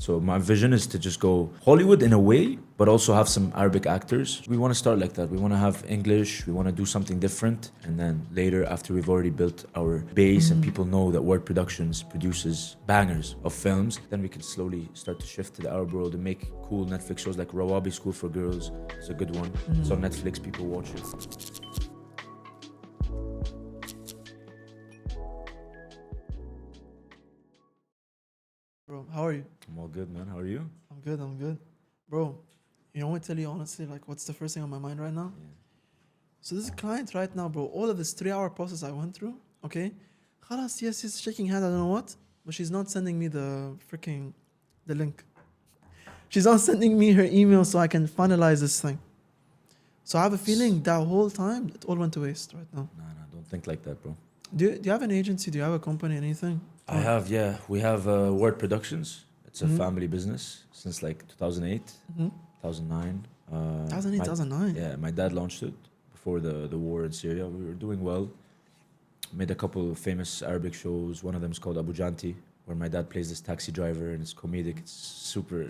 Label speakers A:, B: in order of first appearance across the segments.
A: So my vision is to just go Hollywood in a way, but also have some Arabic actors. We want to start like that. We want to have English. We want to do something different. And then later, after we've already built our base and people know that Word Productions produces bangers of films, then we can slowly start to shift to the Arab world and make cool Netflix shows like Rawabi School for Girls. It's a good one. It's on Netflix. People watch it.
B: Bro, how are you?
A: I'm all good, man. How are you?
B: I'm good. Bro, you know what, tell you honestly, like, what's the first thing on my mind right now?
A: Yeah.
B: So this client right now, bro, all of this 3-hour process I went through, okay? Khalas, yes, she's shaking hands, I don't know what, but she's not sending me the link. She's not sending me her email so I can finalize this thing. So I have a feeling that whole time, it all went to waste right now.
A: No, don't think like that, bro.
B: Do you have an agency? Do you have a company, anything?
A: I have, yeah. We have Word Productions. It's a family business since like 2008, 2009.
B: 2008, 2009?
A: Yeah, my dad launched it before the war in Syria. We were doing well. Made a couple of famous Arabic shows. One of them is called Abu Janti, where my dad plays this taxi driver and it's comedic. It's super...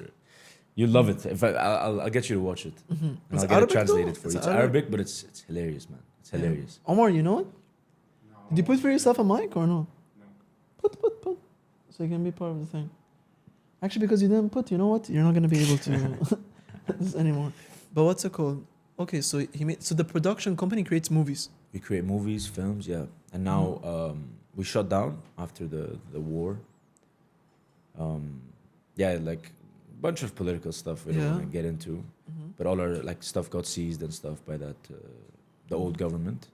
A: You love it. In fact, I'll get you to watch it. And
B: It's
A: I'll get
B: Arabic
A: it translated
B: though?
A: for you.
B: It's
A: It's Arabic, but it's hilarious, man. It's hilarious.
B: Omar, you know it? Did you put for yourself a mic or no? Put. So you can be part of the thing. Actually, because you didn't put, you know what? You're not going to be able to this anymore. But what's it called? Okay, so so the production company creates movies.
A: We create movies, films, yeah. And now we shut down after the war. Yeah, like a bunch of political stuff we don't want to get into. But all our like stuff got seized and stuff by that the old government.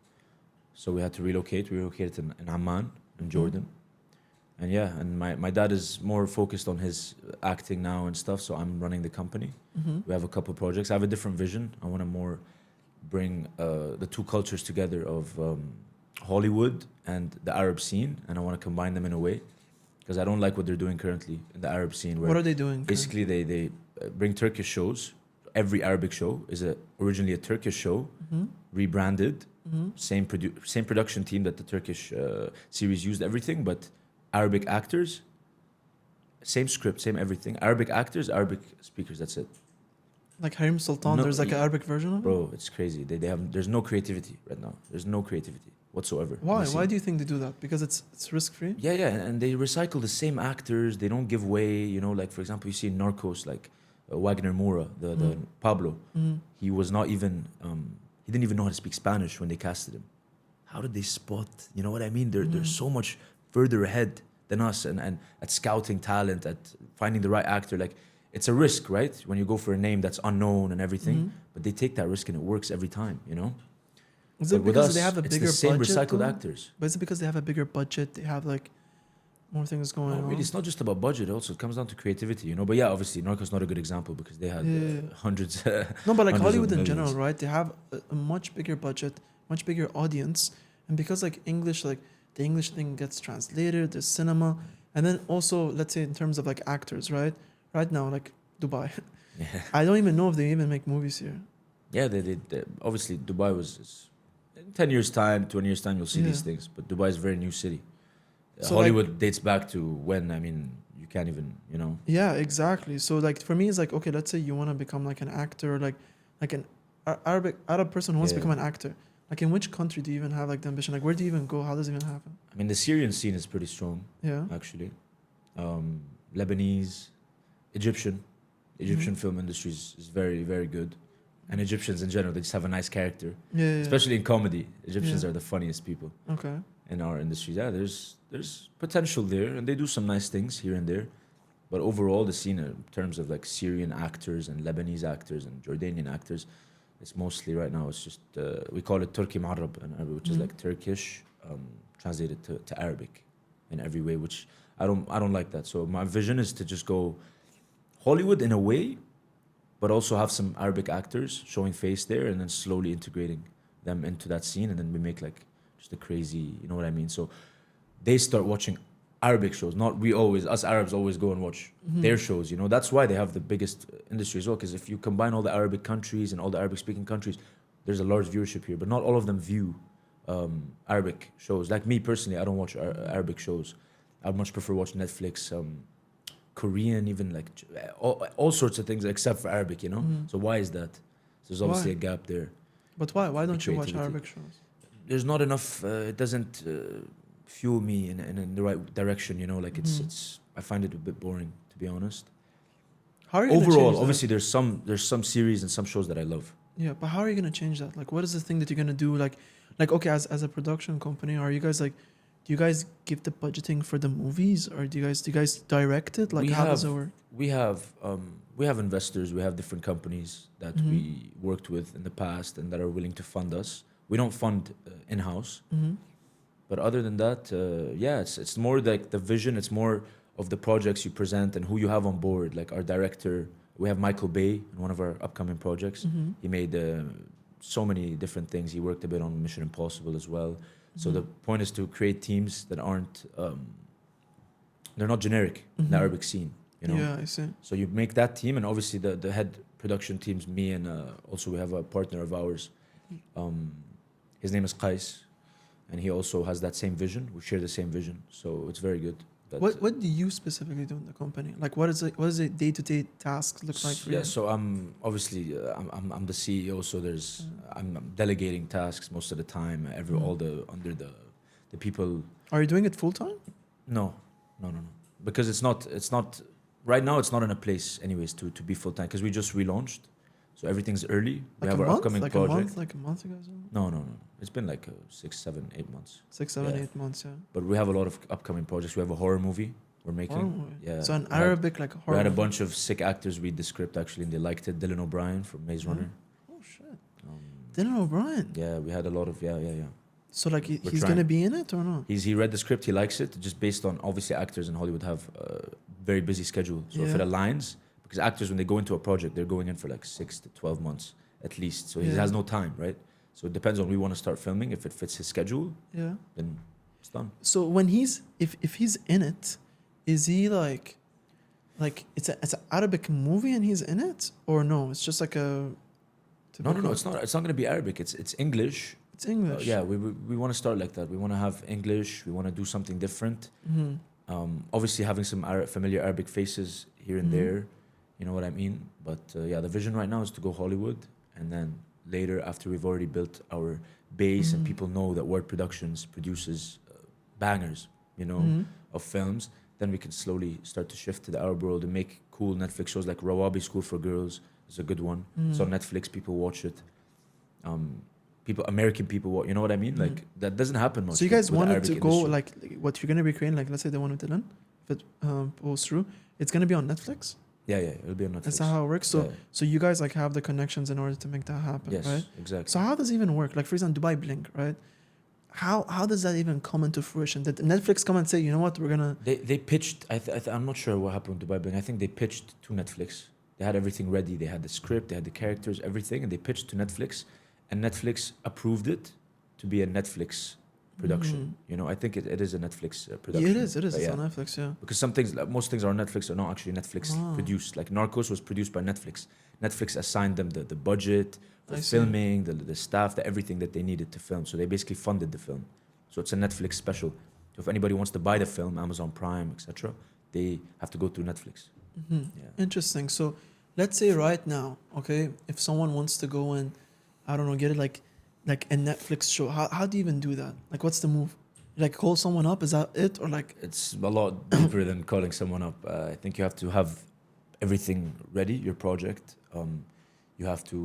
A: So we had to relocate. We relocated in Amman, in Jordan. And yeah, and my dad is more focused on his acting now and stuff, so I'm running the company. We have a couple of projects. I have a different vision. I want to more bring the two cultures together of Hollywood and the Arab scene, and I want to combine them in a way. Because I don't like what they're doing currently in the Arab scene. Where
B: What are they doing?
A: basically, they bring Turkish shows. Every Arabic show is originally a Turkish show, rebranded, same production team that the Turkish series used, everything, but Arabic actors, same script, same everything. Arabic actors, Arabic speakers, that's it.
B: Like Harim Sultan,
A: No,
B: there's like an Arabic version of it?
A: Bro, it's crazy. They have, there's no creativity right now. There's no creativity whatsoever.
B: Why? Why do you think they do that? Because it's risk-free?
A: Yeah, and they recycle the same actors. They don't give way, you know, like for example, you see in Narcos, like Wagner Moura, the Pablo. He was not even, he didn't even know how to speak Spanish when they casted him. How did they spot, you know what I mean? They're so much further ahead than us and at scouting talent, at finding the right actor. Like, it's a risk, right? When you go for a name that's unknown and everything, but they take that risk and it works every time, you know?
B: Is it
A: But with
B: because
A: us,
B: they have a
A: it's
B: bigger
A: the same
B: budget?
A: recycled
B: though?
A: actors.
B: But is it because they have a bigger budget? They have like more things going
A: No,
B: on?
A: really, it's not just about budget. Also, it comes down to creativity, you know. But yeah, obviously, Narcos is not a good example because they had hundreds.
B: No, but like
A: hundreds of
B: Hollywood in
A: millions.
B: general, right? They have a much bigger budget, much bigger audience, and because like English, like the English thing gets translated, there's cinema, and then also let's say in terms of like actors, right? Right now, like Dubai,
A: Yeah,
B: I don't even know if they even make movies here.
A: yeah. They obviously Dubai was in 10 years time, 20 years time, you'll see these things. But Dubai is a very new city.
B: So,
A: Hollywood dates back to when, I mean, you can't even, you know.
B: Yeah, exactly. So like for me, it's like okay, let's say you want to become like an actor, like an Arab person who wants to
A: Yeah.
B: become an actor. Like in which country do you even have like the ambition? Like where do you even go? How does it even happen?
A: I mean, the Syrian scene is pretty strong,
B: Yeah.
A: actually. Lebanese, Egyptian. The Egyptian film industry is very, very good. And Egyptians in general, they just have a nice character.
B: Yeah.
A: Especially in comedy. Egyptians
B: Yeah.
A: are the funniest people
B: Okay.
A: in our industry. Yeah, there's potential there, and they do some nice things here and there. But overall, the scene in terms of like Syrian actors and Lebanese actors and Jordanian actors, it's mostly right now. It's just we call it Turki Marab in Arabic, which is like Turkish translated to Arabic in every way. Which I don't like that. So my vision is to just go Hollywood in a way, but also have some Arabic actors showing face there, and then slowly integrating them into that scene, and then we make like just a crazy, you know what I mean? So they start watching Arabic shows, not us Arabs always go and watch their shows, you know. That's why they have the biggest industry as well, because if you combine all the Arabic countries and all the Arabic speaking countries, there's a large viewership here, but not all of them view Arabic shows. Like me personally, I don't watch Arabic shows. I much prefer watch Netflix, Korean, even like all sorts of things except for Arabic, you know. So why is that? There's obviously
B: Why?
A: a gap there.
B: But why? Why don't you watch
A: creativity.
B: Arabic shows?
A: There's not enough. It doesn't fuel me in the right direction, you know. Like it's. I find it a bit boring, to be honest.
B: How are you gonna change
A: Overall,
B: that?
A: obviously, there's some series and some shows that I love.
B: Yeah, but how are you gonna change that? Like, what is the thing that you're gonna do? Like okay, as a production company, are you guys like, do you guys give the budgeting for the movies, or do you guys direct it? Like,
A: We
B: how does
A: have-
B: it work?
A: We have investors. We have different companies that we worked with in the past and that are willing to fund us. We don't fund in house, but other than that, yeah, it's more like the vision. It's more of the projects you present and who you have on board. Like our director, we have Michael Bay in one of our upcoming projects. He made so many different things. He worked a bit on Mission Impossible as well. So the point is to create teams that aren't, they're not generic in the Arabic scene, you know?
B: Yeah, I see.
A: So you make that team, and obviously the head production teams, me and also we have a partner of ours. His name is Qais, and he also has that same vision. We share the same vision, so it's very good. That,
B: What do you specifically do in the company? Like, what is the day-to-day tasks look like for
A: yeah,
B: you?
A: so I'm obviously I'm the CEO, so there's I'm delegating tasks most of the time. All the under the people.
B: Are you doing it full time?
A: No, because it's not right now. It's not in a place anyways to be full time because we just relaunched, so everything's early. We
B: Like
A: have
B: a
A: our
B: month?
A: upcoming
B: Like
A: project.
B: a month ago? So?
A: No. It's been like 6, 7, 8 months.
B: 6, 7,
A: Yeah.
B: 8 months, yeah.
A: But we have a lot of upcoming projects. We have a horror movie we're making.
B: Horror movie.
A: Yeah.
B: So an
A: We had-
B: Arabic like
A: We
B: horror
A: had a
B: movie.
A: bunch of sick actors read the script actually, and they liked it. Dylan O'Brien from Maze Runner.
B: Oh shit.
A: Um,
B: Dylan O'Brien.
A: yeah, we had a lot of yeah.
B: So like
A: We're
B: he's
A: trying.
B: gonna be in it or not?
A: He read the script. He likes it. Just based on obviously actors in Hollywood have a very busy schedule. So if it
B: Yeah.
A: aligns, because actors when they go into a project, they're going in for like 6 to 12 months at least. So he
B: Yeah.
A: has no time, right? So it depends on we want to start filming. If it fits his schedule,
B: Yeah.
A: then it's done.
B: So when he's if he's in it, is he like it's an Arabic movie and he's in it, or no? It's just like a.
A: No.
B: typical-
A: It's not. It's not going to be Arabic. It's English.
B: It's English.
A: Yeah, we want to start like that. We want to have English. We want to do something different. Obviously, having some familiar Arabic faces here and there, you know what I mean. But yeah, the vision right now is to go Hollywood, and then later, after we've already built our base and people know that Word Productions produces bangers, you know, of films, then we can slowly start to shift to the Arab world and make cool Netflix shows like Rawabi School for Girls is a good one. It's on Netflix. People watch it. American people, you know what I mean? Like that doesn't happen much.
B: So you guys
A: with the
B: wanted
A: Arabic
B: to go
A: industry.
B: like what you're gonna be creating, like let's say the one with Dylan, if it goes through, it's gonna be on Netflix.
A: Yeah, it'll be on Netflix.
B: That's how it works. So
A: Yeah.
B: so you guys like have the connections in order to make that happen,
A: Yes,
B: right?
A: exactly.
B: So how does it even work? Like for example, Dubai Blink, right? How does that even come into fruition? Did Netflix come and say, you know what, we're gonna
A: They pitched. I'm not sure what happened with Dubai Bling. I think they pitched to Netflix. They had everything ready. They had the script. They had the characters, everything, and they pitched to Netflix, and Netflix approved it to be a Netflix production. You know, I think it is a Netflix production.
B: Yeah, it is.
A: But
B: It's
A: yeah.
B: on Netflix, yeah.
A: Because some things, like most things are on Netflix are not actually Netflix produced. Like Narcos was produced by Netflix. Netflix assigned them the budget, the
B: I see.
A: filming, the staff, everything that they needed to film. So they basically funded the film. So it's a Netflix special. So if anybody wants to buy the film, Amazon Prime, etc., they have to go through Netflix. Yeah.
B: Interesting. So let's say right now, okay, if someone wants to go and I don't know, get it like a Netflix show, how do you even do that? Like what's the move? Like call someone up, is that it? Or like
A: It's a lot deeper than calling someone up. I think you have to have everything ready, your project. You have to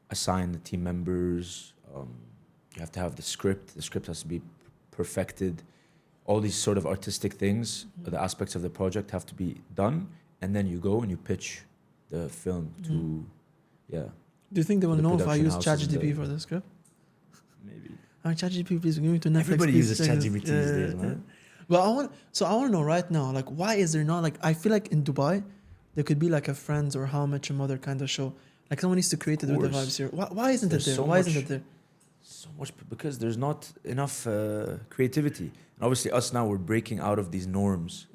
A: assign the team members. You have to have the script. The script has to be perfected. All these sort of artistic things, the aspects of the project have to be done. And then you go and you pitch the film to, yeah,
B: do you think they will
A: the
B: know if I
A: production
B: use
A: houses and
B: ChatGPT
A: the-
B: for the script?
A: maybe.
B: ChatGPT, please give me to Netflix.
A: Everybody
B: please
A: uses
B: check this.
A: ChatGPT these days, man.
B: Well, I want to know right now, like, why is there not like? I feel like in Dubai, there could be like a Friends or How I Met Your Mother kind of show. Like someone needs to create it with the
A: course.
B: vibes here. Why isn't it
A: There's
B: there?
A: so
B: Why isn't
A: much-
B: it there?
A: So much because there's not enough creativity. And obviously, us now we're breaking out of these norms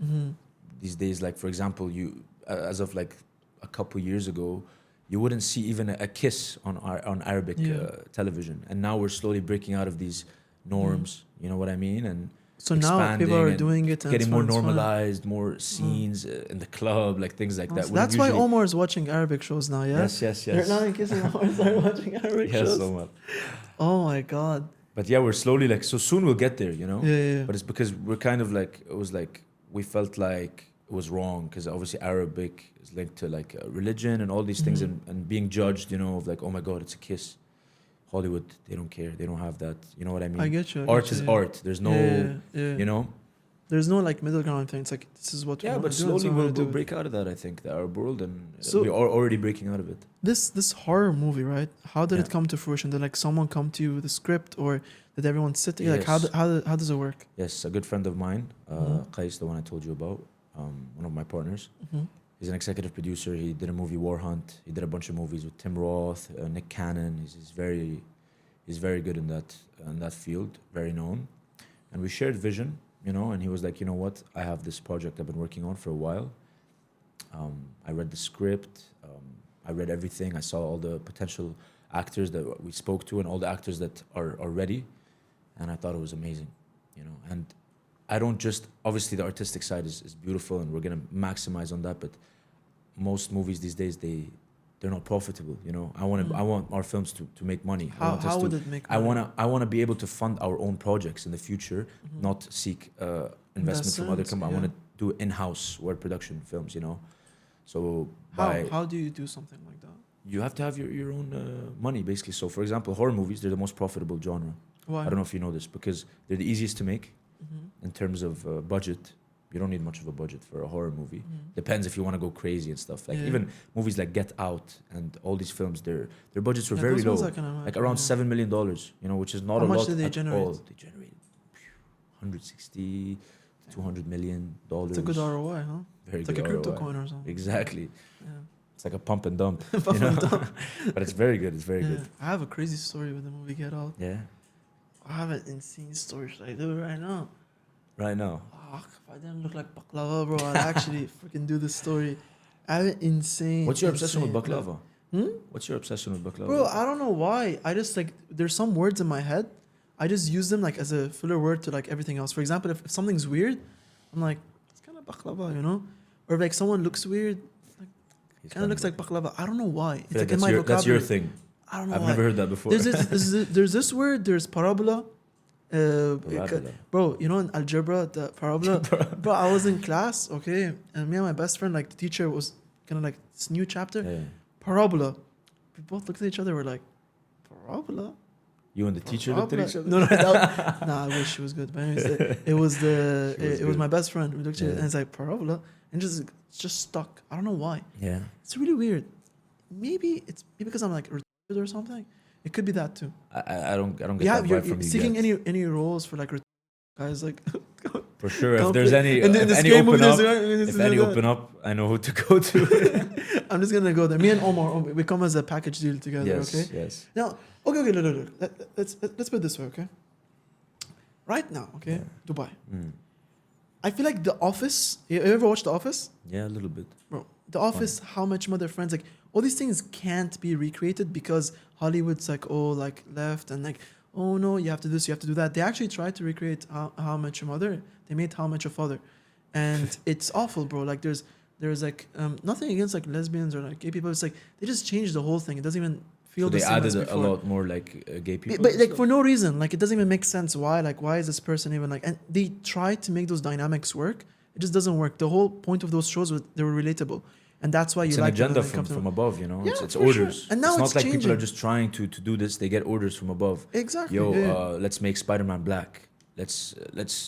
A: these days. Like for example, you as of like a couple years ago, you wouldn't see even a kiss on Arabic
B: Yeah.
A: television, and now we're slowly breaking out of these norms. You know what I mean? And
B: So now people are doing it and
A: getting
B: it's
A: more
B: fun, it's fun.
A: normalized, more scenes in the club, like things like that.
B: That's why Omar is watching Arabic shows now, yeah?
A: Yes.
B: They're now in case Omar started watching Arabic
A: Yes,
B: shows.
A: Omar.
B: Oh my God.
A: But yeah, we're slowly like, so soon we'll get there, you know?
B: Yeah.
A: But it's because we're kind of like, it was like, we felt like it was wrong because obviously Arabic is linked to like religion and all these things and being judged, you know, of like, oh my God, it's a kiss. Hollywood, they don't care. They don't have that. You know what I mean?
B: I get you.
A: Art is art. There's no, you know?
B: There's no like middle ground thing. It's like, this is what we
A: Yeah,
B: want
A: but
B: to do.
A: slowly we'll break out of that, I think, the Arab world. And
B: So-
A: we are already breaking out of it.
B: This horror movie, right? How did
A: Yeah.
B: it come to fruition? Did like someone come to you with the script, or did everyone sit there? Like how
A: Yes.
B: how does it work?
A: Yes, a good friend of mine, Qais, the one I told you about, one of my partners.
B: Mm-hmm.
A: He's an executive producer. He did a movie, War Hunt. He did a bunch of movies with Tim Roth, Nick Cannon. He's very good in that field, very known. And we shared vision, you know. And he was like, you know what? I have this project I've been working on for a while. I read the script. I read everything. I saw all the potential actors that we spoke to and all the actors that are ready. And I thought it was amazing, you know. And I don't just, obviously the artistic side is beautiful and we're going to maximize on that. But most movies these days, they're not profitable, you know. I want our films to make money.
B: How would it make money?
A: I want to be able to fund our own projects in the future, not seek investment from other
B: Investments,
A: companies. I want to do in-house word production films, you know. So
B: How do you do something like that?
A: you have to have your own money, basically. So, for example, horror movies, they're the most profitable genre.
B: Why?
A: I don't know if you know this, because they're the easiest to make in terms of budget. You don't need much of a budget for a horror movie. Depends if you want to go crazy and stuff. Like even movies like Get Out and all these films, their budgets were very
B: those
A: low,
B: ones I can imagine,
A: like around
B: yeah.
A: $7 million. You know, which is not
B: How
A: a
B: much
A: lot
B: did they
A: at
B: generate?
A: all. They generated 160, $200 million.
B: It's a good ROI, huh?
A: Very
B: It's like
A: good
B: a crypto
A: ROI.
B: coin or something.
A: Exactly.
B: Yeah.
A: It's like a pump and dump.
B: Pump
A: you know?
B: and dump.
A: But it's very good. It's very
B: Yeah.
A: good.
B: I have a crazy story with the movie Get Out.
A: Yeah.
B: I have an insane story. Should I do it right now?
A: Right now.
B: Fuck, if I didn't look like baklava, bro, I'd actually freaking do this story. I have an insane.
A: What's your obsession with
B: insane-
A: baklava? What's your obsession with baklava?
B: Bro, I don't know why. I just like, there's some words in my head. I just use them like as a filler word to like everything else. For example, if something's weird, I'm like, it's kind of baklava, you know? Or if like someone looks weird,
A: He's
B: kind of looks like baklava. I don't know why. It's like in
A: that's
B: my vocabulary.
A: that's your thing.
B: I don't know
A: I've
B: why.
A: never heard that before.
B: There's this word, there's parabola.
A: Parabola.
B: Bro, you know in algebra, the parabola. Bro, I was in class, okay, and me and my best friend, like the teacher was kind of like this new chapter,
A: Yeah.
B: parabola. We both looked at each other. We're like, parabola.
A: You and the teacher looked at each other?
B: No, nah, I wish she was good. But anyways, it was
A: good.
B: my best friend. We looked at it
A: Yeah.
B: and it's like parabola, and it's just stuck. I don't know why.
A: Yeah.
B: It's really weird. Maybe because I'm like retarded or something. It could be that too.
A: I don't get
B: Yeah,
A: that
B: you're
A: vibe from you
B: seeking
A: yet.
B: any roles for like guys like.
A: For sure. If
B: Come
A: there's
B: play-
A: any,
B: in the- in
A: if
B: the
A: any
B: scary
A: open
B: movie,
A: up,
B: there's-
A: if
B: there's
A: any
B: that.
A: open up, I know who to go to.
B: I'm just gonna go there. Me and Omar, we come as a package deal together.
A: Yes,
B: Okay.
A: yes.
B: Now, okay, look. Let's put it this way, okay? Right now, okay, Dubai. I feel like The Office. You ever watch The Office?
A: Yeah, a little bit.
B: Bro, The Office, How Much Mother Friends, like all these things can't be recreated because Hollywood's like, oh, like left and like, oh no, you have to do this, you have to do that. They actually tried to recreate How Much Your Mother. They made How Much Your Father, and it's awful, bro. Like there's like nothing against like lesbians or like gay people. It's like they just changed the whole thing. It doesn't even feel
A: So
B: the
A: they
B: same as
A: added a
B: before.
A: lot more like gay people.
B: But
A: and
B: like
A: stuff?
B: for no reason, like it doesn't even make sense. Why is this person even like? And they tried to make those dynamics work. It just doesn't work. The whole point of those shows was they were relatable, and that's why
A: It's
B: you
A: an
B: like them
A: agenda
B: when it comes to-
A: from above, you know.
B: Yeah,
A: It's
B: for sure.
A: orders.
B: And now
A: it's not
B: it's
A: like people are
B: changing.
A: just trying to do this. They get orders from above.
B: Exactly.
A: Yo,
B: yeah.
A: let's make Spider-Man black. Let's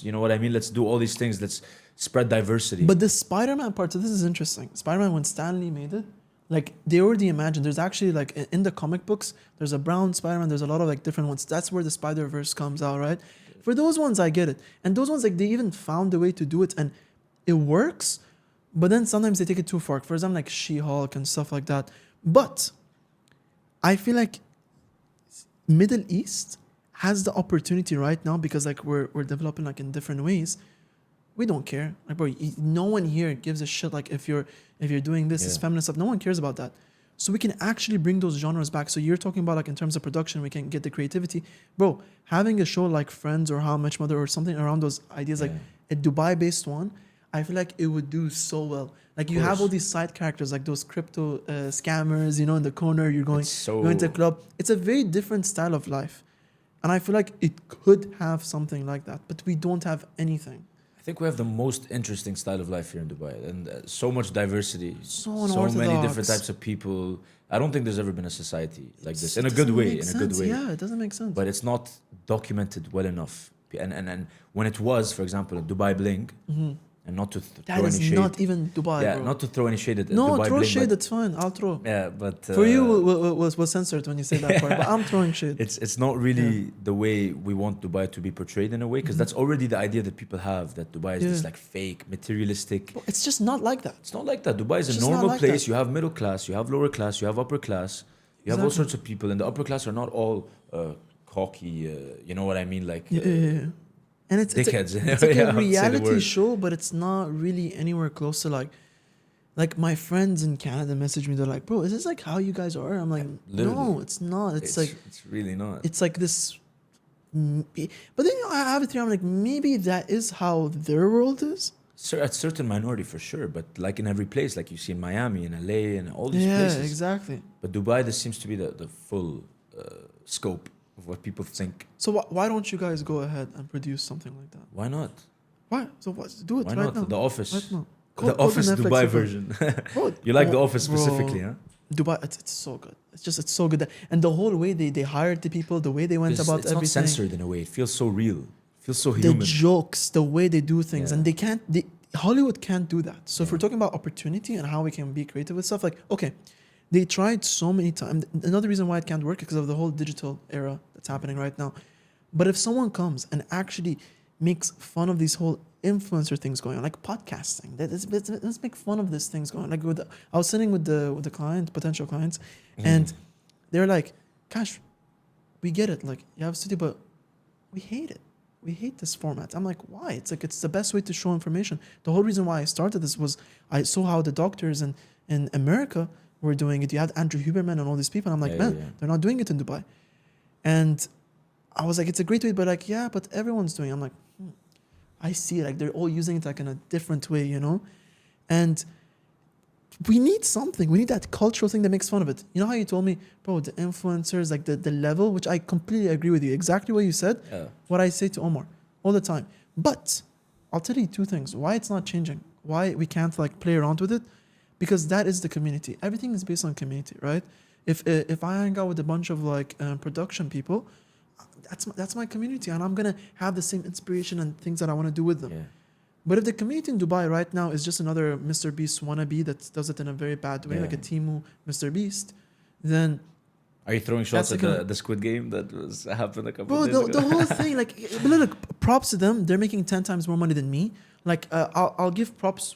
A: you know what I mean. Let's do all these things. Let's spread diversity.
B: But the Spider-Man part, so this is interesting. Spider-Man, when Stan Lee made it, like they already imagined. There's actually like in the comic books, there's a brown Spider-Man. There's a lot of like different ones. That's where the Spider-Verse comes out, right? For those ones, I get it. And those ones, like they even found a way to do it, and it works. But then sometimes they take it too far. For example, like She-Hulk and stuff like that. But I feel like Middle East has the opportunity right now because like we're developing like in different ways. We don't care, like bro. No one here gives a shit like if you're doing this is
A: Yeah.
B: feminist stuff. No one cares about that. so we can actually bring those genres back. So you're talking about like in terms of production, we can get the creativity. Bro, having a show like Friends or How I Met Your Mother or something around those ideas, like a Dubai-based one, I feel like it would do so well. Like you have all these side characters, like those crypto scammers, in the corner, you're going to the club. It's a very different style of life. And I feel like it could have something like that, but we don't have anything.
A: I think we have the most interesting style of life here in Dubai, and so much diversity,
B: So
A: many different
B: unorthodox.
A: types of people. I don't think there's ever been a society like this in
B: It
A: a good
B: doesn't
A: way.
B: make
A: In a good
B: sense.
A: way,
B: Yeah, it doesn't make sense.
A: but it's not documented well enough. And when it was, for example, a Dubai bling, and not to
B: That
A: throw
B: is
A: any shade.
B: not even Dubai,
A: Yeah,
B: bro.
A: not to throw any shade at
B: No,
A: Dubai
B: throw
A: bling,
B: shade,
A: but-
B: it's fine. I'll throw.
A: Yeah, but
B: For you, we'll censor it when you say that part, but I'm throwing shade.
A: it's not really the way we want Dubai to be portrayed in a way, because that's already the idea that people have, that Dubai is this like fake, materialistic.
B: But it's just not like that.
A: It's not like that. Dubai is
B: It's
A: a
B: just not
A: normal
B: like
A: place.
B: that.
A: You have middle class, you have lower class, you have upper class, you have all
B: Exactly.
A: sorts of people, and the upper class are not all cocky. You know what I mean? Like
B: Yeah. And it's
A: dickheads.
B: it's like
A: Yeah, I
B: a
A: would say the
B: reality
A: word.
B: show, but it's not really anywhere close to like my friends in Canada message me. They're like, "Bro, is this like how you guys are?" I'm like,
A: Literally.
B: "No, it's not. It's like
A: it's really not.
B: it's like this." But then I have it here. I'm like, maybe that is how their world is.
A: A certain minority for sure, but like in every place, like you see in Miami and LA and all these
B: Yeah,
A: places.
B: exactly.
A: But Dubai, this seems to be the full scope of what people think.
B: So why don't you guys go ahead and produce something like that?
A: Why not?
B: Why? So what? Do it
A: Why
B: right
A: not?
B: now.
A: The Office.
B: Right now.
A: The Office
B: Netflix
A: Dubai
B: show.
A: version.
B: Bro,
A: You like The
B: oh,
A: Office
B: bro.
A: specifically, huh?
B: Dubai, it's so good. It's so good. And the whole way they hired the people, the way they went about
A: It's not
B: everything.
A: censored in a way. It feels so real. It feels so
B: The
A: human.
B: jokes, the way they do things,
A: Yeah.
B: and Hollywood can't do that. So if we're talking about opportunity and how we can be creative with stuff, like okay, they tried so many times. Another reason why it can't work is because of the whole digital era that's happening right now. But if someone comes and actually makes fun of these whole influencer things going on, like podcasting, let's make fun of these things going on. Like I was sitting with the client, potential clients, and they're like, "Kash, we get it. Like you have a studio, but we hate it. We hate this format." I'm like, why? It's like it's the best way to show information. The whole reason why I started this was I saw how the doctors in America were doing it. You had Andrew Huberman and all these people. And I'm like, they're not doing it in Dubai. And I was like, it's a great way, but like, yeah, but everyone's doing it. I'm like, I see it. Like they're all using it like in a different way, And we need something. We need that cultural thing that makes fun of it. You know how you told me, bro, the influencers, like the level, which I completely agree with you. Exactly what you said.
A: Yeah.
B: What I say to Omar all the time. But I'll tell you two things. Why it's not changing. Why we can't like play around with it. Because that is the community. Everything is based on community, right? If I hang out with a bunch of like production people, that's my community. And I'm going to have the same inspiration and things that I want to do with them.
A: Yeah.
B: But if the community in Dubai right now is just another Mr. Beast wannabe that does it in a very bad way, like a Timu Mr. Beast, then...
A: Are you throwing shots
B: That's
A: at the Squid Game that happened a couple
B: Bro,
A: of days ago?
B: the whole thing, like, but look, props to them. They're making 10 times more money than me. Like, I'll give props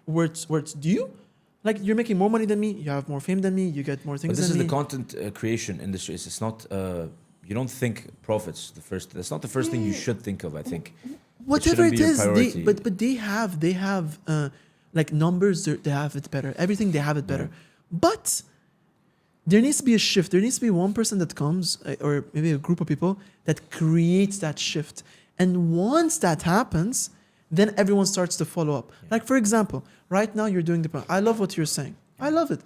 B: where it's due. Like, you're making more money than me. You have more fame than me. You get more things
A: But this
B: than
A: is
B: me.
A: the content creation industry. It's not... you don't think profits that's not the first thing you should think of, I think.
B: Whatever it
A: be your
B: is,
A: priority.
B: but they have like numbers. They have it better. Everything they have it better. But there needs to be a shift. There needs to be one person that comes, or maybe a group of people that creates that shift. And once that happens, then everyone starts to follow up. Yeah. Like for example, right now you're doing the. I love what you're saying. I love it.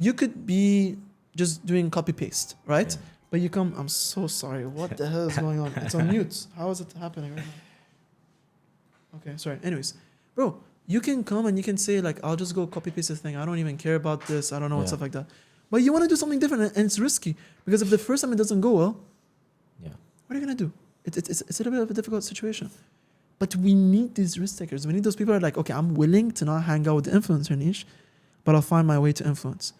B: You could be just doing copy paste, right? Yeah. But you come. I'm so sorry. What the hell is going on? It's on mute. How is it happening right now? Okay, sorry. Anyways, bro, you can come and you can say like, I'll just go copy paste the thing. I don't even care about this. I don't know and stuff like that. But you want to do something different, and it's risky because if the first time it doesn't go well, what are you gonna do? It's a little bit of a difficult situation. But we need these risk takers. We need those people that are like, okay, I'm willing to not hang out with the influencer niche, but I'll find my way to influence.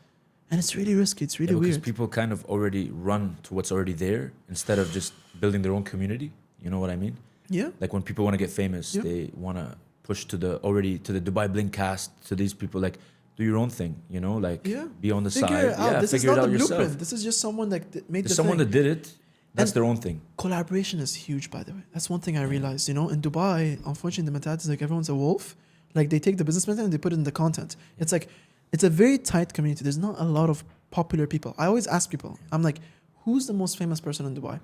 B: And it's really risky. It's really
A: because
B: weird.
A: People kind of already run to what's already there instead of just building their own community. You know what I mean?
B: Yeah.
A: Like when people want to get famous, they want to push to the Dubai Bling cast, to these people, like, do your own thing, like be on the
B: figure
A: side.
B: It out.
A: Yeah,
B: this
A: figure
B: is not
A: it out
B: the blueprint.
A: yourself.
B: This is just someone that made the
A: someone
B: thing.
A: that did it. That's
B: And
A: their own thing.
B: Collaboration is huge, by the way. That's one thing I realized. In Dubai, unfortunately, the mentality is like everyone's a wolf. Like they take the business mentality and they put it in the content. It's like, it's a very tight community. There's not a lot of popular people. I always ask people. I'm like, who's the most famous person in Dubai?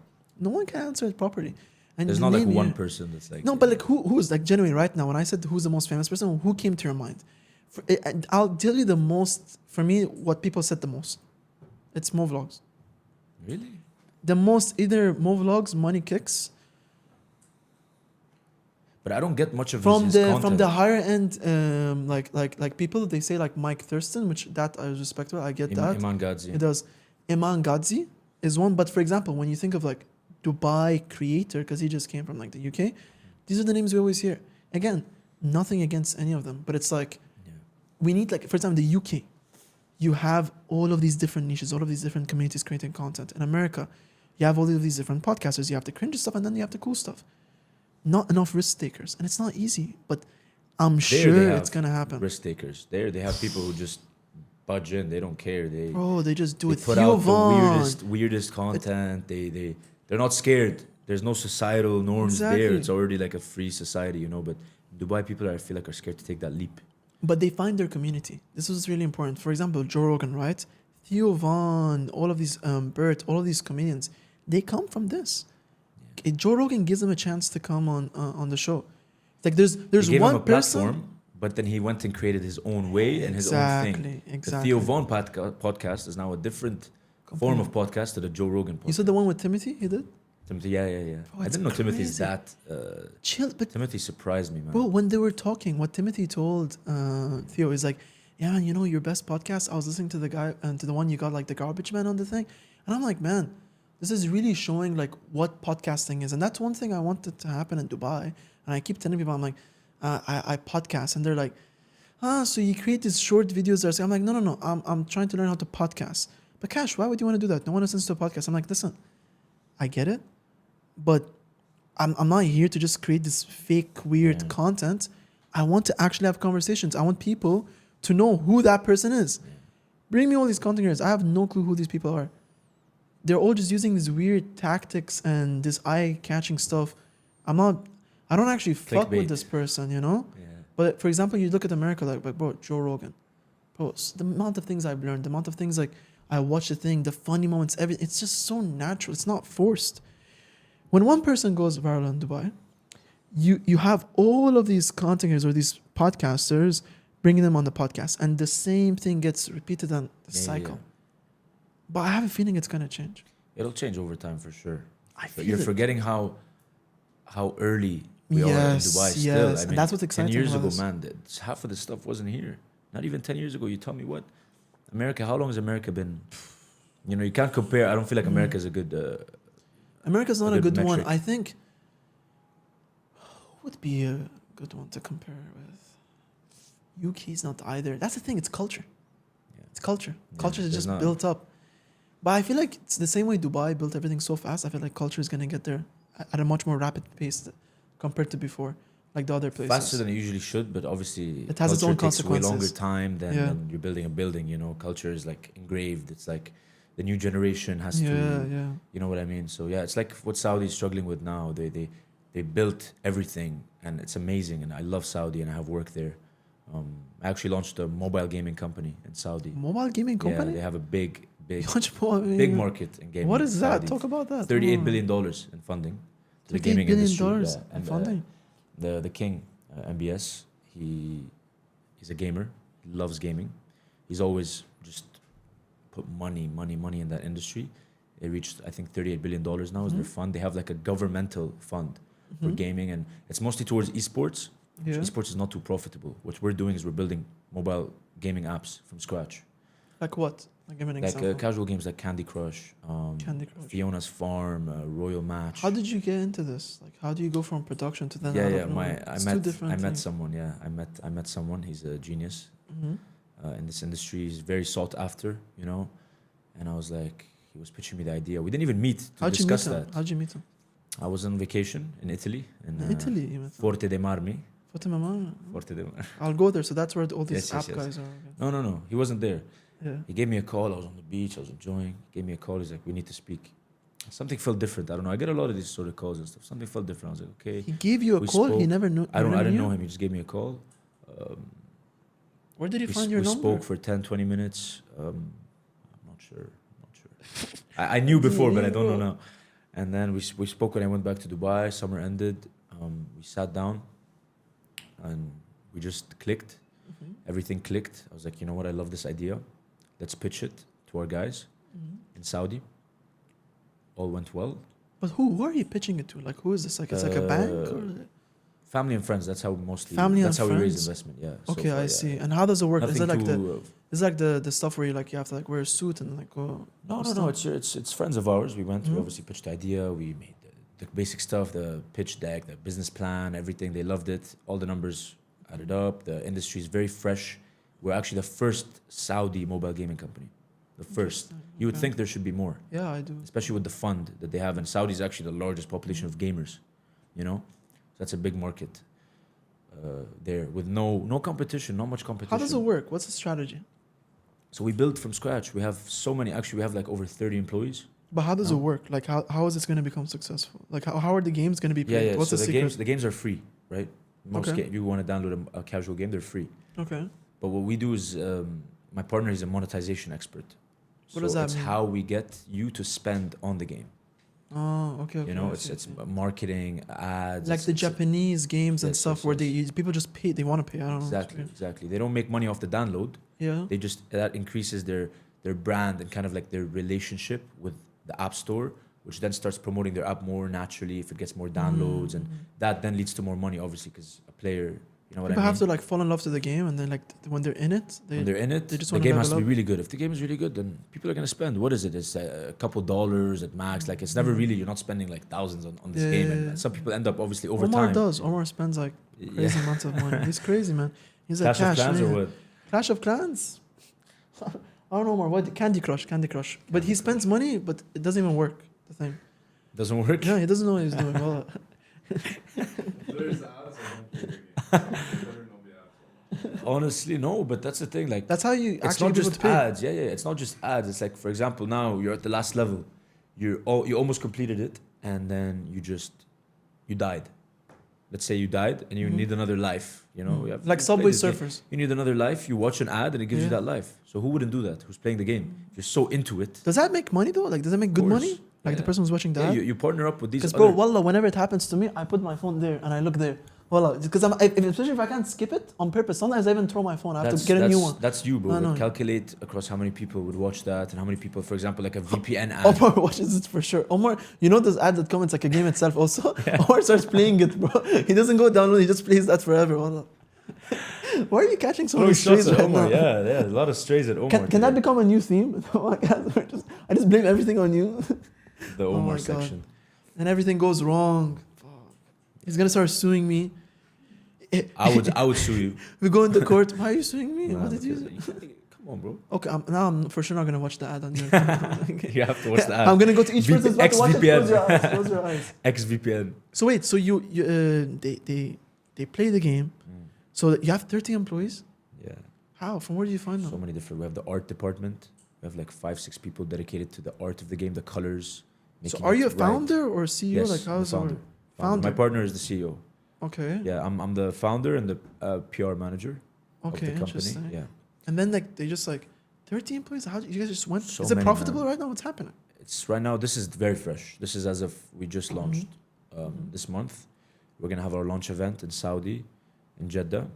B: No one can answer it properly. And
A: There's
B: you
A: not like
B: name
A: one
B: here-
A: person that's like.
B: No, but like who's like genuinely right now? When I said who's the most famous person, who came to your mind? And I'll tell you the most. For me, what people said the most, it's Mo Vlogs.
A: Really?
B: The most either Mo Vlogs, Money Kicks.
A: But I don't get much of
B: From
A: his
B: the
A: content.
B: from the higher end, like people, they say like Mike Thurston, which that I respect. I get that.
A: Iman Ghazi.
B: It does. Iman Ghazi is one, but for example, when you think of like Dubai creator, because he just came from like the UK, these are the names we always hear. Again, nothing against any of them, but it's like
A: Yeah.
B: we need like, for example, the UK, you have all of these different niches, all of these different communities creating content. In America, you have all of these different podcasters. You have the cringe stuff, and then you have the cool stuff. Not enough risk takers, and it's not easy, but I'm
A: There
B: sure
A: they
B: it's
A: have
B: gonna happen.
A: Risk takers. There they have people who just budge in. They don't care.
B: Bro, they just do
A: They
B: it.
A: put
B: Theo
A: out
B: Von.
A: the weirdest content. They're not scared. There's no societal norms there.
B: Exactly.
A: It's already like a free society, you know. But Dubai people, I feel like, are scared to take that leap.
B: But they find their community. This is really important. For example, Joe Rogan, right? Theo Von, all of these Bert, all of these comedians, they come from this. Joe Rogan gives them a chance to come on the show. Like there's
A: He gave
B: one
A: him a
B: person.
A: platform, but then he went and created his own way and his own thing. The
B: Exactly.
A: Theo Von podcast is now a different form of podcast to the Joe Rogan podcast.
B: You said the one with Timothy he did?
A: Timothy, yeah.
B: Bro,
A: I
B: it's
A: didn't know Timothy's
B: crazy.
A: that.
B: Chill, but
A: Timothy surprised me, man.
B: bro, when they were talking, what Timothy told Theo is like, yeah, man, you know your best podcast. I was listening to the guy and to the one you got like the garbage man on the thing, and I'm like, man, this is really showing like what podcasting is, and that's one thing I wanted to happen in Dubai. And I keep telling people, I'm like, I podcast, and they're like, so you create these short videos. I'm like, no, I'm trying to learn how to podcast. But Kash, why would you want to do that? No one listens to a podcast. I'm like, listen, I get it, but I'm not here to just create this fake weird content. I want to actually have conversations. I want people to know who that person is. Bring me all these content creators. I have no clue who these people are. They're all just using these weird tactics and this eye-catching stuff. I don't actually fuck with
A: Clickbait.
B: this person, you know?
A: Yeah.
B: But for example, you look at America, like bro, Joe Rogan. Bro, the amount of things I've learned, the amount of things like I watch the thing, the funny moments, everything, it's just so natural. It's not forced. When one person goes viral in Dubai, you have all of these content creators or these podcasters bringing them on the podcast, and the same thing gets repeated on the cycle. But I have a feeling it's gonna change.
A: It'll change over time for sure.
B: I
A: But
B: feel
A: you're
B: it.
A: forgetting how early we are in Dubai still.
B: Yes, and that's what's
A: 10
B: exciting
A: years
B: about
A: ago,
B: this.
A: man, half of the stuff wasn't here. Not even 10 years ago. You tell me what? America, how long has America been? You know, you can't compare. I don't feel like America is a good...
B: America's not
A: a
B: a
A: good
B: good one.
A: metric.
B: I think who would be a good one to compare with? UK's not either. That's the thing. It's culture.
A: Yeah.
B: It's culture.
A: Yeah,
B: Culture is
A: there's
B: just
A: not-
B: built up. But I feel like it's the same way Dubai built everything so fast. I feel like culture is gonna get there at a much more rapid pace compared to before, like the other places.
A: Faster than it usually should, but obviously
B: It has its
A: culture
B: own
A: takes way longer
B: consequences.
A: time than,
B: Yeah.
A: than you're building a building, you know. Culture is like engraved. It's like the new generation has
B: Yeah,
A: to...
B: yeah.
A: You know what I mean? So yeah, it's like what Saudi is struggling with now. They built everything, and it's amazing. And I love Saudi, and I have worked there. I actually launched a mobile gaming company in Saudi.
B: Mobile gaming
A: Yeah,
B: company.
A: they have a big
B: Big
A: market in gaming.
B: What is
A: in
B: that?
A: Saudi.
B: Talk about that.
A: $38 billion in funding to the
B: $38
A: gaming
B: billion
A: industry.
B: in
A: And,
B: funding.
A: the king, MBS, he's a gamer. He loves gaming. He's always just put money in that industry. It reached, I think, $38 billion now is their fund. They have like a governmental fund for gaming, and it's mostly towards esports.
B: Yeah.
A: Esports is not too profitable. What we're doing is we're building mobile gaming apps from scratch.
B: Like what? Like give me an
A: Like
B: example.
A: casual games like Candy Crush,
B: Candy Crush.
A: Fiona's Farm, Royal Match.
B: How did you get into this? Like, how do you go from production to then? out of nowhere? It's two different
A: I met
B: things.
A: someone. Yeah, I met someone. He's a genius
B: Mhm.
A: in this industry. He's very sought after, you know. And I was like, he was pitching me the idea. We didn't even meet to
B: How'd you
A: discuss
B: meet him?
A: that.
B: How'd you meet him?
A: I was on vacation in Italy, in
B: Italy, you met him.
A: Forte dei Marmi.
B: Fatima Mama.
A: Forte dei Marmi.
B: I'll go there. So that's where all these
A: Yes, yes,
B: app
A: yes.
B: guys are.
A: No. He wasn't there.
B: Yeah.
A: He gave me a call. I was on the beach. I was enjoying. He gave me a call. He's like, we need to speak. Something felt different. I don't know. I get a lot of these sort of calls and stuff. Something felt different. I was like, okay.
B: He gave you a
A: We
B: call. He
A: spoke.
B: never knew.
A: I
B: never
A: didn't
B: knew
A: know
B: you?
A: him. He just gave me a call.
B: Where did he
A: We
B: find your
A: we
B: number?
A: spoke for 10, 20 minutes. I'm not sure. I knew before, but I don't know now. And then we spoke when I went back to Dubai. Summer ended. We sat down, and we just clicked. Everything clicked. I was like, you know what? I love this idea. Let's pitch it to our guys in Saudi. All went well.
B: But who are you pitching it to? Like, who is this? Like, it's like a bank? Or?
A: Family and friends. That's how mostly.
B: Family
A: that's
B: and
A: how
B: friends?
A: we raise investment. Yeah.
B: Okay,
A: so far,
B: I see. And how does it work? Is it like the stuff where you like you have to like wear a suit and like go?
A: No. It's friends of ours. We went. We obviously pitched the idea. We made the basic stuff, the pitch deck, the business plan, everything. They loved it. All the numbers added up. The industry is very fresh. We're actually the first Saudi mobile gaming company. The first. You would think there should be more.
B: Yeah, I do.
A: Especially with the fund that they have. And Saudi is actually the largest population of gamers. You know? So that's a big market there with no competition, not much competition.
B: How does it work? What's the strategy?
A: So we built from scratch. We have so many. Actually, we have like over 30 employees.
B: But how does it work? Like, how is this going to become successful? Like, how are the games going to be played?
A: Yeah.
B: What's
A: so
B: the
A: the
B: secret?
A: games are free, right? You want to download a casual game, they're free.
B: Okay.
A: But what we do is, my partner is a monetization expert.
B: What does that
A: it's
B: mean?
A: how we get you to spend on the game.
B: Oh, okay.
A: You know, it's marketing, ads.
B: Like the Japanese games and stuff where people just pay. They want to pay. I don't know.
A: Exactly. They don't make money off the download.
B: Yeah.
A: They just that increases their brand and kind of like their relationship with the app store, which then starts promoting their app more naturally if it gets more downloads, and that then leads to more money, obviously, because a player. You know what
B: people
A: I mean?
B: have to like fall in love to the game, and then like when they're in it, they just
A: the game has to be really good. If the game is really good, then people are gonna spend. What is it? It's a couple dollars at max. Like it's never really. You're not spending like thousands on this game. And some people end up obviously over time.
B: Omar spends like crazy amounts of money. He's crazy, man. He's like
A: Clash of Clans or what?
B: Clash of Clans. I don't know, Omar. What? Candy Crush. But he spends money, but it doesn't even work. The thing
A: doesn't work.
B: Yeah, he doesn't know what he's doing. Well,
A: honestly, no, but that's the thing. Like
B: that's how you.
A: It's not just ads. Yeah. It's not just ads. It's like, for example, now you're at the last level. You almost completed it, and then you died. Let's say you died, and you need another life. You know,
B: like Subway Surfers.
A: You need another life. You watch an ad, and it gives you that life. So who wouldn't do that? Who's playing the game? If you're so into it.
B: Does that make money though? Like, does that make good money? Like the person who's watching that?
A: Yeah, you partner up with these.
B: Because bro, wallah, whenever it happens to me, I put my phone there and I look there. Wallah, because especially if I can't skip it on purpose. Sometimes I even throw my phone. I have to get a new one.
A: That's you, bro. Like, calculate across how many people would watch that and how many people, for example, like a VPN ad.
B: Omar watches it for sure. Omar, you know those ads that come, it's like a game itself also? Omar starts playing it, bro. He doesn't go download, he just plays that forever. Wallah. Why are you catching so many strays right now?
A: Yeah, a lot of strays at Omar.
B: Can that become a new theme? I just blame everything on you.
A: The Omar section.
B: And everything goes wrong. He's gonna start suing me.
A: I would sue you.
B: We go into court. Why are you suing me? What did you do?
A: Come on, bro.
B: Okay, now I'm for sure not gonna watch the ad on your.
A: You have to watch the ad.
B: I'm gonna go to each person's to watch it. Close your eyes.
A: XVPN.
B: So wait, so they play the game. So you have 30 employees?
A: Yeah.
B: How? From where do you find them?
A: So many different. We have the art department. We have like 5-6 people dedicated to the art of the game, the colors.
B: So are you a founder or CEO?
A: Yes,
B: like how's
A: founder. My partner is the CEO.
B: Okay.
A: Yeah, I'm the founder and the PR manager of the company. Yeah.
B: And then like they just like 30 employees. How you guys just went?
A: So
B: is it
A: many,
B: profitable right now? What's happening?
A: It's right now. This is very fresh. This is as if we just launched this month. We're gonna have our launch event in Saudi, in Jeddah,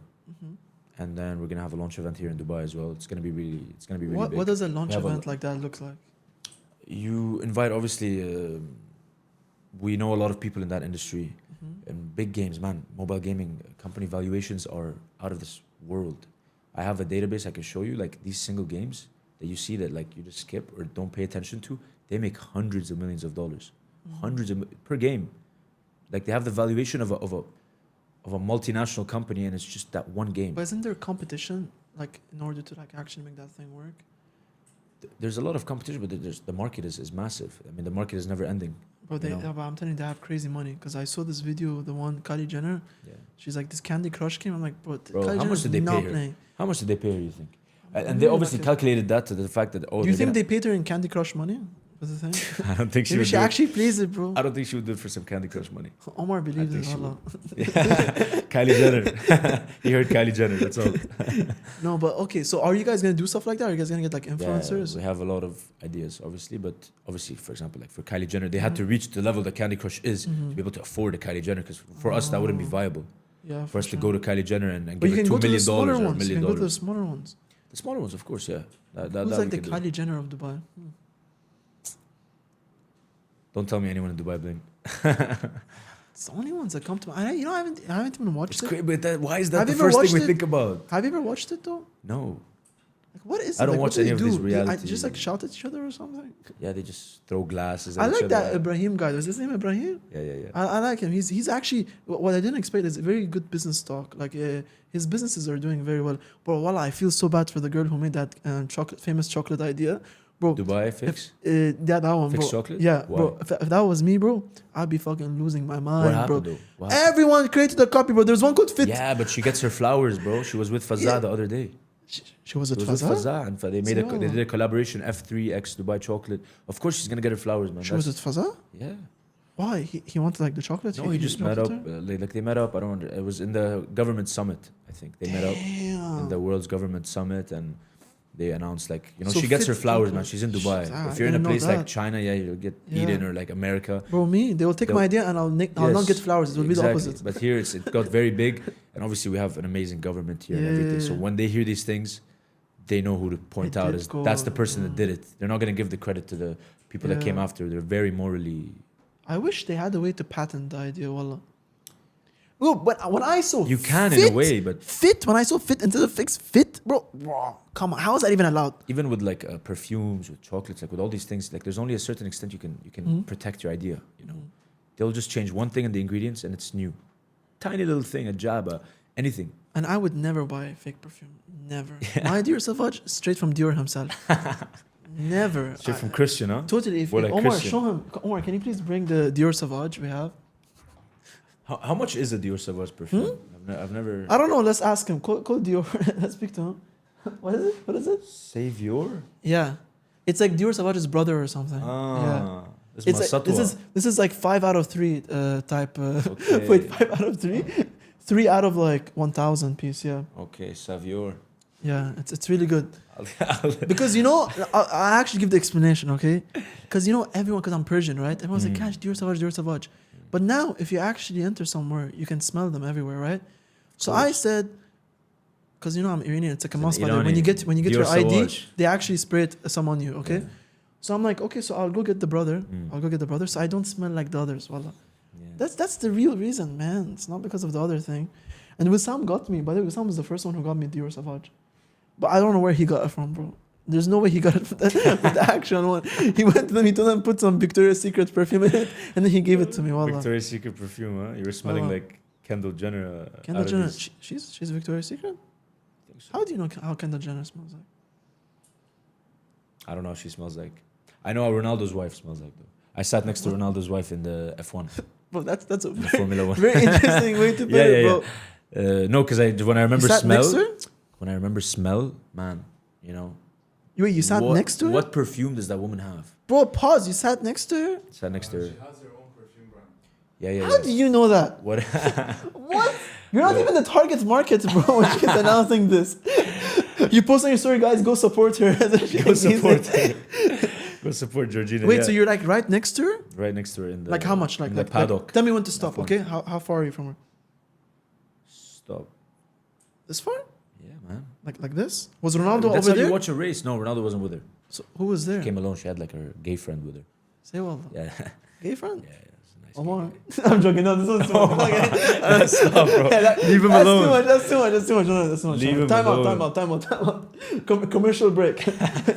A: and then we're gonna have a launch event here in Dubai as well. It's gonna be really big.
B: What does a launch event like that look like?
A: You invite obviously. We know a lot of people in that industry, and big games, man. Mobile gaming company valuations are out of this world. I have a database I can show you. Like these single games that you see that like you just skip or don't pay attention to, they make hundreds of millions of dollars, per game. Like they have the valuation of a multinational company, and it's just that one game.
B: But isn't there competition like in order to like actually make that thing work?
A: There's a lot of competition, but the market is massive. I mean, the market is never ending.
B: But I'm telling you, they have crazy money. Because I saw this video, the one Kylie Jenner. Yeah. She's like, this Candy Crush game. I'm like, bro,
A: how much did they pay her? How much did they pay her, you think? And they obviously calculated that to the fact that,
B: do you think they paid her in Candy Crush money? Was the thing?
A: I don't think she
B: Maybe
A: would
B: she
A: do it.
B: actually plays it, bro.
A: I don't think she would do it for some Candy Crush money.
B: Omar believes
A: think
B: it.
A: she
B: Allah.
A: Kylie Jenner. He heard Kylie Jenner, that's all.
B: No, but okay. So are you guys gonna do stuff like that? Are you guys gonna get like influencers?
A: Yeah, we have a lot of ideas, obviously, but obviously, for example, like for Kylie Jenner, they had to reach the level that Candy Crush is to be able to afford a Kylie Jenner, because for us, that wouldn't be viable.
B: Yeah,
A: For us to go to Kylie Jenner and
B: But
A: give
B: you
A: her
B: can
A: $2
B: go to the
A: million
B: smaller
A: or $1
B: ones. You
A: million.
B: can go to the smaller ones.
A: The smaller ones, of course, yeah.
B: Who's
A: that
B: like the
A: we can do.
B: Kylie Jenner of Dubai?
A: Don't tell me anyone in Dubai bling.
B: It's the only ones that come to mind. I haven't even watched
A: It's
B: it.
A: crazy, but why is that
B: Have
A: the
B: you ever
A: first thing
B: watched
A: we
B: it?
A: think about?
B: Have you ever watched it though?
A: No.
B: Like, what is it?
A: I don't
B: Like,
A: watch
B: what do
A: any
B: they
A: of these
B: do?
A: reality-
B: Just like shout at each other or something.
A: Yeah, they just throw glasses.
B: I
A: at each
B: like that
A: other.
B: Ibrahim guy. Was his name Ibrahim?
A: Yeah.
B: I like him. He's actually what I didn't expect is very good business talk. Like his businesses are doing very well. Bro, wallah, I feel so bad for the girl who made that famous chocolate idea, bro.
A: Dubai fix?
B: That one,
A: Fix
B: bro.
A: chocolate?
B: Yeah,
A: Why?
B: bro. If that was me, bro, I'd be fucking losing my mind,
A: What happened
B: bro.
A: though? What happened?
B: Everyone created a copy, bro. There's one called Fit.
A: Yeah, but she gets her flowers, bro. She was with Fazza
B: Yeah.
A: the other day.
B: She was
A: She
B: with
A: was with
B: Fazza.
A: Fazza, and they did a collaboration, F3X Dubai chocolate. Of course, she's gonna get her flowers, man.
B: She was with Fazza.
A: Yeah.
B: Why? He wanted like the chocolate.
A: No, he just met up.
B: chocolate her?
A: Like they met up. I don't. It was in the government summit. I think they met up in
B: Damn.
A: the world's government summit, and they announced like
B: So
A: she gets her
B: Fit
A: flowers,
B: chocolate.
A: man. She's in Dubai.
B: Ah,
A: If
B: I
A: you're in a
B: didn't know
A: place like
B: that.
A: China, yeah, you'll get
B: Yeah.
A: Eden, or like America.
B: Bro, me, they will take my idea and I'll not
A: Yes,
B: get flowers. It will be the
A: exactly.
B: opposite.
A: But here it got very big, and obviously we have an amazing government here and everything. So
B: Yeah.
A: when they hear these things, they know who to point
B: It
A: out
B: did
A: as
B: go,
A: that's the person that
B: yeah.
A: did it. They're not gonna give the credit to the people that came
B: Yeah.
A: after. They're very morally.
B: I wish they had a way to patent the idea, wallah. Bro, but when I saw
A: You can
B: fit,
A: in a way, but
B: when I saw fit instead of fix, fit, bro, come on, how is that even allowed?
A: even with like perfumes, with chocolates, like with all these things, like there's only a certain extent you can protect your idea. You know, they'll just change one thing in the ingredients and it's new, tiny little thing, a jabba, anything.
B: And I would never buy fake perfume. Never. My Dior Sauvage, straight from Dior himself. Never.
A: Straight from Christian, huh?
B: Totally. If
A: We're like
B: Omar,
A: Christian.
B: show him. Omar, can you please bring the Dior Sauvage we have?
A: How much is a Dior Sauvage perfume? I've never.
B: I don't know. Let's ask him. Call Dior. Let's speak to him. What is it? What is it?
A: Savior?
B: Yeah. It's like Dior Sauvage's brother or something.
A: Ah,
B: Yeah. It's like, this is like 5 out of 3 type.
A: Okay.
B: Wait, 5 out of 3? 3 out of like 1,000 piece, yeah.
A: Okay, Savior.
B: Yeah, it's really good.
A: I'll-
B: Because, I actually give the explanation, okay? Because, everyone, because I'm Persian, right? Everyone's like, Kash, Dior Sauvage, Dior Sauvage. But now, if you actually enter somewhere, you can smell them everywhere, right? So I said, because, I'm Iranian, it's like a must.
A: Irani.
B: When you get
A: Dior
B: your ID,
A: Sauvage.
B: they actually spray some on you, okay?
A: Yeah.
B: So I'm like, okay, so I'll go get the brother. I'll go get the brother so I don't smell like the others, wallah.
A: Yeah.
B: That's the real reason, man. It's not because of the other thing. And Wissam got me. By the way, Wissam was the first one who got me Dior Sauvage. But I don't know where he got it from, bro. There's no way he got it from the actual one. He went to them, he told them put some Victoria's Secret perfume in it, and then he gave it to me, wallah.
A: Victoria's Secret perfume, huh? You were smelling
B: Wallah.
A: like Kendall Jenner.
B: Kendall
A: out of
B: Jenner,
A: his-
B: she's Victoria's Secret?
A: think so.
B: How do you know how Kendall Jenner smells like?
A: I don't know how she smells like. I know how Ronaldo's wife smells like, though. I sat next to Ronaldo's wife in the F1,
B: Bro, that's a
A: in the Formula One.
B: very interesting way to put it, bro.
A: No, because when I remember
B: sat
A: smell,
B: next to her?
A: when I remember smell, man,
B: Wait, you sat next to her?
A: What perfume does that woman have?
B: Bro, pause. You sat next to her?
A: Sat next to her.
C: She has her own perfume brand.
A: Yeah.
B: How do you know that?
A: What?
B: What? You're not even the target market, bro, when she's announcing this. You post on your story, guys, go support her.
A: Go support her. Go support Georgina.
B: Wait,
A: yeah.
B: so you're like right next to her?
A: right next to her in the
B: Like how much? Like
A: in the
B: like
A: paddock.
B: tell me when to stop,
A: F1.
B: okay? How far are you from her?
A: Stop.
B: This far?
A: Yeah, man.
B: Like this? Was Ronaldo
A: That's
B: over
A: how
B: there?
A: you watch a race. No, Ronaldo wasn't with her.
B: So who was there?
A: Came alone. She had like her gay friend with her.
B: Say what?
A: Yeah.
B: Gay friend?
A: Yeah, it's a nice
B: Omar.
A: gay
B: I'm joking. No, this one's too much. Okay.
A: Stop, bro. Leave him
B: That's
A: alone.
B: too much. That's too much. That's too much. No, that's too much.
A: Leave him
B: Time
A: alone.
B: out. Commercial break.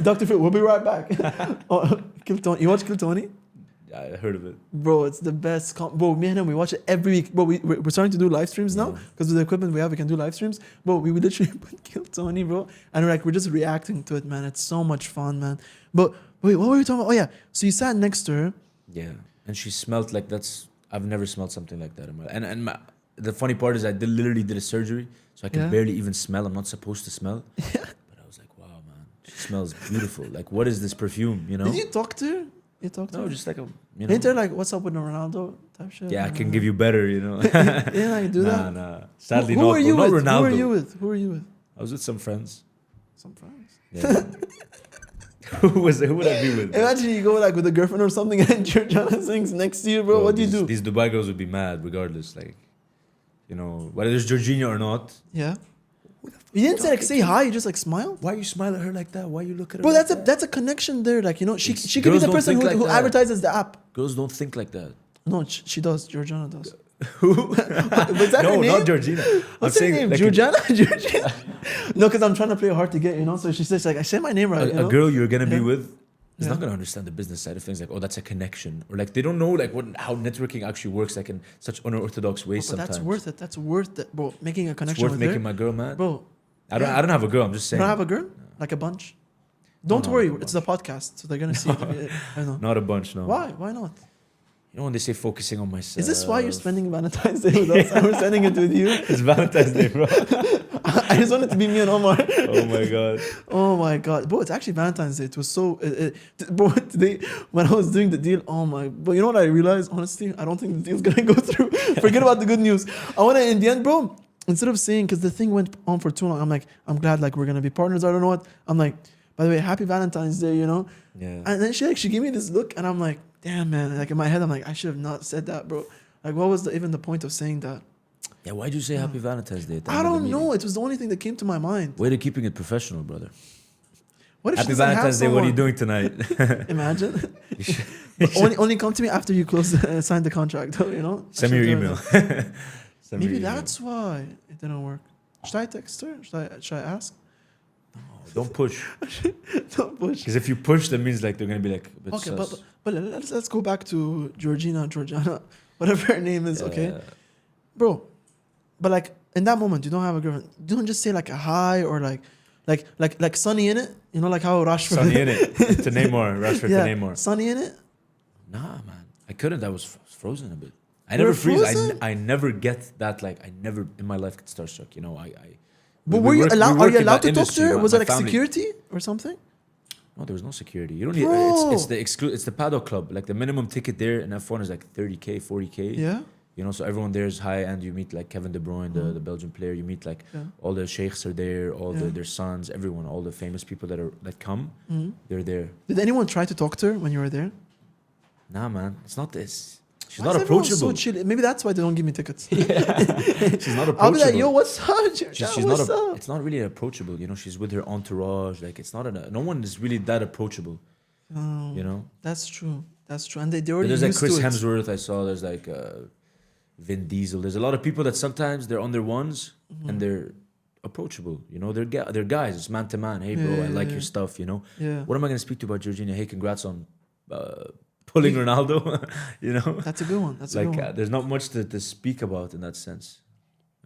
B: Dr. Phil, we'll be right back. Kill Tony. You watch Kill Tony?
A: Yeah, I heard of it.
B: Bro, it's the best. Bro, me and him, we watch it every week. Bro, we're starting to do live streams now because with the equipment we have, we can do live streams. Bro, we literally put Kill Tony, bro, and we're just reacting to it, man. It's so much fun, man. But wait, what were we talking about? Oh yeah, so you sat next to her.
A: Yeah, and she smelled like I've never smelled something like that in my life. The funny part is I literally did a surgery, so I can
B: Yeah.
A: barely even smell. I'm not supposed to smell. But I was like, wow, man, she smells beautiful. Like, what is this perfume? You know?
B: Did you talk to her? You talk to
A: No,
B: her?
A: just like a, you
B: Ain't
A: know.
B: there like, what's up with Ronaldo type shit?
A: Yeah, I can give you better, you know.
B: Yeah, like do that.
A: Nah. Sadly,
B: who
A: not.
B: are you
A: Not
B: with?
A: Ronaldo.
B: Who are you with? Who are you with?
A: I was with some friends.
B: Some friends.
A: Yeah. Who would I be with?
B: Imagine you go like with a girlfriend or something and Georgina sings next to you, bro. What do you do?
A: These Dubai girls would be mad regardless. Like, you know, whether there's Georgina or not.
B: Yeah. You didn't say like say hi. You just like smiled.
A: Why you smile at her like that? Why you look at her?
B: Bro,
A: like
B: that's a connection there. Like, you know, she
A: It's-
B: could be
A: girls
B: the
A: don't
B: person
A: think like
B: who
A: that.
B: advertises the app.
A: Girls don't think like that.
B: No, she does. Georgina does.
A: Who?
B: Was that
A: no,
B: her name?
A: not Georgina.
B: What's her name?
A: like
B: Georgina? Georgina? No, because I'm trying to play hard to get, you know. So she says like, I say my name right.
A: a girl you're gonna be
B: Yeah.
A: with is
B: Yeah.
A: not gonna understand the business side of things. Like, oh, that's a connection, or like they don't know like how networking actually works, like in such unorthodox ways.
B: But
A: Sometimes
B: that's worth it. That's worth it, bro. Making a
A: it's
B: connection
A: worth
B: with
A: making
B: her,
A: my girl mad.
B: bro.
A: I don't have a girl. I'm just
B: You
A: saying.
B: don't have a girl? Like a bunch? Don't
A: No,
B: worry,
A: like a
B: it's the podcast, so they're gonna see it. I know.
A: Not a bunch, no.
B: Why? Why not?
A: You know when they say focusing on myself.
B: Is this why you're spending Valentine's Day with us and we're spending it with you?
A: It's Valentine's Day, bro.
B: I just want it to be me and Omar.
A: Oh my god.
B: Oh my god, bro! It's actually Valentine's Day. It was so, bro. Today when I was doing the deal, oh my! But you know what I realized? Honestly, I don't think the deal's gonna go through. Forget about the good news. I want to, in the end, bro. Instead of saying, because the thing went on for too long, I'm like, I'm glad like we're gonna be partners. I don't know what. I'm like, by the way, happy Valentine's Day, you know.
A: Yeah.
B: And then she gave me this look, and I'm like, damn man. Like in my head, I'm like, I should have not said that, bro. Like, what was even the point of saying that?
A: Yeah. Why'd you say Happy Valentine's Day? At the
B: I
A: end of the
B: don't
A: meeting?
B: know. It was the only thing that came to my mind.
A: Way to keeping it professional, brother.
B: What if she
A: Happy
B: doesn't have
A: Valentine's Day. What are you
B: someone?
A: doing tonight?
B: Imagine. But only come to me after you sign the contract, you know?
A: Send me your email. Send me
B: Maybe
A: your email.
B: that's why it didn't work. Should I text her? Should I ask?
A: Don't push.
B: Don't push.
A: Because if you push, that means like they're gonna be like a bit
B: Okay,
A: sus.
B: but let's go back to Georgina, whatever her name is, okay?
A: Yeah.
B: Bro, but like in that moment, you don't have a girlfriend. You don't just say like a hi or like Sunny in it. You know, like how Rashford.
A: Sunny in it. To Neymar. Rashford
B: Yeah,
A: to Neymar.
B: Sunny in it.
A: Nah, man. I couldn't. I was frozen a bit. I
B: You
A: never
B: were
A: freeze.
B: frozen?
A: I never get that. Like, I never in my life get starstruck. You know,
B: But
A: we
B: were you
A: work- we
B: allowed? Are
A: work
B: you
A: in
B: allowed
A: that
B: to talk to her?
A: industry,
B: Was
A: my
B: it like
A: family-
B: security or something?
A: No, there was no security. You don't need.
B: Bro.
A: It's the paddock club. Like the minimum ticket there in F1 is like 30K, 40K.
B: Yeah.
A: You know, so everyone there is high end. You meet like Kevin De Bruyne, the Belgian player. You meet like
B: Yeah.
A: all the sheikhs are there, all
B: Yeah.
A: their sons, everyone, all the famous people that come.
B: Mhm.
A: They're there.
B: Did anyone try to talk to her when you were there?
A: Nah, man, it's not this. She's
B: Why
A: not
B: is everyone
A: approachable.
B: So chill? Maybe that's why they don't give me tickets.
A: She's not approachable.
B: I'll be like, yo, what's up?
A: She's not.
B: What's up?
A: It's not really approachable. You know, she's with her entourage. Like, it's not. No one is really that approachable.
B: Oh,
A: You know.
B: that's true. That's true. And they
A: But
B: already
A: there's like
B: used
A: Chris
B: to it.
A: Hemsworth. I saw. There's like Vin Diesel. There's a lot of people that sometimes they're on their ones
B: Mm-hmm.
A: and they're approachable. You know, they're guys. It's man to man. Hey, bro, I like your stuff. You know.
B: Yeah.
A: What am I gonna speak to about Georgina? Hey, congrats on pulling Ronaldo. You know.
B: That's a good one. That's a
A: Like
B: good one.
A: there's not much to speak about in that sense.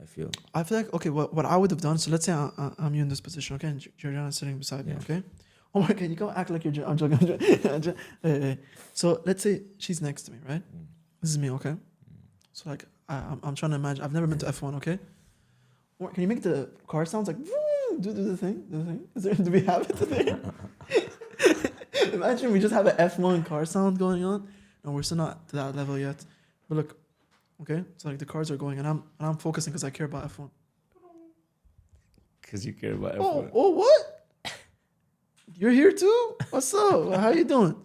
A: I feel.
B: I feel like, okay, what I would have done, so let's say I'm you in this position, okay, and Georgiana's sitting beside me,
A: Yeah.
B: okay? Oh my God, you can't act like you're, I'm joking, I'm joking. Hey. So let's say she's next to me, right? This is me, okay? So like, I'm trying to imagine, I've never been to F1, okay? Or can you make the car sounds like, do the thing, do we have it there? Imagine we just have an F1 car sound going on, and we're still not to that level yet. But look, okay, so like the cars are going, and I'm focusing because I care about F1.
A: Because you care about
B: Oh, what? You're here too? What's up? How you doing?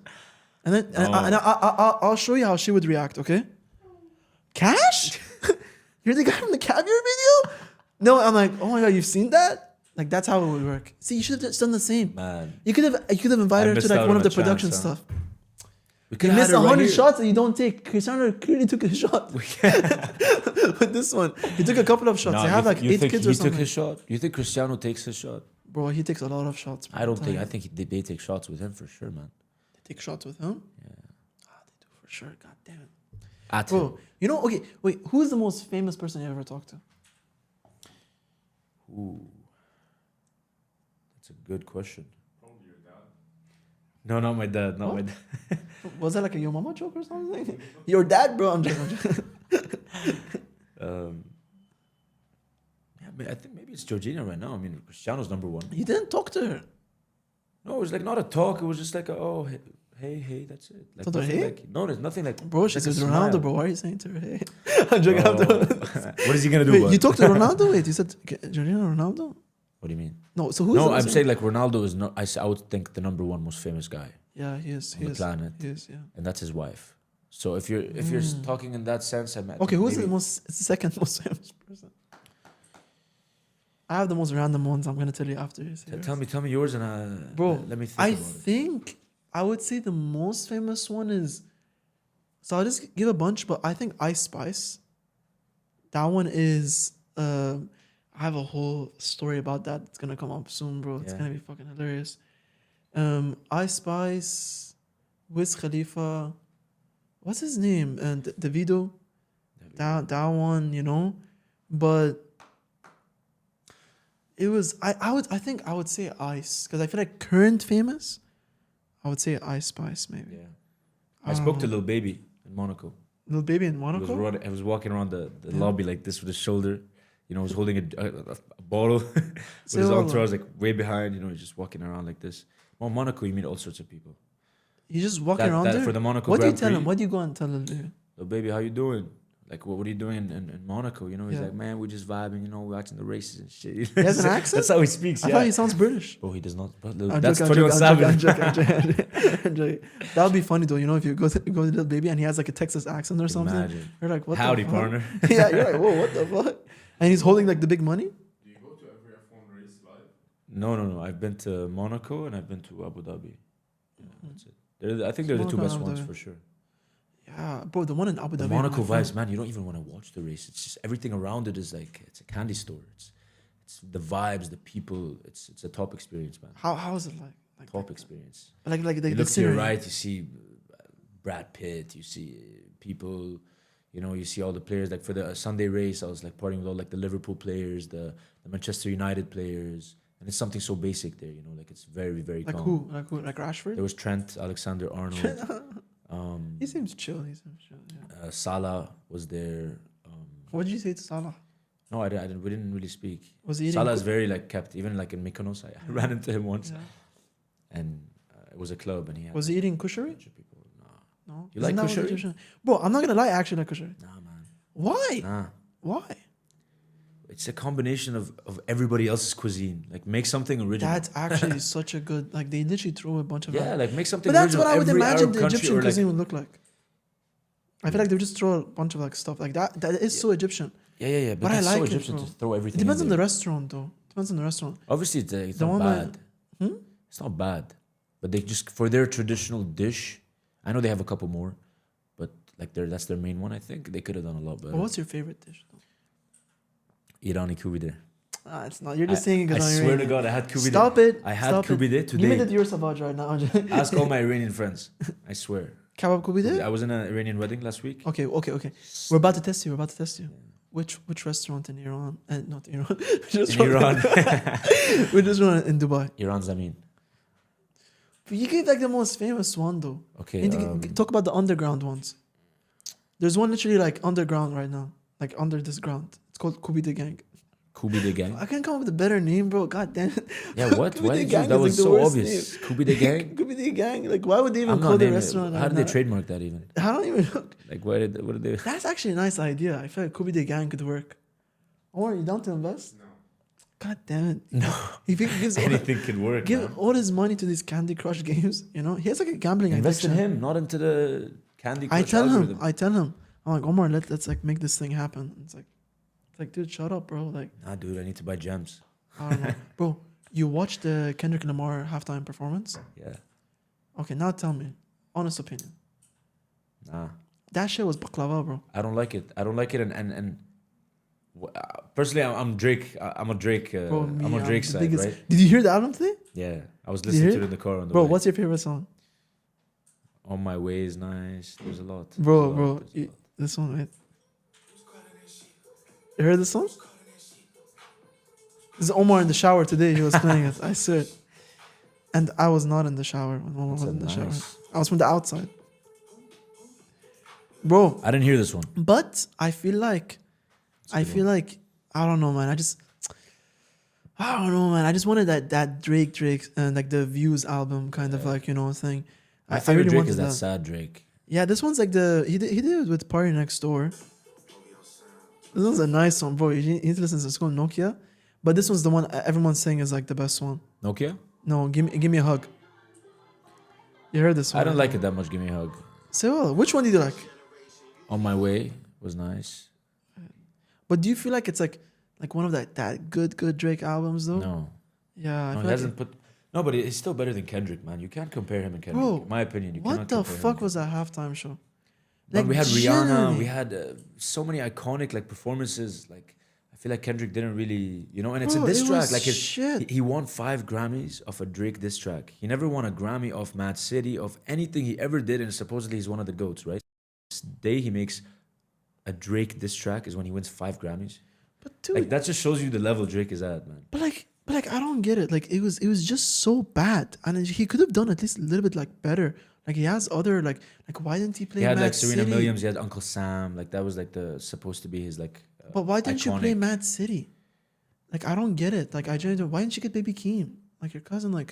B: And then I'll show you how she would react, okay? Cash? You're the guy from the Caviar video? No, I'm like, oh my God, you've seen that? Like, that's how it would work. See, you should have just done the same.
A: Man.
B: You could have invited her to
A: missed
B: like
A: out
B: one
A: on
B: of the
A: a chance,
B: production
A: huh?
B: stuff.
A: We
B: You
A: could have
B: missed
A: had her
B: 100
A: right here.
B: shots that you don't take. Cristiano clearly took a shot. With this one, he took a couple of shots.
A: Nah,
B: They have
A: you
B: like
A: th- you
B: 8
A: think
B: kids
A: he
B: or
A: took
B: something.
A: his shot? You think Cristiano takes his shot?
B: Bro, he takes a lot of shots.
A: I don't think. I think they take shots with him for sure, man.
B: They take shots with him.
A: Yeah.
B: They do for sure. God damn it.
A: At him.
B: Bro, you know, okay, wait, who's the most famous person you ever talked to?
A: Ooh. That's a good question. No, not my dad. Not my dad.
B: Was that like a Yo Mama joke or something? Your dad, bro. I'm joking.
A: Yeah, I think maybe it's Georgina right now. I mean, Cristiano's number one.
B: You didn't talk to her.
A: No, it was like not a talk. It was just like, hey, that's it. Like
B: Told her,
A: nothing
B: hey?
A: like no, there's nothing like.
B: Bro, she's
A: like
B: with
A: a
B: Ronaldo,
A: smile.
B: bro. Why are you saying to her, hey? I'm joking.
A: What is he gonna do?
B: Wait,
A: about
B: you
A: it?
B: talked to Ronaldo? Wait, you said Georgina Ronaldo?
A: What do you mean?
B: No, so who's
A: No,
B: the
A: I'm
B: most
A: saying like Ronaldo is not. I would think the number one most famous guy
B: Yeah, he is.
A: on
B: He
A: the
B: is.
A: planet,
B: He is, yeah.
A: and that's his wife. So if you're talking in that sense, I meant
B: Okay, who's the
A: maybe-
B: second most famous person? I have the most random ones. I'm gonna tell you after.
A: Tell me yours, and
B: Bro,
A: let me think
B: I
A: about it.
B: think I would say the most famous one is. So I'll just give a bunch, but I think Ice Spice. That one is. I have a whole story about that. It's gonna come up soon, bro. It's
A: Yeah.
B: gonna be fucking hilarious. Ice Spice, Wiz Khalifa. What's his name? And Davido. That one, you know, but it was I think I would say Ice because I feel like current famous. I would say Ice Spice maybe.
A: Yeah, I spoke to Lil Baby in Monaco.
B: Lil Baby in
A: He
B: Monaco.
A: was walking around the lobby like this with his shoulder. You know, he was holding a bottle with
B: Say
A: his
B: what,
A: entourage like way behind. You know, he's just walking around like this. Well, Monaco, you meet all sorts of people.
B: He's just walking around there.
A: For the Monaco
B: What do you
A: Grand
B: tell
A: Prix.
B: him? What do you go and tell Lil Baby?
A: Lil Baby, how you doing? Like, what are you doing in Monaco? You know, he's
B: Yeah.
A: like, man, we're just vibing. You know, we're watching the races and shit.
B: He has an accent?
A: That's how he speaks.
B: I
A: Yeah.
B: thought he sounds British.
A: Bro, he does not. But
B: I'm
A: that's
B: joking,
A: 21
B: I'm
A: Savage.
B: joking. That would be funny though, you know, if you go to Lil Baby and he has like a Texas accent or something.
A: Imagine.
B: You're like, what
A: Howdy,
B: the fuck?
A: partner.
B: Yeah, you're like, whoa, what the fuck? And he's holding like the big money.
C: Do you go to every F1 race live?
A: No. I've been to Monaco and I've been to Abu Dhabi. Yeah, that's it. I think they're the two
B: Monaco
A: best
B: and Abu
A: ones
B: Dhabi.
A: for sure.
B: Yeah, bro, the one in Abu Dhabi.
A: The
B: I'm
A: Monaco
B: like,
A: vibes, man. You don't even want to watch the race. It's just everything around it is like it's a candy store. It's the vibes, the people. It's a top experience, man.
B: How is it like
A: Top experience.
B: Like
A: You
B: the
A: look to your
B: scenery.
A: right, you see Brad Pitt. You see people. You know, you see all the players. Like for the Sunday race, I was like partying with all like the Liverpool players, the Manchester United players, and it's something so basic there. You know, like it's very very
B: Like
A: calm.
B: who? Like who? Like Rashford?
A: There was Trent Alexander-Arnold.
B: He seems chill. Yeah.
A: Salah was there.
B: What did you say to Salah?
A: No, I didn't. We didn't really speak.
B: Was he eating?
A: Salah is very like kept. Even like in Mykonos, I ran into him once,
B: Yeah.
A: and it was a club, and he had
B: Was he eating
A: a
B: kushari?
A: bunch of people. Nah,
B: No.
A: You like
B: Isn't that what
A: kushari?
B: Egyptian- Bro, I'm not gonna lie. I actually like kushari.
A: nah, man.
B: Why?
A: Nah,
B: Why?
A: it's a combination of everybody else's cuisine. Like make something original.
B: That's actually such a good. Like they literally throw a bunch of.
A: yeah, like make something.
B: But that's
A: original.
B: what I would
A: Every
B: imagine
A: Arab
B: the
A: country
B: Egyptian
A: or,
B: cuisine
A: Like,
B: would look like. I feel like they would just throw a bunch of like stuff like that. That is so Egyptian.
A: yeah. But
B: But I
A: that's
B: like
A: so
B: it,
A: Egyptian
B: bro.
A: to throw
B: It
A: everything.
B: depends
A: in
B: on the
A: there.
B: restaurant, though. Depends on the restaurant.
A: Obviously, it's
B: The
A: not
B: one
A: bad.
B: that-
A: It's not bad, but they just for their traditional dish. I know they have a couple more, but like that's their main one. I think they could have done a lot better.
B: But what's your favorite dish? Though?
A: Irani kubide.
B: It's not. You're just saying it
A: I
B: because
A: swear to God, I had kubide.
B: Stop it.
A: I had
B: Stop it.
A: kubide
B: Give me
A: today.
B: the your savage right now.
A: Ask all my Iranian friends. I swear.
B: Kebab kubide?
A: I was in an Iranian wedding last week.
B: Okay. We're about to test you. Which restaurant in Iran? Not Iran.
A: In Iran.
B: Which restaurant in Dubai?
A: Iran Zamin.
B: But you gave like the most famous one though.
A: Okay.
B: You need to talk about the underground ones. There's one literally like underground right now, like under this ground. It's called Kubide Gang.
A: Kubide gang.
B: I can't come up with a better name, bro. God damn it.
A: Yeah, what?
B: Kubide
A: Why did you?
B: Gang
A: That
B: is, like,
A: was
B: the
A: so
B: worst
A: obvious. Kubide gang.
B: Kubide Gang. Like, why would they even
A: I'm
B: call
A: not
B: the
A: naming it.
B: restaurant?
A: How
B: like
A: did they
B: that?
A: trademark that even?
B: I don't even know.
A: Like, what did they?
B: That's actually a nice idea. I feel like Kubide Gang could work. Omar, you down to invest?
C: No.
B: God damn it.
A: No.
B: If he gives
A: Anything can work.
B: give
A: man.
B: all his money to these Candy Crush games, you know, he has like a gambling
A: Invest in
B: addiction.
A: him, not into the Candy Crush
B: I tell
A: algorithm.
B: him, I'm like, Omar, let's like make this thing happen. It's like, dude, shut up, bro. Like,
A: Nah, dude, I need to buy gems.
B: I don't know. Bro, you watched the Kendrick Lamar halftime performance?
A: Yeah.
B: Okay, now tell me, honest opinion.
A: Nah,
B: That shit was baklava, bro.
A: I don't like it. And personally, I'm Drake. I'm a Drake.
B: Bro,
A: I'm on Drake's
B: the
A: side,
B: biggest-
A: right?
B: Did you hear the album today?
A: Yeah, I was
B: Did you
A: listening
B: hear
A: to it in the car on the
B: Bro,
A: way.
B: what's your favorite song?
A: On My Way is nice. There's a lot.
B: Bro,
A: There's a lot.
B: this one, right? You heard this song? This is Omar in the shower today. He was playing it. I swear. And I was not in the shower when Omar was
A: That's
B: in the
A: nice.
B: shower. I was from the outside. Bro,
A: I didn't hear this one.
B: but I feel like, I don't know, man. I don't know, man. I just wanted that Drake and like the Views album kind of like, you know, thing.
A: My
B: I
A: favorite
B: really
A: Drake
B: wanted
A: is that
B: that.
A: sad Drake.
B: Yeah, this one's like he did it with Party Next Door. This one's a nice one, bro. You need to listen to this. It's called Nokia, but this one's the one everyone's saying is like the best one.
A: Nokia?
B: No, give me a hug. You heard this one?
A: I don't
B: right?
A: like it that much. Give me a hug.
B: Say well, which one did you like?
A: On My Way was nice.
B: But do you feel like it's like one of that good Drake albums though?
A: No,
B: Yeah, I
A: no,
B: feel
A: he
B: like
A: hasn't put. No, but he's still better than Kendrick, man. You can't compare him and Kendrick.
B: Bro,
A: in my opinion, you
B: what
A: cannot
B: the
A: compare him
B: fuck
A: and
B: was that halftime show?
A: Man, we had Rihanna.
B: genuinely.
A: We had so many iconic like performances. Like I feel like Kendrick didn't really, and it's
B: Bro,
A: a diss
B: it
A: track.
B: was
A: Like
B: shit.
A: he won 5 Grammys off a Drake diss track. He never won a Grammy off Mad City of anything he ever did, and supposedly he's one of the goats, right? This day he makes a Drake diss track is when he wins 5 Grammys.
B: But dude,
A: Like that just shows you the level Drake is at, man.
B: but like I don't get it. Like it was just so bad, and he could have done at least a little bit like better. Like he has other like why didn't he play?
A: He had
B: Mad
A: like Serena
B: City?
A: Williams. He had Uncle Sam. Like that was like the supposed to be his like.
B: But why didn't you play
A: iconic-
B: Mad City? Like I don't get it. Like I genuinely, why didn't you get Baby Keem? Like your cousin, like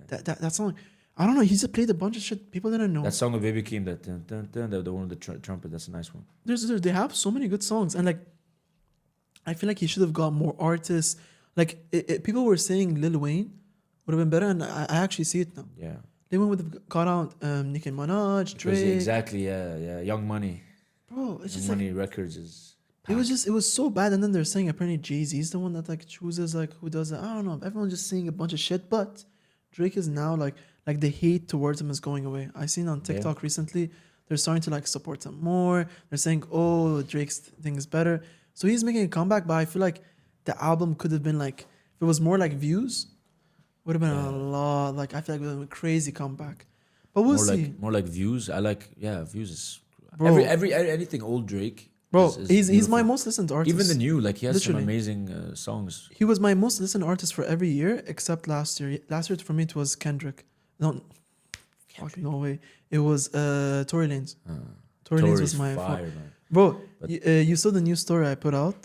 B: that song. I don't know. He just played a bunch of shit people didn't know.
A: That song of Baby Keem, that dun, dun, dun, the one with the trumpet. That's a nice one.
B: They have so many good songs, and like I feel like he should have got more artists. Like people were saying Lil Wayne would have been better, and I actually see it now.
A: Yeah.
B: Lil Wayne would have got out Nicki Minaj,
A: Because
B: Drake.
A: exactly, yeah. Young Money.
B: Bro, it's
A: Young
B: just
A: Money Records is.
B: it was so bad, and then they're saying apparently Jay-Z's the one that like chooses like who does it. I don't know. Everyone's just saying a bunch of shit, but Drake is now like the hate towards him is going away. I seen on TikTok recently they're starting to like support him more. They're saying, oh, Drake's thing is better, so he's making a comeback. But I feel like the album could have been like if it was more like views, would have been a lot. Like I feel like it would have been a crazy comeback. But we'll see.
A: More like Views. I like Views is.
B: Bro.
A: Anything old Drake.
B: Bro,
A: is
B: he's
A: beautiful.
B: my most listened artist.
A: Even the new, like he has
B: Literally.
A: some amazing songs.
B: He was my most listened artist for every year except last year. Last year for me it was Kendrick. No, fuck no way. It was Tory Lanez. Tory Lanez was my
A: fire, man.
B: bro.
A: But-
B: You saw the new story I put out.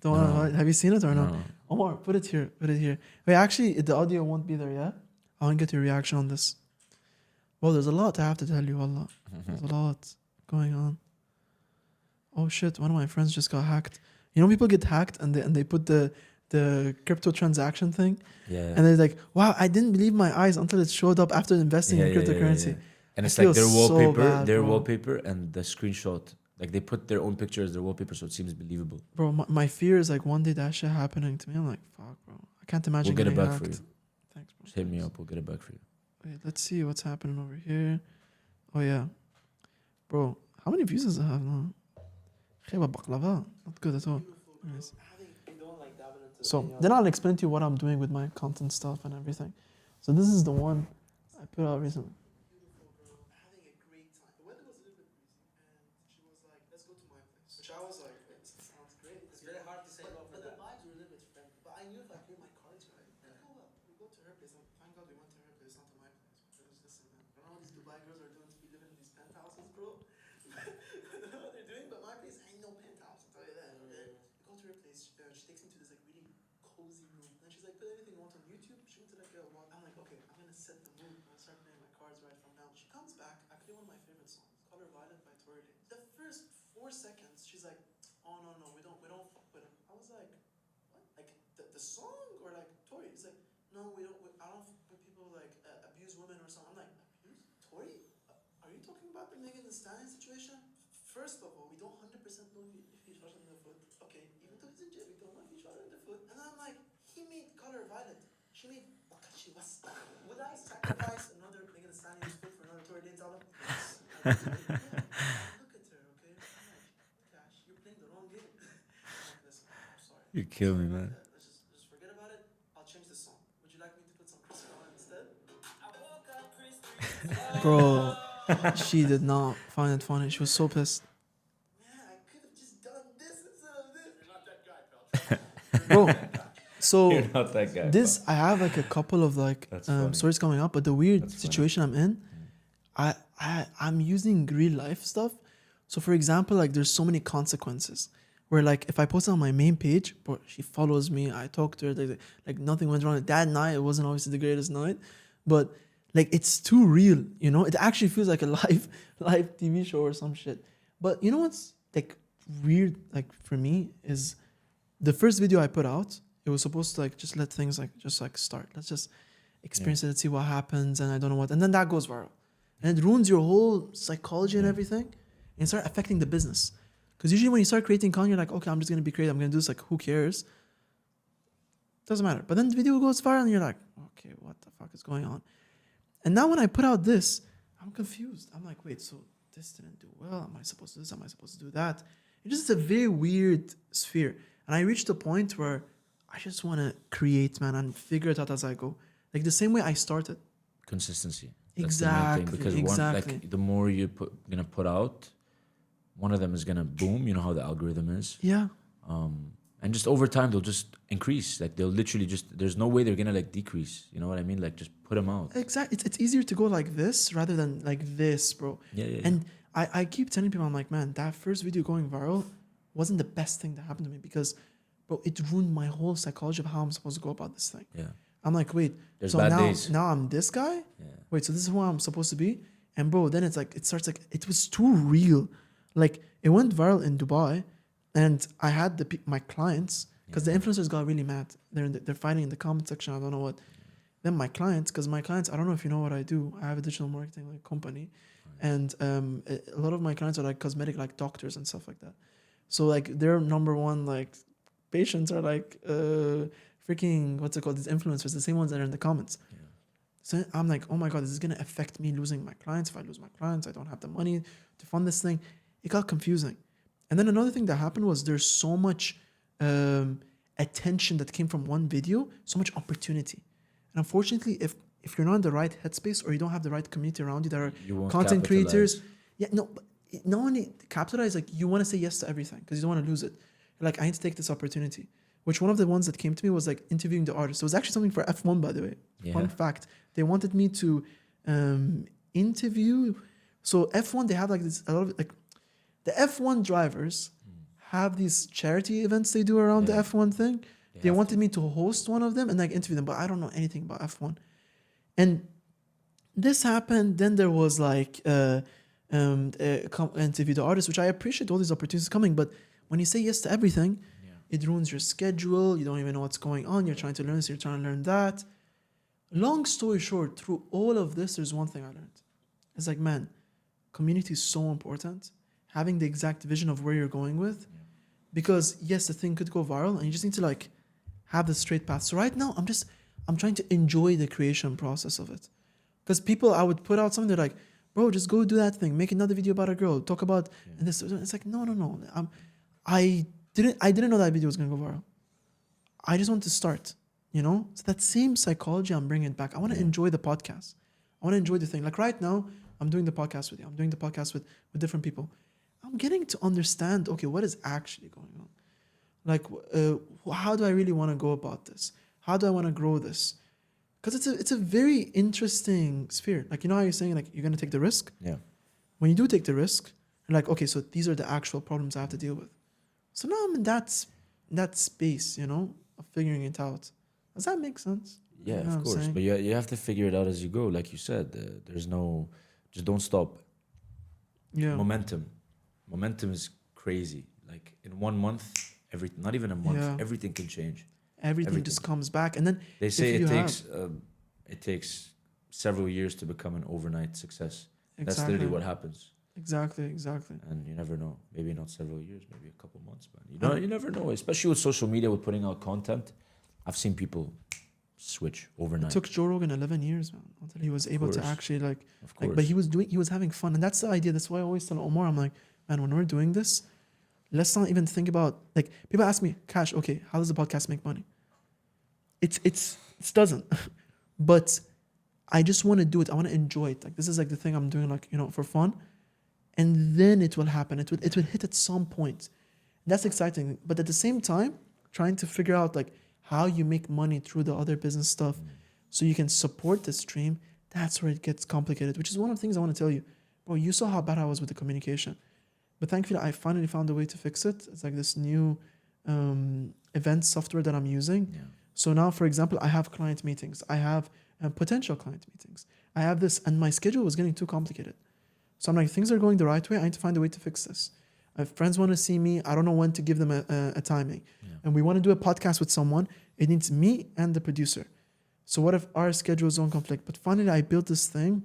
B: The one,
A: No.
B: have you seen it or no?
A: No.
B: Omar, put it here. Put it here. Wait, actually, the audio won't be there yet. I want to get your reaction on this. Well, there's a lot I have to tell you. Allah, there's a lot going on. Oh shit! One of my friends just got hacked. You know, people get hacked and they put the crypto transaction thing,
A: Yeah.
B: and they're like, "Wow, I didn't believe my eyes until it showed up after investing in cryptocurrency."
A: Yeah. And
B: I
A: it's like
B: feel
A: their
B: so
A: wallpaper,
B: bad, bro.
A: and the screenshot. Like they put their own picture as their wallpaper, so it seems believable.
B: Bro, my fear is like one day that shit happening to me. I'm like, fuck, bro. I can't imagine.
A: We'll get it
B: getting
A: back for
B: hacked.
A: you.
B: Thanks, bro.
A: Just hit me up. We'll get it back for you.
B: Wait, let's see what's happening over here. Oh yeah, bro. How many views does it have now? خيبة بقلبة. Not good at all. Anyways. So then I'll explain to you what I'm doing with my content stuff and everything. So this is the one I put out recently. Having a great time. The weather was a little bit breezy, and she was like, "Let's go to my place." Which I was like, "Sounds great." It's very hard to say no for that. The vibes were a little bit friendly, but I knew if I play my cards right, oh well, we go to her place. And thank God we went to her place, not to my place. Because listen, man, I don't know what these Dubai girls are doing to be living in these penthouses, bro. I don't know what they're doing, but my place ain't no penthouse. I'll tell you that. Okay? We go to her place. She takes me to this like really cozy room, and she's like, "Put anything you want on YouTube." She went to like a wall. I'm like, "Okay, I'm gonna set the mood. I'm gonna start playing my cards right from now." She comes back. I play one of my favorite songs, "Color Violet" by Tory. The first 4 seconds, she's like, "Oh no, we don't fuck with him." I was like, "What? Like the song or like Tory?" He's like, "No, I don't fuck with people who like abuse women or something." I'm like, "Abuse Tory? Are you talking about the Megan Thee Stallion situation?" First of all, we don't 100% know if he shot her in the foot. Okay, even though he's in jail, we don't know if he shot her in the foot. And then I'm like, he made Color Violet. She made Wakachi was. Would I sacrifice another Megan Thee Stallion's foot for another Tory Lanez album? Yes. I would do it. Yeah. Look at her, okay? I'm like, Kash, you're playing the wrong game. I'm like, listen, I'm sorry.
A: You kill me, man.
B: Let's just forget about it. I'll change the song. Would you like me to put some Chris Brown instead? Bro, she did not find it funny. She was so pissed. Man, I could have just done this instead of this. You're not that guy, pal. Bro, so
A: You're not that guy.
B: this I have like a couple of like
A: That's funny.
B: stories coming up, but the weird
A: That's funny.
B: situation I'm in, I'm using real life stuff. So for example, like there's so many consequences where like if I post it on my main page, bro, she follows me, I talk to her, like nothing went wrong. That night it wasn't obviously the greatest night, but Like it's too real, you know. It actually feels like a live TV show or some shit. But you know what's like weird, like for me, is the first video I put out. It was supposed to like just let things like just like start. Let's just experience it and see what happens, and I don't know what. And then that goes viral, and it ruins your whole psychology and everything, and it start affecting the business. Because usually when you start creating content, you're like, okay, I'm just gonna be creative. I'm gonna do this. Like, who cares? Doesn't matter. But then the video goes viral, and you're like, okay, what the fuck is going on? And now when I put out this, I'm confused. I'm like, wait, so this didn't do well. Am I supposed to do this? Am I supposed to do that? It's just a very weird sphere. And I reached a point where I just want to create, man, and figure it out as I go. Like the same way I started.
A: Consistency.
B: Exactly.
A: Because
B: exactly.
A: the more gonna put out, one of them is gonna boom. You know how the algorithm is.
B: Yeah.
A: And just over time, they'll just increase. Like they'll literally just. There's no way they're gonna like decrease. You know what I mean? Like just put them out.
B: Exactly. It's easier to go like this rather than like this, bro.
A: Yeah.
B: And I keep telling people, I'm like, man, that first video going viral wasn't the best thing that happened to me because, bro, it ruined my whole psychology of how I'm supposed to go about this thing.
A: Yeah.
B: I'm like, wait,
A: There's
B: so
A: bad
B: now
A: days.
B: now I'm this guy?
A: Yeah.
B: Wait, so this is who I'm supposed to be? And bro, then it's like it starts like it was too real. Like it went viral in Dubai, and I had my clients because the influencers got really mad. They're fighting in the comment section. I don't know what. Then my clients, because my clients, I don't know if you know what I do. I have a digital marketing like company, and a lot of my clients are like cosmetic, like doctors and stuff like that. So like their number one like patients are like freaking what's it called? These influencers, the same ones that are in the comments.
A: Yeah.
B: So I'm like, oh my god, this is gonna affect me losing my clients. If I lose my clients, I don't have the money to fund this thing. It got confusing. And then another thing that happened was there's so much attention that came from one video, so much opportunity. And unfortunately, if you're not in the right headspace or you don't have the right community around you that are
A: You won't
B: content
A: capitalize.
B: creators, but not only capitalize, like you want to say yes to everything because you don't want to lose it. You're like, I need to take this opportunity. Which one of the ones that came to me was like interviewing the artist. It was actually something for F1, by the way.
A: Yeah.
B: Fun fact. They wanted me to interview. So F1, they have like this, a lot of like the F1 drivers have these charity events they do around the F1 thing. They wanted me to host one of them and like interview them, but I don't know anything about F1. And this happened. Then there was like interview the artist, which I appreciate all these opportunities coming. But when you say yes to everything, it ruins your schedule. You don't even know what's going on. You're trying to learn this, you're trying to learn that. Long story short, through all of this, there's one thing I learned. It's like, man, community is so important. Having the exact vision of where you're going with. Because yes, the thing could go viral and you just need to like have the straight path. So right now, I'm trying to enjoy the creation process of it. Because people, I would put out something, they're like, bro, just go do that thing. Make another video about a girl. Talk about and this. It's like, no. I didn't know that video was going to go viral. I just want to start, you know? So that same psychology, I'm bringing it back. I want to enjoy the podcast. I want to enjoy the thing. Like right now, I'm doing the podcast with you. I'm doing the podcast with different people. I'm getting to understand, okay, what is actually going on? Like, how do I really want to go about this? How do I want to grow this? Because it's a very interesting sphere. Like, you know how you're saying, like, you're going to take the risk?
A: Yeah.
B: When you do take the risk, you're like, okay, so these are the actual problems I have to deal with. So now I'm in that space, you know, of figuring it out. Does that make sense?
A: Yeah,
B: You know what
A: of
B: I'm
A: course.
B: saying?
A: But you have to figure it out as you go. Like you said, there's no, just don't stop.
B: Yeah.
A: Momentum is crazy. Like in 1 month, not even a month, everything can change.
B: Everything just comes back. And then
A: They say
B: if
A: it takes several years to become an overnight success. That's
B: Exactly.
A: literally what happens.
B: Exactly.
A: And you never know. Maybe not several years, maybe a couple months, man. You never know. Especially with social media, with putting out content. I've seen people switch overnight.
B: It took Joe Rogan 11 years, man, until he was able to
A: course.
B: actually
A: Of course.
B: but he was having fun. And that's the idea. That's why I always tell Omar, I'm like, man, when we're doing this, let's not even think about, like, people ask me, Kash, okay, how does the podcast make money? It doesn't. But I just want to do it. I want to enjoy it. Like, this is like the thing I'm doing, like, you know, for fun. And then it will happen. It will hit at some point. That's exciting. But at the same time, trying to figure out like how you make money through the other business stuff so you can support the stream, that's where it gets complicated, which is one of the things I want to tell you. Bro, you saw how bad I was with the communication. But thankfully, I finally found a way to fix it. It's like this new event software that I'm using.
A: Yeah.
B: So now, for example, I have client meetings. I have potential client meetings. I have this, and my schedule was getting too complicated. So I'm like, things are going the right way. I need to find a way to fix this. If friends want to see me, I don't know when to give them a timing.
A: Yeah.
B: And we want to do a podcast with someone. It needs me and the producer. So what if our schedules don't conflict? But finally, I built this thing,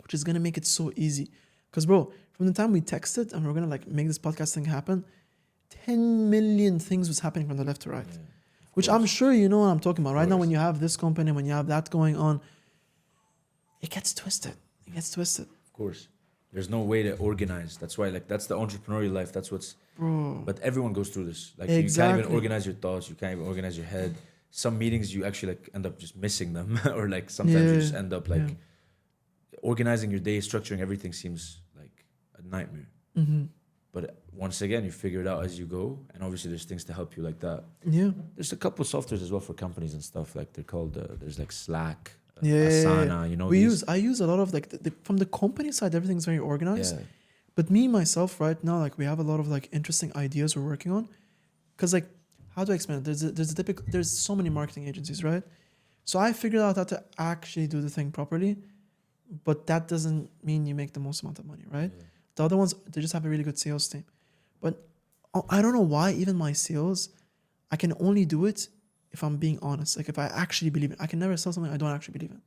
B: which is gonna make it so easy. Because bro, from the time we texted and we're gonna like make this podcast thing happen, 10 million things was happening from the left to right.
A: Yeah,
B: Which I'm sure you know what I'm talking about. Right now,
A: course.
B: when you have this company, when you have that going on, it gets twisted. It gets twisted.
A: Of course. There's no way to organize. That's why, like, that's the entrepreneurial life. That's what's.
B: Bro.
A: But everyone goes through this. Like, you can't
B: Exactly.
A: even organize your thoughts. You can't even organize your head. Some meetings you actually like end up just missing them, or like sometimes you just end up like organizing your day, structuring everything seems like a nightmare.
B: Mm-hmm.
A: But once again, you figure it out as you go, and obviously there's things to help you like that.
B: Yeah.
A: There's a couple of softwares as well for companies and stuff. Like they're called. There's like Slack,
B: Yeah.
A: Asana. You know, these-
B: I use a lot of like from the company side, everything's very organized.
A: Yeah.
B: But me myself right now, like we have a lot of like interesting ideas we're working on. Cause like, how do I explain it? There's so many marketing agencies, right? So I figured out how to actually do the thing properly, but that doesn't mean you make the most amount of money, right?
A: Yeah.
B: The other ones, they just have a really good sales team. But I don't know why even my sales, I can only do it if I'm being honest. Like if I actually believe it. I can never sell something I don't actually believe in.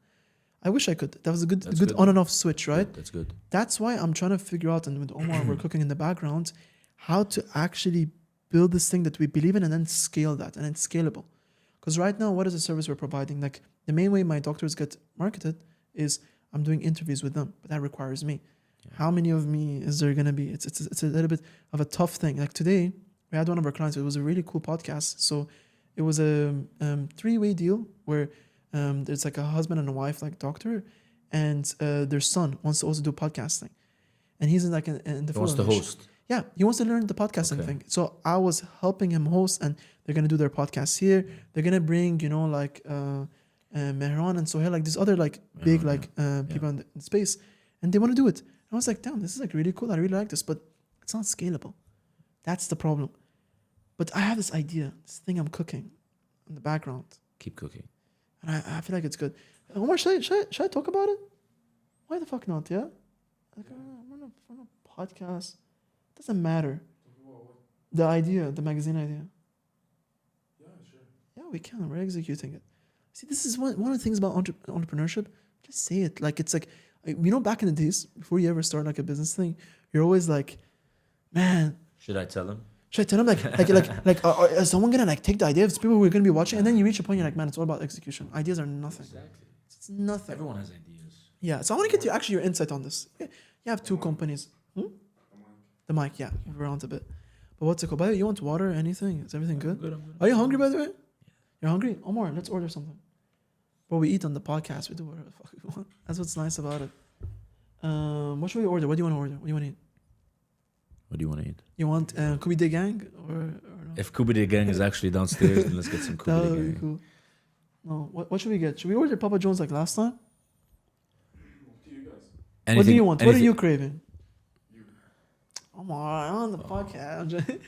B: I wish I could. That was a good
A: That's good.
B: on and off switch, right?
A: Yeah, that's good.
B: That's why I'm trying to figure out, and with Omar, we're cooking in the background, how to actually build this thing that we believe in and then scale that, and it's scalable. Because right now, what is the service we're providing? Like the main way my doctors get marketed is I'm doing interviews with them, but that requires me.
A: Yeah.
B: How many of me is there gonna be? It's a little bit of a tough thing. Like today, we had one of our clients. It was a really cool podcast. So it was a 3-way deal where there's like a husband and a wife, like doctor, and their son wants to also do podcasting, and he's in like in the
A: He wants to
B: field.
A: host.
B: Yeah, he wants to learn the podcasting
A: Okay.
B: thing. So I was helping him host, and they're gonna do their podcast here. They're gonna bring, like Mehran and Sohail, like these other like big
A: Mehran,
B: like people in the space, and they want to do it. And I was like, damn, this is like really cool. I really like this, but it's not scalable. That's the problem. But I have this idea, this thing I'm cooking in the background,
A: Keep cooking.
B: and I feel like it's good. Omar, should I talk about it? Why the fuck not? Yeah, like I'm on a podcast. Doesn't matter. The idea, the magazine idea.
C: Yeah, sure.
B: Yeah, we can. We're executing it. See, this is one of the things about entrepreneurship. Just say it. Like it's like back in the days before you ever start like a business thing, you're always like, man,
A: Should I tell him?
B: should I tell them is someone gonna like take the idea of people who are gonna be watching, and then you reach a point you're like, man, it's all about execution. Ideas are nothing.
A: Exactly.
B: It's nothing.
A: Everyone has ideas.
B: Yeah. So I want to get your insight on this. Yeah, you have two companies. The mic, yeah, move around a bit. But what's it called? By the way, you want water? Anything? Is everything good?
A: I'm good.
B: Are you hungry, by the way? You're hungry? Omar, let's order something. But we eat on the podcast. We do whatever the fuck we want. That's what's nice about it. What should we order? What do you want to order? What do you want to eat?
A: What do you want to eat?
B: You want Kubi de Gang or no?
A: If Kubide Gang is actually downstairs, then let's get some
B: That
A: Kubide
B: would be
A: Gang.
B: cool. No, what should we get? Should we order Papa John's like last time?
C: Up to you guys.
B: What do you want? What are
A: anything-
B: you craving?
C: You.
B: Omar, on the podcast.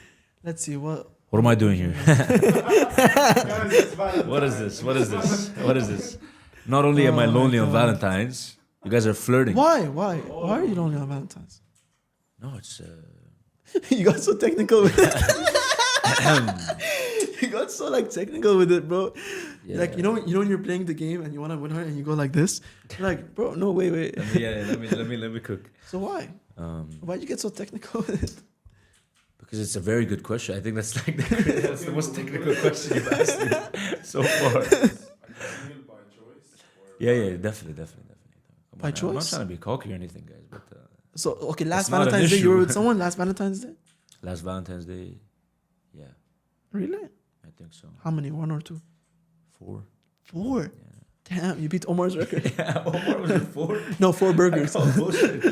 B: Let's see what.
A: What am I doing here?
C: Guys, it's Valentine.
A: What is this? What is this? What is this? Not only am I
B: Oh my
A: lonely on
B: God.
A: Valentine's, you guys are flirting.
B: Why are you lonely on Valentine's?
A: No, it's
B: You got so technical with it. You got so like technical with it, bro.
A: yeah.
B: Like you know when you're playing the game and you wanna win her and you go like this. You're like, bro, no, wait.
A: Let me cook.
B: So why? Why'd you get so technical with it?
A: Because it's a very good question. I think that's like that's the most technical question you've asked me so far.
C: Meal by choice? Or
A: Yeah, definitely. Come
B: By
A: on, I'm not
B: choice?
A: trying to be cocky or anything, guys, but
B: So okay, last
A: It's not an
B: Valentine's Day you
A: issue.
B: were with someone. Last Valentine's Day,
A: last Valentine's Day, yeah,
B: really?
A: I think so.
B: How many? 1 or 2?
A: 4.
B: 4.
A: Yeah.
B: Damn, you beat Omar's record.
A: Yeah, Omar was it 4?
B: No, 4 burgers.
A: Oh, bullshit.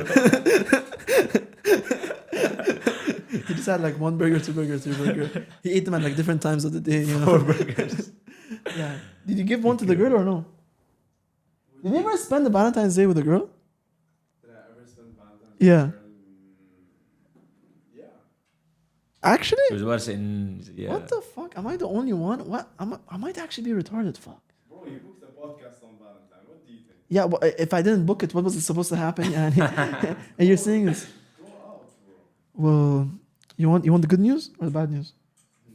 B: He just had like 1 burger, 2 burgers, 3 burger. He ate them at like different times of the day. You know?
A: 4 burgers.
B: Yeah. Did you give one to the girl or no? Did you ever spend the Valentine's Day with a girl?
C: Did I ever spend Valentine's
B: Yeah.
C: Day? Yeah.
B: Actually?
A: I was about to say, yeah.
B: What the fuck? Am I the only one? What? I might actually be retarded. Fuck.
C: Bro, you booked a podcast on Valentine. What do you think?
B: Yeah, well, if I didn't book it, what was it supposed to happen? يعني? And you're saying this.
C: Go out, bro.
B: Well, you want the good news or the bad news?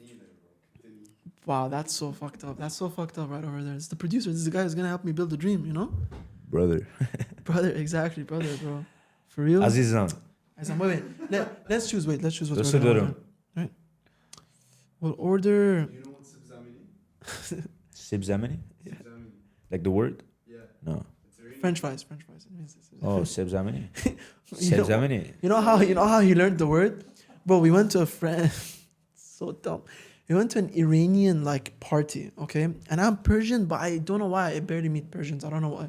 C: Neither, bro. Continue.
B: Wow, that's so fucked up. That's so fucked up right over there. It's the producer. This is the guy who's gonna help me build the dream, you know?
A: Brother.
B: Brother, exactly, brother, bro. For real.
A: Azizan.
B: Wait. Let's choose. Wait, let's choose what
A: Let's
B: we're
A: do
B: gonna
A: it.
B: order. Right. We'll order.
C: You know what Sibzamini?
A: Sibzamini?
C: Sibzamini.
A: Like the word?
C: Yeah.
A: No.
C: It's really
B: French fries. It means
A: Oh, Sibzamini.
B: You know-
A: Sibzamini.
B: You know how he learned the word? Bro, we went to a friend. So dumb. We went to an Iranian like party, okay? And I'm Persian, but I don't know why. I barely meet Persians. I don't know why.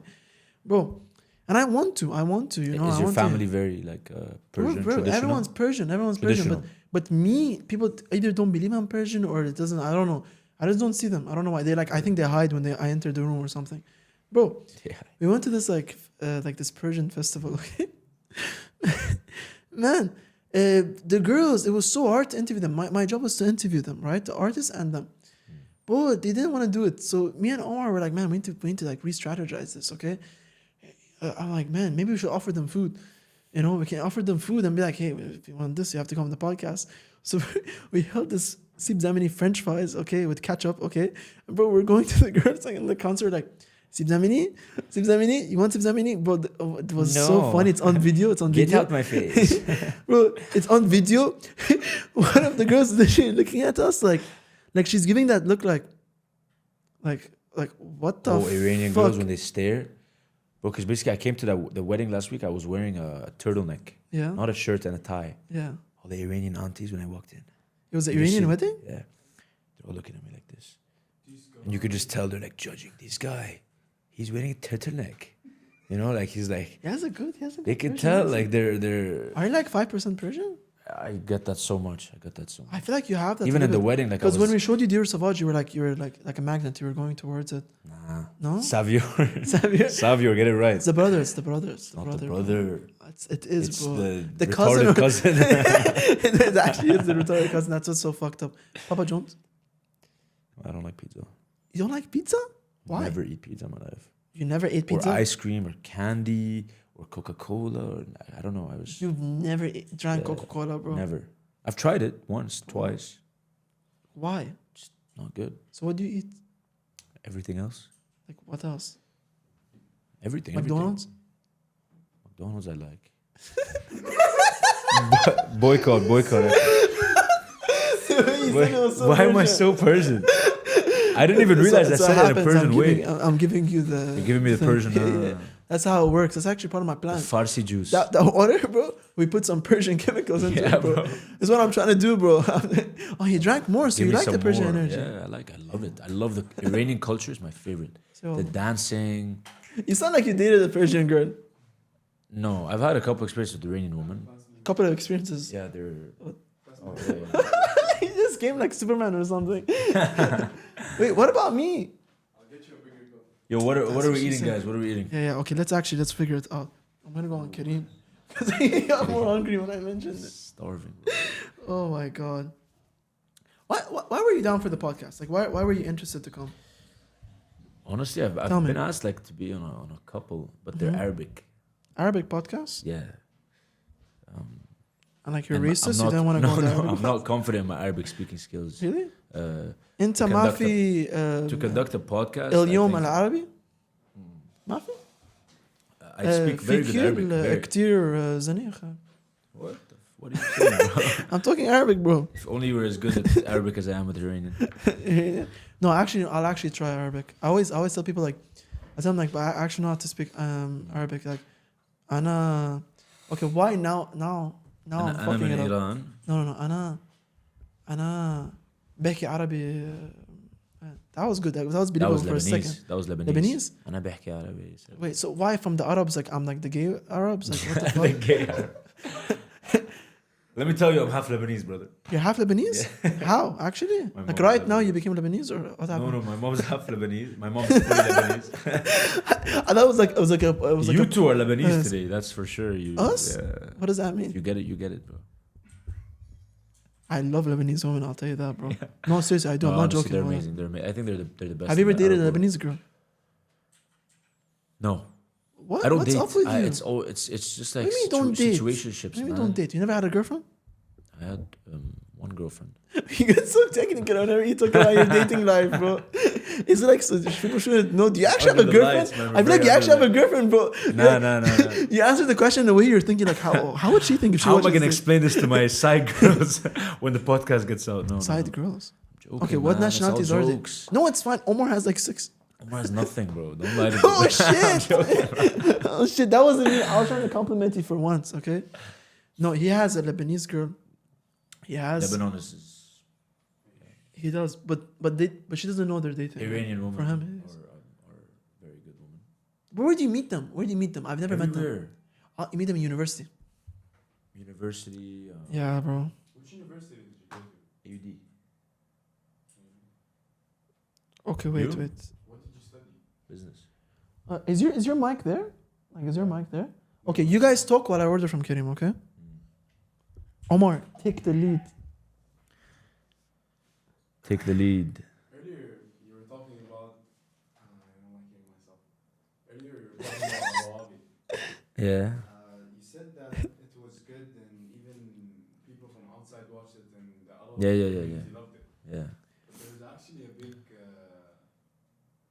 B: Bro. And I want to, you know.
A: Is
B: I
A: your
B: want
A: family
B: to.
A: very like Persian
B: Bro,
A: traditional?
B: everyone's Persian.
A: Traditional.
B: But me, people either don't believe I'm Persian or it doesn't. I don't know. I just don't see them. I don't know why. They like. I think they hide when I enter the room or something. Bro,
A: Yeah.
B: we went to this like this Persian festival. Okay, man, the girls. It was so hard to interview them. My job was to interview them, right? The artists and them. But they didn't want to do it. So me and Omar were like, man, we need to like re-strategize this. Okay. I'm like, man, maybe we should offer them food. You know, we can offer them food and be like, hey, if you want this, you have to come on the podcast. So we held this Sibzamini French fries, okay, with ketchup, okay. Bro, we're going to the girls like in the concert, like, Sibzamini, you want Sibzamini? Bro, it was so
A: No.
B: funny. It's on video. It's on
A: Get
B: video.
A: out my face.
B: Bro, it's on video. One of the girls is literally looking at us like she's giving that look like what the
A: Iranian
B: fuck?
A: girls when they stare. Bro, because basically I came to the wedding last week. I was wearing a turtleneck,
B: Yeah,
A: not a shirt and a tie.
B: yeah.
A: All the Iranian aunties when I walked in.
B: It was an
A: You
B: Iranian
A: see-
B: wedding?
A: Yeah. They're all looking at me like this.
C: These go
A: And you could just tell they're like judging this guy. He's wearing a turtleneck. You know, like he's like,
B: He has a good
A: they can
B: Persian
A: tell
B: accent.
A: like they're.
B: Are you like 5% Persian?
A: I get that so much.
B: I feel like you have that.
A: Even at the wedding, like I
B: Because
A: was.
B: when we showed you Dear Savage, you were like a magnet. You were going towards it.
A: Nah.
B: No?
A: Savio.
B: Xavier?
A: Savio, get it right.
B: It's the brother. It's the brother. It's the
A: Not
B: brother.
A: the brother.
B: It is,
A: It's
B: bro.
A: the
B: cousin.
A: retarded cousin.
B: It actually is the retarded cousin. That's what's so fucked up. Papa John's.
A: I don't like pizza.
B: You don't like pizza? Why?
A: Never eat pizza in my life.
B: You never ate pizza?
A: Or ice cream or candy or Coca-Cola or I don't know.
B: You've never drank
A: Yeah,
B: Coca-Cola, bro.
A: never. I've tried it once, twice.
B: Why?
A: Not good.
B: So what do you eat?
A: Everything else.
B: Like what else?
A: Everything.
B: McDonald's?
A: Everything. McDonald's I like. boycott. Why am I so Persian? I didn't even realize I
B: So
A: said it in a Persian way.
B: I'm giving you the.
A: You're giving me the
B: thing.
A: Persian.
B: Yeah. That's how it works. That's actually part of my
A: The
B: plan.
A: Farsi juice.
B: That water, bro. We put some Persian chemicals into
A: Yeah,
B: it, bro.
A: bro.
B: That's what I'm trying to do, bro. Oh, you drank more, so
A: Give
B: you
A: me
B: like the
A: some
B: Persian
A: more.
B: energy.
A: Yeah, I love it. I love the Iranian culture is my favorite.
B: So
A: The dancing.
B: you sound like you dated a Persian girl.
A: No, I've had a couple experiences with Iranian women.
B: Couple of experiences.
A: Yeah, they're.
B: What?
A: Oh, yeah.
B: He just came like Superman or something. Wait, what about me?
C: I'll get you a bigger cup.
A: Yo, what
B: That's
A: are
B: what
A: we
B: she
A: eating,
B: said.
A: guys? What are we eating?
B: Yeah. Okay, let's figure it out. I'm gonna go on Kareem because he got more hungry when I mentioned it.
A: Starving.
B: Oh my god. Why were you down for the podcast? Like why were you interested to come?
A: Honestly, I've
B: Tell me.
A: been asked like to be on a couple, but they're
B: Mhm.
A: Arabic.
B: Arabic podcast?
A: Yeah.
B: And like you're
A: And
B: racist, you don't want to
A: no,
B: go on the
A: no,
B: Arabic
A: I'm not confident in my Arabic speaking skills.
B: Really? انت
A: to
B: ما
A: conduct
B: في
A: To conduct a podcast,
B: اليوم
A: I think-
B: العربي؟ ما في؟
A: I speak very good Arabic. Very.
B: كتير زنيخ.
A: What are you saying, bro?
B: I'm talking Arabic, bro.
A: If only you were as good at Arabic as I am with Iranian.
B: No, actually, I'll actually try Arabic. I always tell people like, I tell them like, but I actually know how to speak Arabic. Like, أنا okay. Why now I'm
A: أنا
B: fucking
A: من
B: it up.
A: إيران.
B: No. أنا بحكي عربي. That was good. That was
A: That
B: believable
A: was
B: for a second.
A: Lebanese. That was Lebanese.
B: Lebanese?
A: أنا بحكي عربي.
B: Wait, so why from the Arabs? Like I'm like the gay Arabs. Like what the
A: The
B: fuck?
A: gay Arab. Let me tell you, I'm half Lebanese, brother.
B: You're half Lebanese? How actually?
A: My
B: Like
A: mom
B: right
A: is
B: now
A: Lebanese.
B: you became Lebanese or what happened?
A: No, my mom's half Lebanese. My mom's fully Lebanese.
B: I thought it was like
A: You
B: a,
A: two are Lebanese
B: Yes.
A: today, that's for sure. You,
B: Us?
A: Yeah.
B: what does that
A: If
B: mean?
A: you get it, bro.
B: I love Lebanese women. I'll tell you that, bro. No, seriously, I do. I'm
A: No,
B: not
A: honestly,
B: joking.
A: They're
B: about it.
A: amazing. I think they're the best.
B: Have you
A: in
B: ever
A: the
B: dated a
A: Arab world.
B: Lebanese girl?
A: No.
B: What?
A: I don't
B: What's
A: date.
B: up with you?
A: It's just like
B: What do you mean don't date?
A: situationships,
B: Maybe
A: man.
B: don't date. You never had a girlfriend?
A: I had one girlfriend.
B: You get so technical whenever you talk about your dating life, bro. Is it like so people shouldn't know? Do you actually have a
A: Under the
B: girlfriend?
A: lights, man.
B: I feel like you actually have a girlfriend, bro.
A: Nah.
B: You answer the question the way you're thinking, like how would she think if she
A: How am I
B: watches
A: gonna
B: this?
A: explain this to my side girls when the podcast gets out? No,
B: Side
A: no.
B: girls?
A: Joking,
B: Okay, what
A: man. It's all
B: nationalities are they?
A: jokes.
B: No, it's fine. Omar has like 6.
A: Omar has nothing, bro. Don't lie to me.
B: Oh shit! Oh shit! That wasn't me. I was trying to compliment you for once. Okay. No, he has a Lebanese girl. He has.
A: Lebanon is
B: He does, but she doesn't know they're dating.
A: Iranian woman
B: For him, it is.
A: or very good woman.
B: But where do you meet them? Where do you meet them? I've never met them.
A: Everywhere.
B: You meet them in university.
A: University.
B: Yeah, bro.
C: Which university did you go to?
A: AUD.
B: Okay, wait.
C: What did you study?
A: Business.
B: Is your mic there? Like, is your mic there? Okay, you guys talk while I order from Karim. Okay. Omar, take the lead.
A: Take the lead.
C: Earlier, you were talking about. I don't like hearing myself. Earlier, you were talking about Arabi.
A: Yeah.
C: You said that it was good, and even people from outside watched it, and the Arab
A: Yeah.
C: community loved it.
A: Yeah.
C: But there's actually a big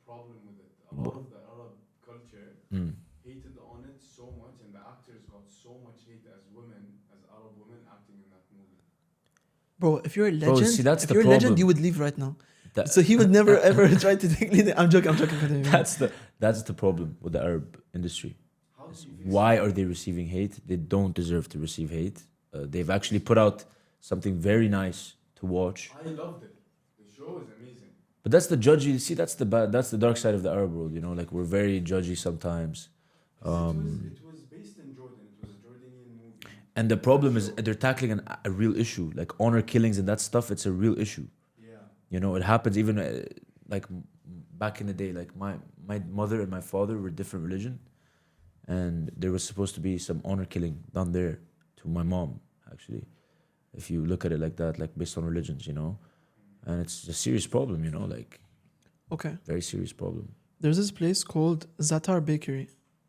C: problem with it. A lot of the Arab culture hated on it so much, and the actors got so much hate as women, as Arab women acting in that movie.
B: Bro, if you're a
A: Bro,
B: legend,
A: see, that's
B: if
A: the
B: you're a legend,
A: problem.
B: you would leave right now.
A: That-
B: So he would never ever try to take lead. I'm joking. Continue.
A: That's the problem with the Arab industry.
C: How do you fix
A: Why are they receiving hate? They don't deserve to receive hate. They've actually put out something very nice to watch.
C: I loved it. The show is amazing.
A: But that's the judgy. See, that's the dark side of the Arab world. You know, like we're very judgy sometimes.
C: It was based in Jordan. It was a Jordanian movie.
A: And the problem is they're tackling a real issue, like honor killings and that stuff. It's a real issue.
C: Yeah.
A: You know, it happens even like back in the day. Like my mother and my father were different religion, and there was supposed to be some honor killing done there to my mom. Actually, if you look at it like that, like based on religions, you know, and it's a serious problem. You know, like
B: Okay.
A: very serious problem.
B: There's this place called Zatar Bakery,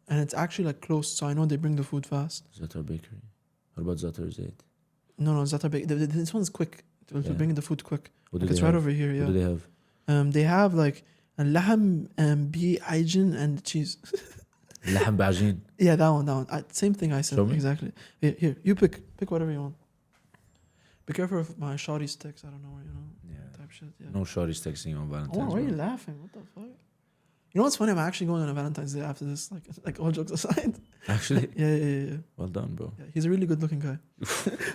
B: and it's actually like close, so I know they bring the food fast.
A: Zatar Bakery. What about Zatar Zaid?
B: No, Zatar Bakery. This one's quick. They'll
A: Yeah.
B: bring the food quick.
A: What
B: Like
A: do
B: it's
A: they
B: right
A: have?
B: over here.
A: What do
B: Yeah.
A: they have?
B: They have like a lahm bi ajin and cheese.
A: Lahm bajin.
B: Yeah, that one. Same thing I said.
A: Show me.
B: Exactly. Here, you pick whatever you want. Be careful of my shoddy sticks. I don't know where type shit. Yeah.
A: No shorties texting on Valentine's.
B: Oh, why are you
A: bro.
B: laughing? What the fuck? You know what's funny? I'm actually going on a Valentine's Day after this. Like all jokes aside.
A: Actually,
B: Yeah.
A: well done, bro.
B: Yeah, he's a really good looking guy.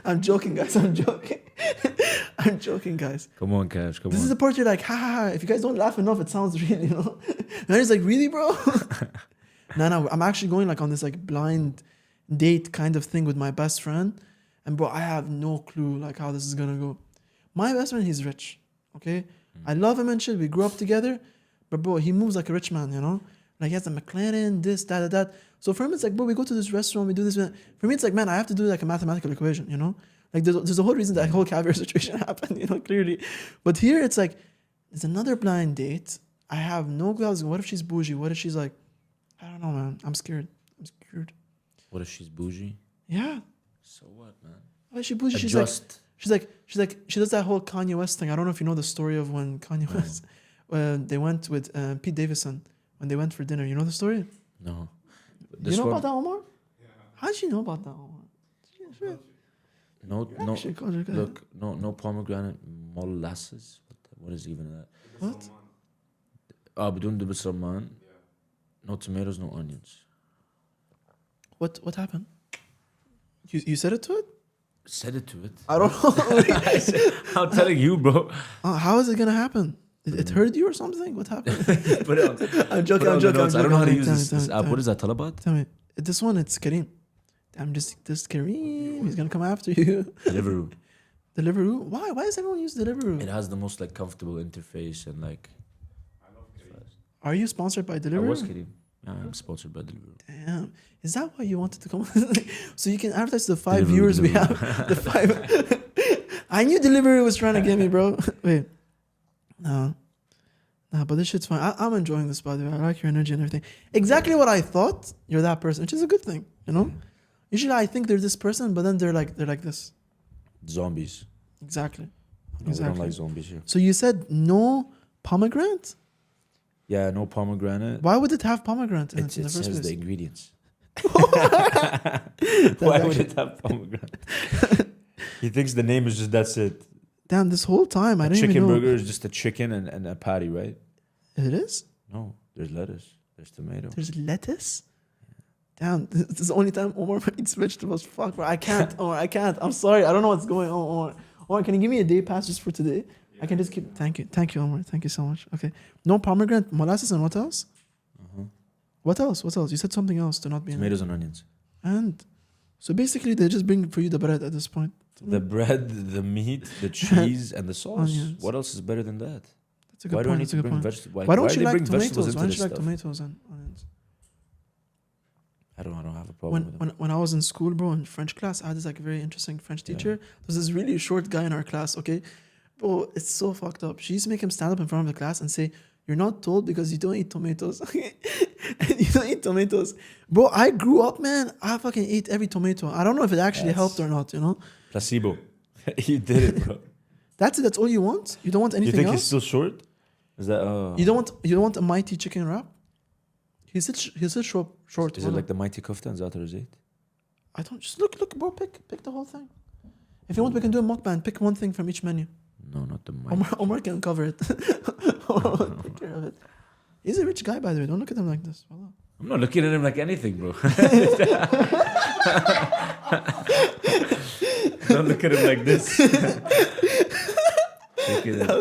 B: I'm joking, guys. I'm joking, guys.
A: Come on, Kash. Come
B: This
A: on.
B: is the part you're like, ha ha ha. If you guys don't laugh enough, it sounds real, you know? And he's like, really, bro? No. I'm actually going like on this like blind date kind of thing with my best friend. And bro, I have no clue like how this is gonna go. My best friend, he's rich. Okay? I love him and shit. We grew up together. But bro, he moves like a rich man, you know? Like he has a McLaren, this, that. So for him, it's like, bro, we go to this restaurant, we do this. For me, it's like, man, I have to do like a mathematical equation, you know? Like there's a whole reason that whole caviar situation happened, you know, clearly. But here it's like, it's another blind date. I have no clue. What if she's bougie? What if she's like, I don't know, man. I'm scared.
A: What if she's bougie?
B: Yeah.
A: So what, man?
B: What if she's bougie?
A: Adjust.
B: She's like, she does that whole Kanye West thing. I don't know if you know the story of when Kanye West, they went with Pete Davidson when they went for dinner. You know the story?
A: No.
B: You know about that, Omar?
C: Yeah.
B: How did you know about that, Omar?
A: No.
B: Actually, culture guy.
A: Look, no pomegranate molasses. What is even that?
B: What?
A: بدون دبس رمان.
C: Yeah.
A: No tomatoes, no onions.
B: What happened? You said it to it?
A: Said it to it.
B: I don't know.
A: I'm telling you, bro.
B: How is it gonna happen? It hurt you or something? What happened?
A: Put it on.
B: I'm joking.
A: Put it on the notes. I don't know how to use
B: Tell me,
A: this
B: tell
A: app.
B: me.
A: What is that, Talabat?
B: Tell me. This one, it's Kareem. I'm just Kareem. He's gonna come after you.
A: Deliveroo.
B: Deliveroo? Why? Why does everyone use Deliveroo?
A: It has the most like comfortable interface and like.
C: I love Kareem.
B: Are you sponsored by
A: I
B: Deliveroo?
A: was kidding. Yeah, I'm sponsored by Deliveroo.
B: Damn. Is that why you wanted to come? So you can advertise to the 5
A: Deliveroo,
B: viewers we
A: Deliveroo.
B: have. The 5. I knew Deliveroo was trying to get me, bro. Wait. Nah, but this shit's fine. I'm enjoying this, by the way. I like your energy and everything. Exactly what I thought. You're that person, which is a good thing, you know? Usually I think they're this person, but then they're like this.
A: Zombies.
B: Exactly.
A: No, we don't like zombies here.
B: So you said no pomegranate?
A: Yeah, no pomegranate.
B: Why would it have pomegranate in
A: It
B: the first
A: says
B: place?
A: the ingredients. Why would it have pomegranate? He thinks the name is just that's it.
B: Damn, this whole time I didn't even
A: Chicken
B: know.
A: burger is just a chicken and a patty, right?
B: It is?
A: No, there's lettuce. There's tomato.
B: There's lettuce? Damn, this is the only time Omar eats vegetables. Fuck, bro. I can't, Omar. I can't. I'm sorry. I don't know what's going on, Omar. Omar, can you give me a day pass just for today? I can just keep. Thank you. Thank you, Omar. Thank you so much. Okay. No pomegranate, molasses, and what else? What else? What else? You said something else to not be in it.
A: Tomatoes and onions.
B: And so basically, they just bring for you the bread at this point.
A: The bread, the meat, the cheese, and the sauce.
B: Onions.
A: What else is better than that?
B: That's a good
A: Why do I
B: point.
A: need
B: That's a
A: to
B: good
A: bring
B: point.
A: vegetables?
B: Why don't
A: do
B: you
A: they
B: like
A: bring vegetables
B: tomatoes? Why
A: into
B: don't you
A: this
B: like
A: stuff?
B: tomatoes and onions?
A: I don't have a problem with them.
B: When I was in school, bro, in French class, I had this like very interesting French teacher. There was this really short guy in our class, okay? Bro, it's so fucked up. She used to make him stand up in front of the class and say, "You're not told because you don't eat tomatoes." You don't eat tomatoes. Bro, I grew up, man. I fucking ate every tomato. I don't know if it actually helped or not, you know?
A: Placebo. You did it, bro.
B: That's it. That's all you want? You don't want
A: You
B: anything
A: think
B: else?
A: he's still short? Is that
B: You don't want a mighty chicken wrap? He's still short.
A: Is it like the mighty kofta and za'atar zayt?
B: I don't just look, bro. Pick the whole thing. If you want, we can do a mukbang. Pick one thing from each menu.
A: No, not the mighty.
B: Omar can cover it. Omar will take care of it. He's a rich guy, by the way. Don't look at him like this. Wallah.
A: I'm not looking at him like anything, bro. Don't look at him like this.
B: That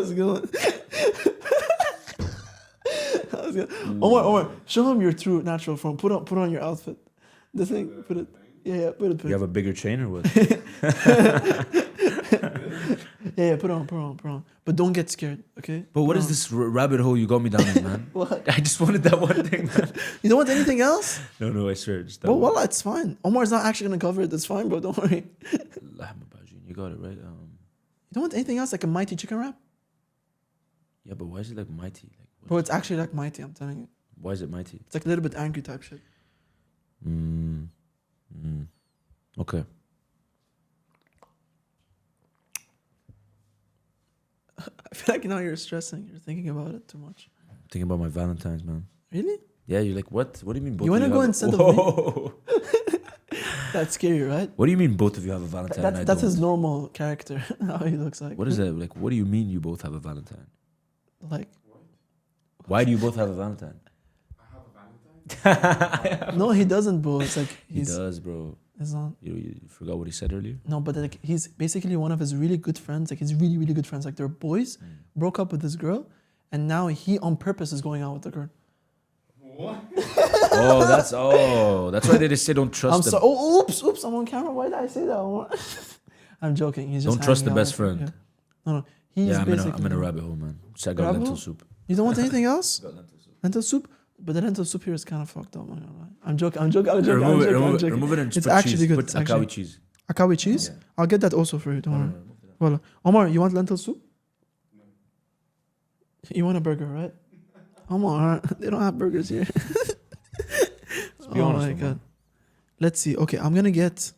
B: was good. That was good. Omar, show him your true natural form. Put on your outfit. The thing, put it. Yeah, put it.
A: You have a bigger chain or what?
B: Yeah, put on. But don't get scared, okay?
A: But what is this rabbit hole you got me down in, man?
B: What?
A: I just wanted that one thing, man.
B: You don't want anything else?
A: No, I swear. Just that
B: But
A: one.
B: wallah, it's fine. Omar's not actually gonna cover it. It's fine, bro. Don't worry.
A: Lahma bajin, you got it right.
B: You don't want anything else like a mighty chicken wrap?
A: Yeah, but why is it like mighty? Like,
B: Bro, it's actually like mighty, I'm telling you.
A: why is it mighty?
B: It's like a little bit angry type shit.
A: Okay.
B: I feel like now you're stressing. You're thinking about it too much.
A: Thinking about my Valentine's, man.
B: Really?
A: Yeah, you're like, what? What do you mean both
B: You
A: of
B: wanna
A: you
B: go
A: have
B: instead of
A: Whoa.
B: That's scary, right?
A: What do you mean both of you have a Valentine? and I
B: That's his
A: don't?
B: normal character, how he looks like.
A: What is that? Like, what do you mean you both have a Valentine?
B: Like,
A: Why do you both have a Valentine?
C: I have a Valentine.
B: no, he doesn't, bro. It's like
A: He does, bro.
B: It's not.
A: You forgot what he said earlier?
B: No, but like he's basically one of his really good friends. Like his really, really good friends. Like they're boys, broke up with this girl, and now he on purpose is going out with the girl.
C: What?
A: That's why they just say don't trust
B: I'm
A: them.
B: sorry. Oh, oops! I'm on camera. Why did I say that? I'm joking. He's just
A: Don't trust the
B: hanging out
A: best
B: with her.
A: friend.
B: Yeah. No. He's
A: Yeah,
B: basically.
A: I'm in a rabbit hole, man. So I got
B: Rabbit
A: lentil
B: hole?
A: soup.
B: You don't want anything else?
A: Got lentil soup.
B: Lentil soup? But the lentil soup here is kind of fucked up. I'm joking.
A: Remove it and just
B: It's
A: put
B: actually
A: cheese.
B: good.
A: Put
B: It's actually-
A: akawi cheese.
B: Akawi cheese?
A: Yeah.
B: I'll get that also for you. Don't worry.
A: No.
B: Voila. Omar, you want lentil soup? You want a burger, right? Omar, they don't have burgers here.
A: Be
B: Oh
A: honest,
B: my
A: Omar.
B: god. Let's see. Okay, I'm gonna get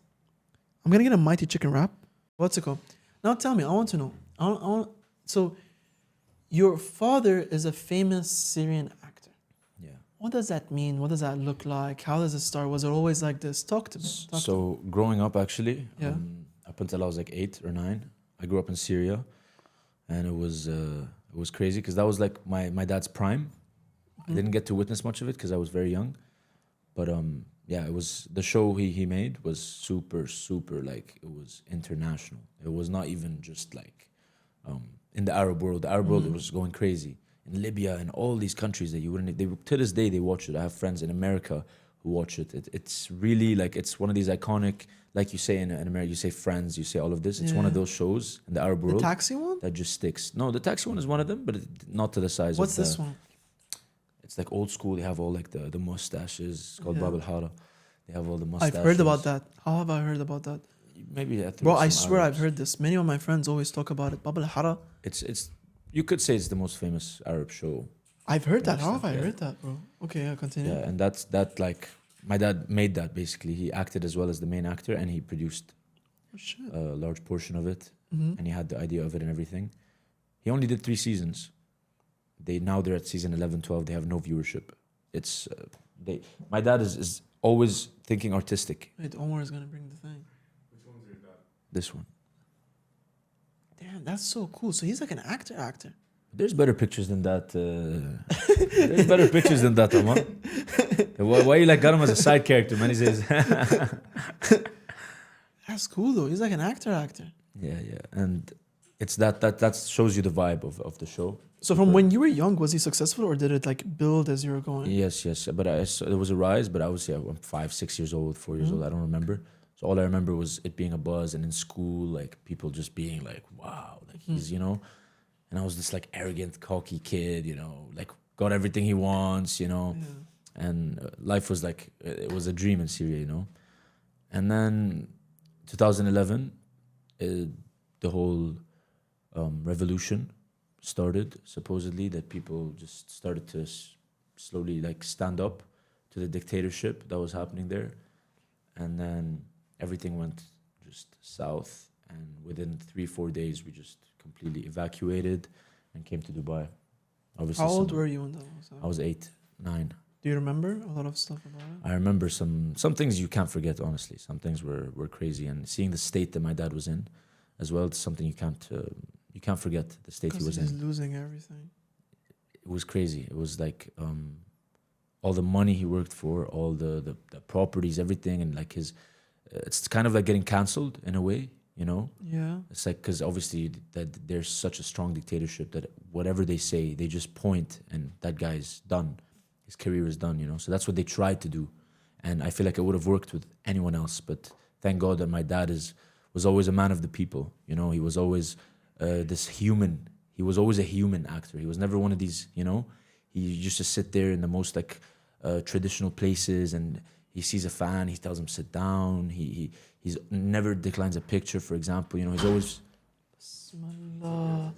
B: a mighty chicken wrap. What's it called? Now tell me. I want to know. I want. So, your father is a famous Syrian actor.
A: Yeah.
B: What does that mean? What does that look like? How does it start? Was it always like this? Talk to me. Talk to me.
A: So growing up, actually,
B: Yeah.
A: up until I was like 8 or 9, I grew up in Syria, and it was crazy because that was like my dad's prime. I didn't get to witness much of it because I was very young, but yeah, it was the show he made was super like it was international. It was not even just like in the Arab world. The Arab world, it was going crazy. In Libya and all these countries that you wouldn't, to this day they watch it. I have friends in America who watch it. It's really like, it's one of these iconic, like you say in America, you say Friends, you say all of this. It's one of
B: Yeah.
A: those shows in the Arab
B: the
A: world
B: taxi one?
A: that just sticks. No, the taxi one is one of them, but not to the size
B: What's
A: of
B: this one?
A: It's like old school. They have all like the mustaches. It's called
B: Yeah.
A: Bab al-Hara. They have all the mustaches.
B: I've heard about that. How have I heard about that?
A: Maybe
B: Bro, I swear I've heard this. Many of my friends always talk about it. Bab al-Hara.
A: It's you could say it's the most famous Arab show
B: I've heard that.
A: Relaxed
B: How have
A: them,
B: I
A: yeah.
B: heard that, bro? Okay, yeah, continue.
A: Yeah, and that like my dad made that basically. He acted as well as the main actor, and he produced
B: Oh, shit.
A: a large portion of it,
B: Mm-hmm.
A: and he had the idea of it and everything. He only did 3 seasons. They're at season 11, 12. They have no viewership. It's they. My dad is always thinking artistic.
B: Wait, Omar is gonna bring the thing.
C: Which one's your dad?
A: This one.
B: Damn, that's so cool. So he's like an actor.
A: There's better pictures than that. There's better pictures than that, Omar. Why you like got him as a side character, man? He says.
B: That's cool though. He's like an actor.
A: Yeah, and it's that shows you the vibe of the show.
B: So from when you were young, was he successful or did it like build as you were going?
A: Yes, but there was a rise, but I was I'm 5, 6 years old, 4 years old. I don't remember. So all I remember was it being a buzz, and in school, like people just being like, "Wow, like he's," and I was this like arrogant, cocky kid, like got everything he wants,
B: Yeah.
A: and life was like it was a dream in Syria. And then 2011, the whole revolution started, supposedly, that people just started to slowly like stand up to the dictatorship that was happening there, and then everything went just south, and within 3-4 days we just completely evacuated and came to Dubai. Obviously,
B: How old were you when that was?
A: I was 8, 9.
B: Do you remember a lot of stuff about it?
A: I remember some things you can't forget, honestly. Some things were crazy, and seeing the state that my dad was in as well, it's something you can't forget, the state he was
B: Because
A: in.
B: he's losing everything.
A: It was crazy. It was like all the money he worked for, all the properties, everything, and like his it's kind of like getting cancelled in a way,
B: Yeah.
A: It's like, because obviously that there's such a strong dictatorship that whatever they say, they just point and that guy's done. His career is done, So that's what they tried to do. And I feel like it would have worked with anyone else. But thank God that my dad was always a man of the people. He was always this human. He was always a human actor. He was never one of these, He used to sit there in the most like traditional places, and he sees a fan, he tells him sit down. He's never declines a picture, for example. He's always.
B: Bismillah.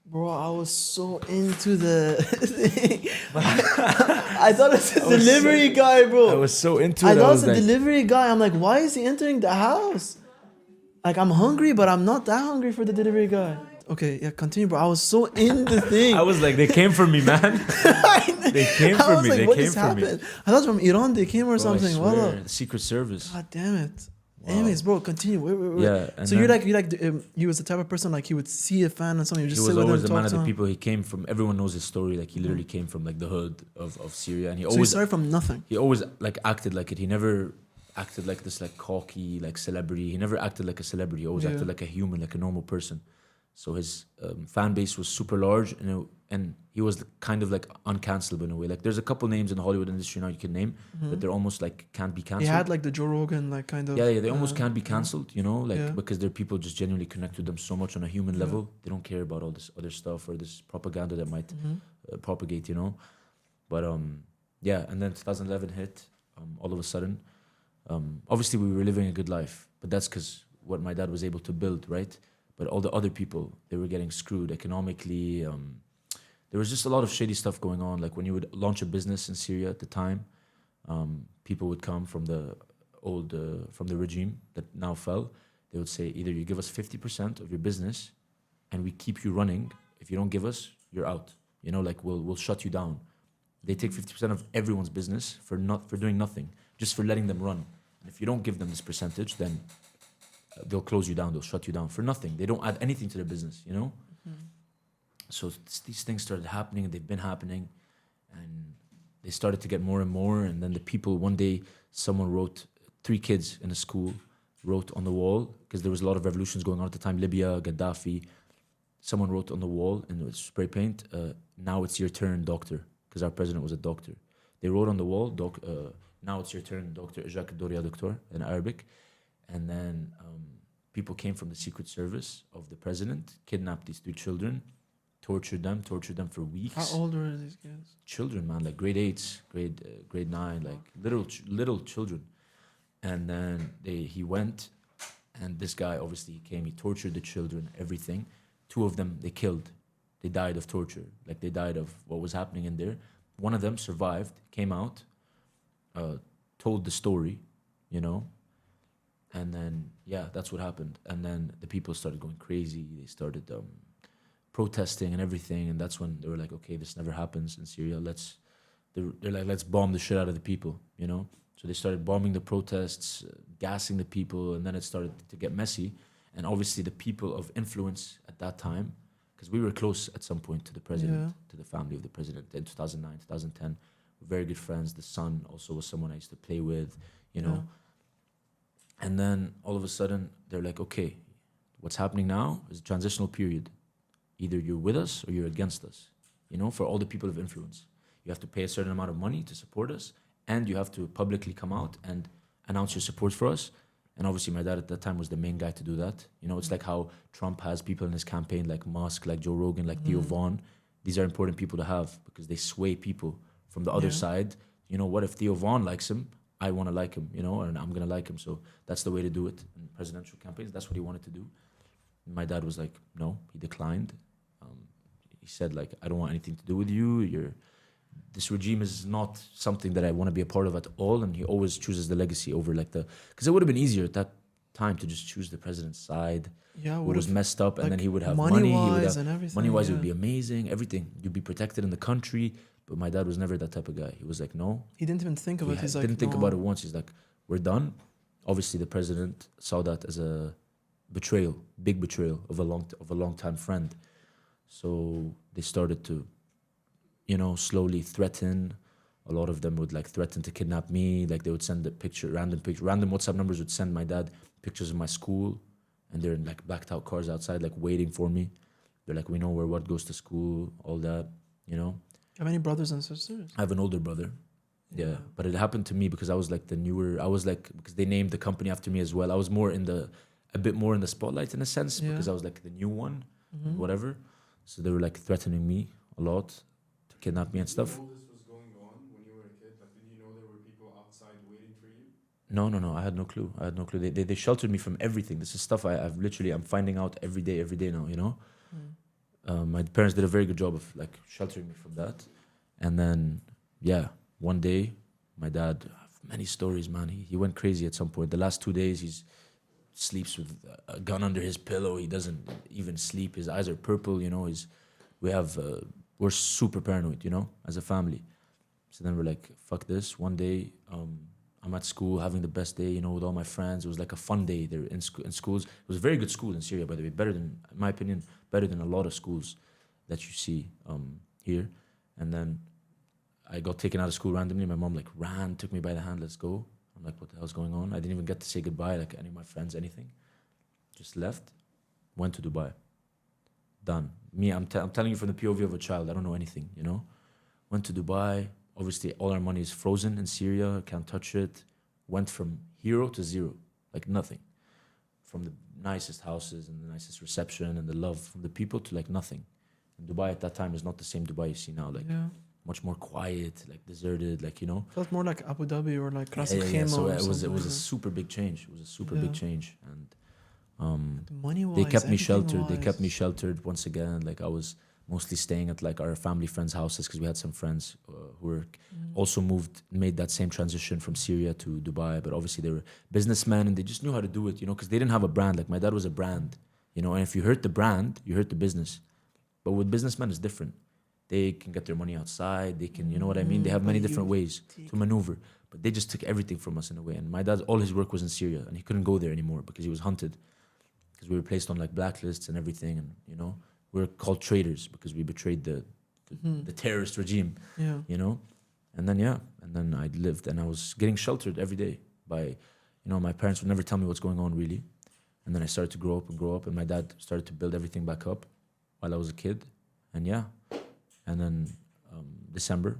B: Bro, I was so into the thing. I thought it's a delivery guy, bro.
A: I was so into
B: I
A: it.
B: thought
A: was
B: it's a
A: like,
B: delivery guy. I'm like, why is he entering the house? Like, I'm hungry, but I'm not that hungry for the delivery guy. Okay, yeah, continue, bro. I was so in the thing.
A: I was like, they came for me, man. They came
B: I
A: for
B: was
A: me.
B: like,
A: They
B: what
A: came
B: just
A: for me.
B: happened? I thought from Iran they came or
A: Bro, I
B: something.
A: swear,
B: Wallah.
A: the Secret Service.
B: God damn it.
A: Wow.
B: Anyways, bro, continue. Wait.
A: Yeah. And
B: So
A: then
B: you was the type of person like he would see a fan and something, you
A: he
B: just
A: was
B: sit with him,
A: always the
B: talk
A: man of
B: to
A: the
B: him.
A: people. He came from. Everyone knows his story. Like he literally came from like the hood of Syria, and he
B: So he
A: always
B: started from nothing.
A: he always like acted like it. He never acted like this like cocky like celebrity. He never acted like a celebrity. He always
B: Yeah.
A: acted like a human, like a normal person. So his fan base was super large, and he was kind of like uncancelable in a way. Like there's a couple names in the Hollywood industry now you can name that they're almost like can't be
B: He
A: cancelled.
B: had like the Joe Rogan like kind of.
A: Yeah, they almost can't be cancelled,
B: Yeah.
A: because their people just genuinely connect with them so much on a human level. They don't care about all this other stuff or this propaganda that might propagate, But yeah, and then 2011 hit. All of a sudden, obviously we were living a good life, but that's because what my dad was able to build, right? But all the other people, they were getting screwed economically. There was just a lot of shady stuff going on. Like when you would launch a business in Syria at the time, people would come from the old, from the regime that now fell. They would say, either you give us 50% of your business and we keep you running. If you don't give us, you're out. Like we'll shut you down. They take 50% of everyone's business for doing nothing, just for letting them run. And if you don't give them this percentage, then they'll close you down, they'll shut you down for nothing. They don't add anything to their business, So these things started happening, and they've been happening, and they started to get more and more. And then the people, one day, someone wrote, 3 kids in a school wrote on the wall, because there was a lot of revolutions going on at the time, Libya, Gaddafi. Someone wrote on the wall in spray paint, now it's your turn, doctor, because our president was a doctor. They wrote on the wall, now it's your turn, doctor, Jacques Doria doctor, in Arabic. And then people came from the Secret Service of the president, kidnapped these 3 children, tortured them for weeks.
B: How old were these kids?
A: Children, man, like grade 8s, grade 9, like little children. And then he went, and this guy, obviously, he came, he tortured the children, everything. 2 of them, they killed. they died of torture. Like they died of what was happening in there. One of them survived, came out, told the story, you know, and then yeah, that's what happened. And then the people started going crazy. They started protesting and everything, and that's when they were like, okay, this never happens in Syria. They're like, let's bomb the shit out of the people, you know. So they started bombing the protests, gassing the people, and then it started to get messy. And obviously, the people of influence at that time, because we were close at some point to the president, to the family of the president in 2009, 2010. We're very good friends. The son also was someone I used to play with, you know. And then all of a sudden, they're like, okay, what's happening now is a transitional period. Either you're with us or you're against us, you know, for all the people of influence. You have to pay a certain amount of money to support us, and you have to publicly come out and announce your support for us. And obviously, my dad at that time was the main guy to do that. You know, it's like how Trump has people in his campaign like Musk, like Joe Rogan, like Theo Vaughn. These are important people to have because they sway people from the other side. You know, what if Theo Vaughn likes him? I want to like him, you know, and I'm going to like him. So that's the way to do it in presidential campaigns. That's what he wanted to do. And my dad was like, no, he declined. He said, like, I don't want anything to do with you. This regime is not something that I want to be a part of at all. And he always chooses the legacy over like because it would have been easier at that time to just choose the president's side. Yeah, it was messed up, and then he would have money. He would have,
B: and everything.
A: Money-wise, it would be amazing. Everything, you'd be protected in the country. But my dad was never that type of guy. He was like, no.
B: He didn't even think of it. He's like,
A: didn't think about it once. He's like, we're done. Obviously, the president saw that as a betrayal, big betrayal of a long time friend. So they started to, you know, slowly threaten. A lot of them would like threaten to kidnap me. Like they would send random WhatsApp numbers would send my dad pictures of my school, and they're in like blacked out cars outside, like waiting for me. They're like, we know where what goes to school, all that, you know.
B: How many brothers and sisters?
A: I have an older brother. Yeah. But it happened to me because I was like because they named the company after me as well. I was a bit more in the spotlight in a sense because I was like the new one, whatever. So they were like threatening me a lot to kidnap me and stuff.
C: Did you know this was going on when you were a kid? Like, did you know there were people outside waiting for you?
A: No. I had no clue. They sheltered me from everything. This is stuff I'm finding out every day now, you know? My parents did a very good job of like sheltering me from that. And then, one day, my dad, many stories, man. He went crazy at some point. The last 2 days, he sleeps with a gun under his pillow. He doesn't even sleep. His eyes are purple, you know. We're super paranoid, you know, as a family. So then we're like, fuck this. One day, I'm at school having the best day, you know, with all my friends. It was like a fun day. They're in schools. It was a very good school in Syria, by the way. In my opinion, better than a lot of schools that you see here. And then I got taken out of school randomly. My mom took me by the hand, let's go. I'm like, what the hell's going on? I didn't even get to say goodbye, like any of my friends, anything. Just left, went to Dubai. Done. Me, I'm telling you from the POV of a child. I don't know anything, you know. Went to Dubai. Obviously, all our money is frozen in Syria. Can't touch it. Went from hero to zero, like nothing. From the nicest houses and the nicest reception and the love from the people to like nothing. And Dubai at that time is not the same Dubai you see now. Like much more quiet, like deserted, like, you know.
B: Felt more like Abu Dhabi or like Ras Al Khaimah.
A: So it was a super big change. It was a super big change, and
B: money-wise,
A: they kept me sheltered. They kept me sheltered once again. Like I was mostly staying at like our family friends' houses because we had some friends who were also made that same transition from Syria to Dubai. But obviously they were businessmen and they just knew how to do it, you know, because they didn't have a brand. Like my dad was a brand, you know, and if you hurt the brand, you hurt the business. But with businessmen, it's different. They can get their money outside. They can, you know what I mean? They have many different ways to maneuver. But they just took everything from us in a way. And my dad, all his work was in Syria and he couldn't go there anymore because he was hunted. Because we were placed on like blacklists and everything, and you know, we were called traitors because we betrayed the terrorist regime. Yeah. You know, and then I lived and I was getting sheltered every day by, you know, my parents would never tell me what's going on really, and then I started to grow up, and my dad started to build everything back up while I was a kid, and then December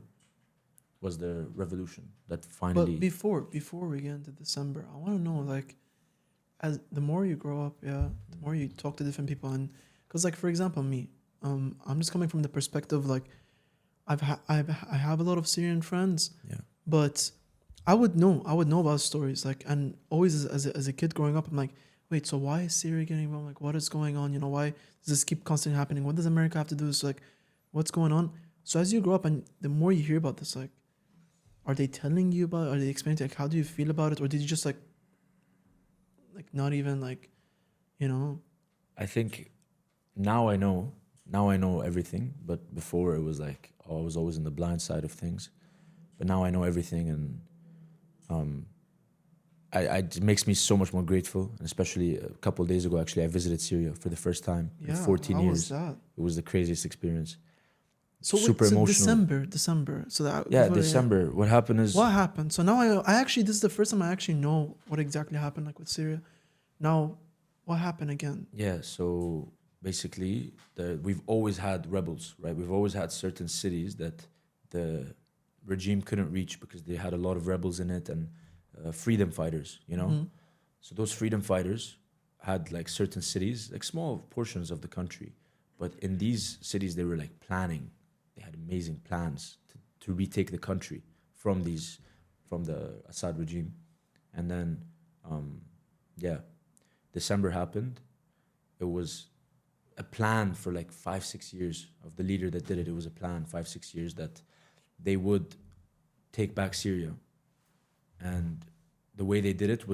A: was the revolution that finally.
B: But before we get into December, I want to know, like, as the more you grow up, the more you talk to different people, and because like for example me, I'm just coming from the perspective like I have a lot of Syrian friends, but I would know about stories, like, and always as a kid growing up, I'm like, wait, so why is Syria getting involved? Like, what is going on? You know, why does this keep constantly happening? What does America have to do? So, like, what's going on? So as you grow up and the more you hear about this, like, are they telling you about it? Are they explaining to you, like, how do you feel about it? Or did you just, like not even, like, you know?
A: I think now I know. Now I know everything. But before it was like, I was always in the blind side of things. But now I know everything, and it makes me so much more grateful. And especially a couple of days ago, actually, I visited Syria for the first time in 14
B: how
A: years.
B: was that?
A: It was the craziest experience.
B: So
A: Super emotional.
B: December. So that
A: December. What happened is
B: what happened? So now I actually, this is the first time I actually know what exactly happened, like with Syria. Now, what happened again?
A: Yeah, so basically, we've always had rebels, right? We've always had certain cities that the regime couldn't reach because they had a lot of rebels in it and freedom fighters, you know?
B: Mhm.
A: So those freedom fighters had like certain cities, like small portions of the country. But in these cities, they were like planning. They had amazing plans to retake the country from the Assad regime. And then, December happened. It was a plan for like 5-6 years of the leader that did it. It was a plan 5-6 years that they would take back Syria. And the way they did it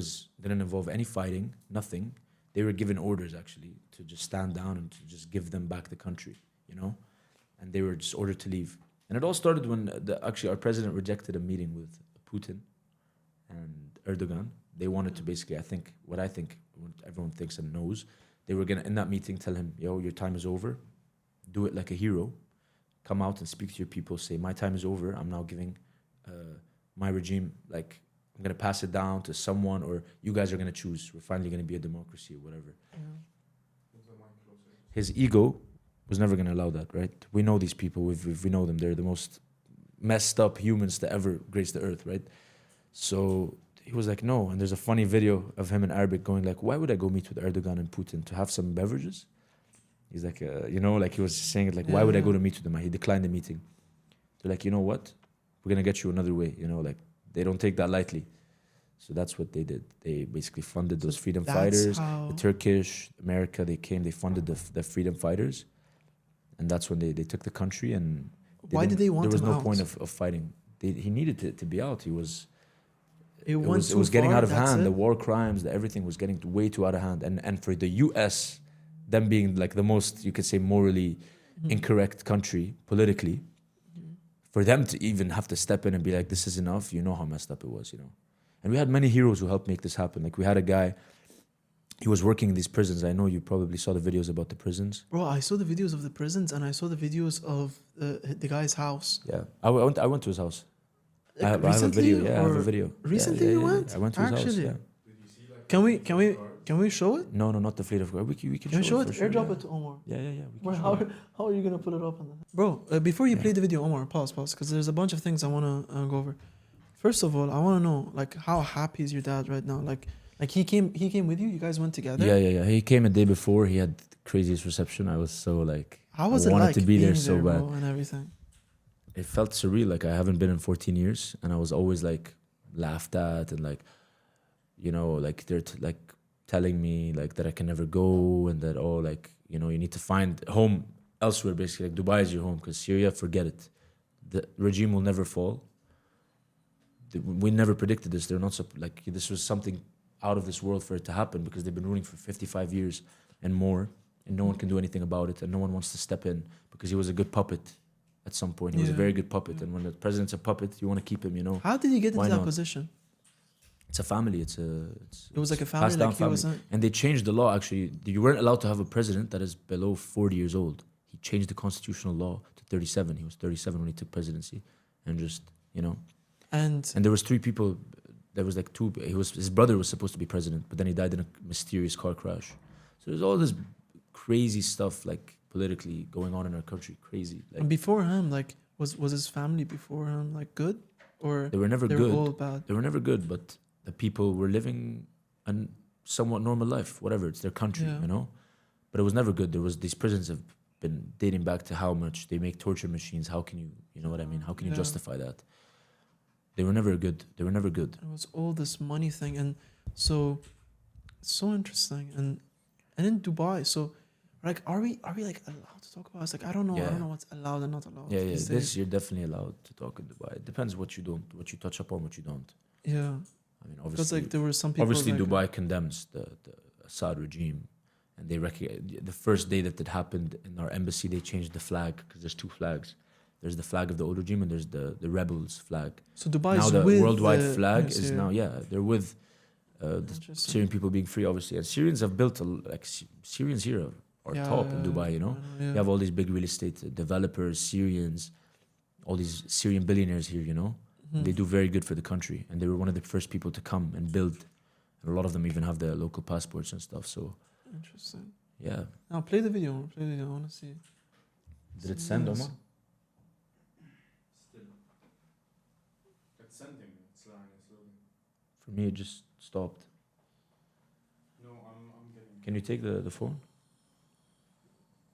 A: didn't involve any fighting, nothing. They were given orders actually to just stand down and to just give them back the country, you know? And they were just ordered to leave. And it all started when actually our president rejected a meeting with Putin and Erdogan. They wanted to basically, what everyone thinks and knows, they were gonna in that meeting tell him, yo, your time is over. Do it like a hero. Come out and speak to your people. Say, my time is over. I'm now giving my regime, like, I'm gonna pass it down to someone, or you guys are gonna choose. We're finally gonna be a democracy or whatever. His ego was never gonna allow that, right? We know these people. We know them. They're the most messed up humans to ever grace the earth, right? So he was like, no. And there's a funny video of him in Arabic going like, why would I go meet with Erdogan and Putin? To have some beverages? He's like, like he was saying it like, why would I go to meet with them? He declined the meeting. They're like, you know what? We're going to get you another way. Like they don't take that lightly. So that's what they did. They basically funded those freedom fighters. The Turkish, America, they funded the freedom fighters. And that's when they took the country. And
B: why did they want him out?
A: There was no point of fighting. He needed to be out. It was getting
B: far,
A: out of hand.
B: it?
A: The war crimes, everything was getting way too out of hand. And for the US, them being like the most, you could say, morally incorrect country politically, for them to even have to step in and be like, this is enough, you know how messed up it was, And we had many heroes who helped make this happen. Like we had a guy, he was working in these prisons. I know you probably saw the videos about the prisons.
B: Bro, I saw the videos of the prisons and I saw the videos of the guy's house.
A: Yeah, I went to his house. I have a video. Yeah, I have a video.
B: Recently you went?
A: I went to his house. Yeah.
B: Can we show it?
A: No, not the fleet of God. We can
B: show it.
A: Sure,
B: Airdrop it to Omar.
A: Yeah.
B: How are you gonna put it up on that? Bro, before you play the video, Omar, pause, because there's a bunch of things I wanna go over. First of all, I wanna know like how happy is your dad right now? Like he came with you. You guys went together.
A: Yeah. He came a day before. He had the craziest reception. I was so like,
B: how was
A: I
B: it
A: wanted
B: like
A: to be
B: being
A: there so bad,
B: bro, and everything?
A: It felt surreal. Like I haven't been in 14 years, and I was always like laughed at, and like, like they're like telling me like that I can never go, and that you need to find home elsewhere. Basically, like Dubai is your home, because Syria, forget it. The regime will never fall. We never predicted this. They're not this was something out of this world for it to happen, because they've been ruling for 55 years and more, and no one can do anything about it, and no one wants to step in, because he was a good puppet. At some point, he was a very good puppet, and when the president's a puppet, you want to keep him.
B: How did he get into that position?
A: It's a family. It
B: was like a family, like he wasn't.
A: And they changed the law. Actually, you weren't allowed to have a president that is below 40 years old. He changed the constitutional law to 37. He was 37 when he took presidency, and just And there was 3 people. There was like 2. His brother was supposed to be president, but then he died in a mysterious car crash. So there's all this crazy stuff like politically going on in our country. Crazy. Like,
B: and before him, like was his family before him like good, or
A: they were never
B: they
A: good.
B: Were all bad?
A: They were never good, but the people were living a somewhat normal life. Whatever, it's their country, But it was never good. These prisons have been dating back to how much they make torture machines. How can you know what I mean? How can you justify that? They were never good. They were never good.
B: It was all this money thing, and so It's so interesting. And in Dubai, so like, are we like allowed to talk about? It's like I don't know. I
A: Yeah.
B: don't know what's allowed and not allowed.
A: Yeah,
B: these
A: this
B: days.
A: you're definitely allowed to talk in Dubai. It depends what you touch upon, what you don't.
B: Yeah,
A: I mean,
B: because
A: obviously,
B: like there were some people.
A: obviously
B: like,
A: Dubai condemns the Assad regime, and they the first day that it happened in our embassy, they changed the flag because there's two flags. There's the flag of the old regime and there's the rebels flag.
B: So Dubai
A: Now
B: is
A: the
B: with
A: worldwide
B: the,
A: flag
B: yes,
A: is
B: yeah.
A: now they're with the
B: Interesting.
A: Syrian people being free, obviously, and Syrians have built Syrians here are top in Dubai. You know,
B: yeah.
A: you have all these big real estate developers, Syrians, all these Syrian billionaires here. You know,
B: Mhm.
A: they do very good for the country, and they were one of the first people to come and build. And a lot of them even have their local passports and stuff. So
B: Interesting.
A: yeah,
B: Now play the video. Play the video. I want to see.
A: did it send, Omar?
C: Still. It's sending. It's loading.
A: For me, it just stopped.
C: No, I'm getting.
A: Can you take the phone?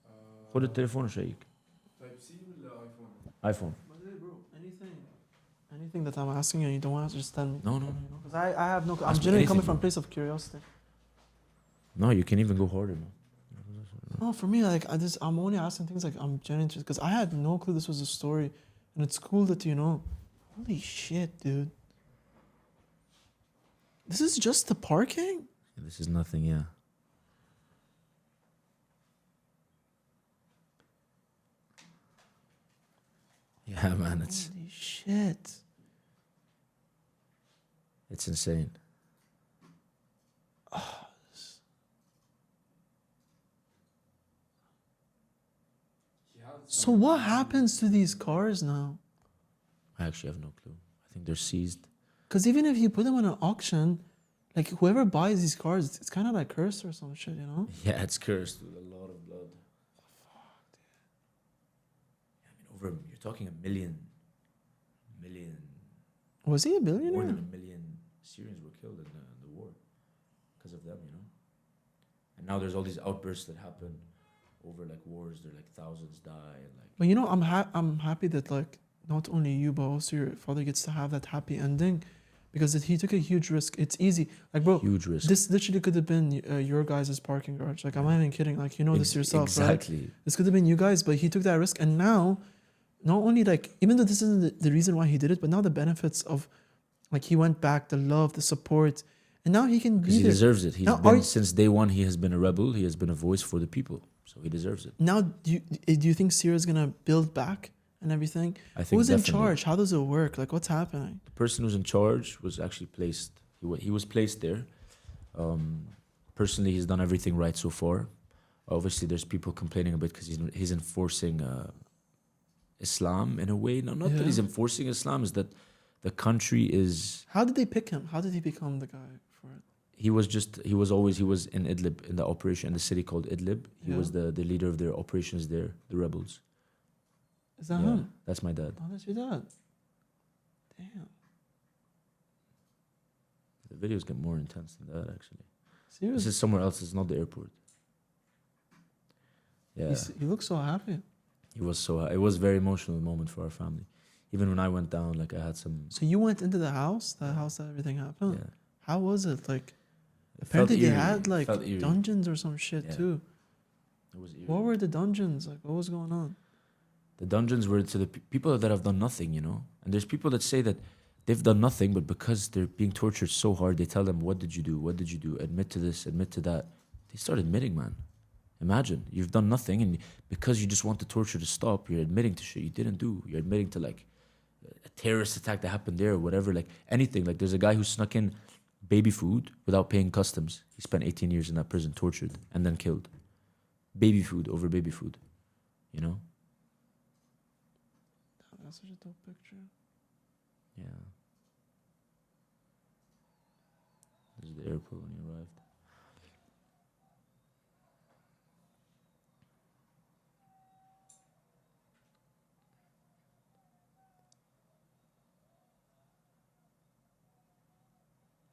C: Uh,
A: خد التليفون شيك.
C: Type C ولا iPhone?
A: iPhone.
B: By the way, bro, anything that I'm asking you and you don't want to just tell me.
A: No.
B: Because I have no. I'm
A: Ask me
B: genuinely coming
A: anything,
B: from a
A: bro.
B: place of curiosity.
A: No, you can even go harder, man.
B: No, for me, like I'm only asking things like I'm genuinely interested because I had no clue this was a story, and it's cool that you know. Holy shit, dude! This is just the parking.
A: This is nothing, yeah. Yeah, man,
B: Holy shit!
A: it's insane.
B: So what happens to these cars now?
A: I actually have no clue. I think they're seized.
B: Because even if you put them on an auction, like whoever buys these cars, it's kind of like cursed or some shit, you know?
A: Yeah, it's cursed with a lot of blood. I mean, you're talking a million,
B: Was he a
A: more
B: billionaire?
A: than a million Syrians were killed in the war because of them, you know? And now there's all these outbursts that happen over like wars. They're like thousands die and like.
B: But you know, I'm happy that like not only you but also your father gets to have that happy ending, because he took a huge risk. It's easy, like bro.
A: Huge risk.
B: This literally could have been your guys' parking garage. Like I'm not even kidding. Like you know this yourself,
A: exactly.
B: right? This could have been you guys, but he took that risk, and now, not only like even though this isn't the reason why he did it, but now the benefits of, like he went back, the love, the support, and now he can
A: Because
B: be
A: he
B: there.
A: deserves it. He's
B: Now,
A: been since day one. He has been a rebel. He has been a voice for the people. So he deserves it.
B: Now, do you think Syria's gonna build back and everything?
A: I think
B: Who's in
A: definitely.
B: charge? How does it work? Like what's happening?
A: The person who's in charge was actually placed. He was placed there. Personally, he's done everything right so far. Obviously, there's people complaining a bit because he's enforcing Islam in a way. No, not that he's
B: Yeah.
A: enforcing Islam. Is that the country is.
B: How did they pick him? How did he become the guy for it?
A: He was in Idlib, in the operation in the city called Idlib. He was the leader of their operations there, the rebels.
B: Is that
A: Yeah,
B: him?
A: that's my dad.
B: Oh, that's your dad. Damn.
A: The videos get more intense than that, actually. This
B: Seriously?
A: is somewhere else. It's not the airport. Yeah,
B: He looks so happy.
A: it was a very emotional moment for our family. Even when I went down, like I had some.
B: So you went into the house that everything happened?
A: Yeah.
B: How was it? Like,
A: It
B: apparently
A: felt
B: they
A: eerie.
B: had like
A: It felt eerie.
B: dungeons or some shit
A: Yeah.
B: too.
A: It was eerie.
B: What were the dungeons? Like, what was going on?
A: The dungeons were to the people that have done nothing, you know. And there's people that say that they've done nothing, but because they're being tortured so hard, they tell them, "What did you do? What did you do? Admit to this. Admit to that." They start admitting, man. Imagine you've done nothing, and because you just want the torture to stop, you're admitting to shit you didn't do. You're admitting to like a terrorist attack that happened there or whatever, like anything. Like there's a guy who snuck in baby food without paying customs. He spent 18 years in that prison, tortured and then killed. Baby food over baby food, you know?
B: That's such a dope picture.
A: Yeah. This is the airport when you arrived.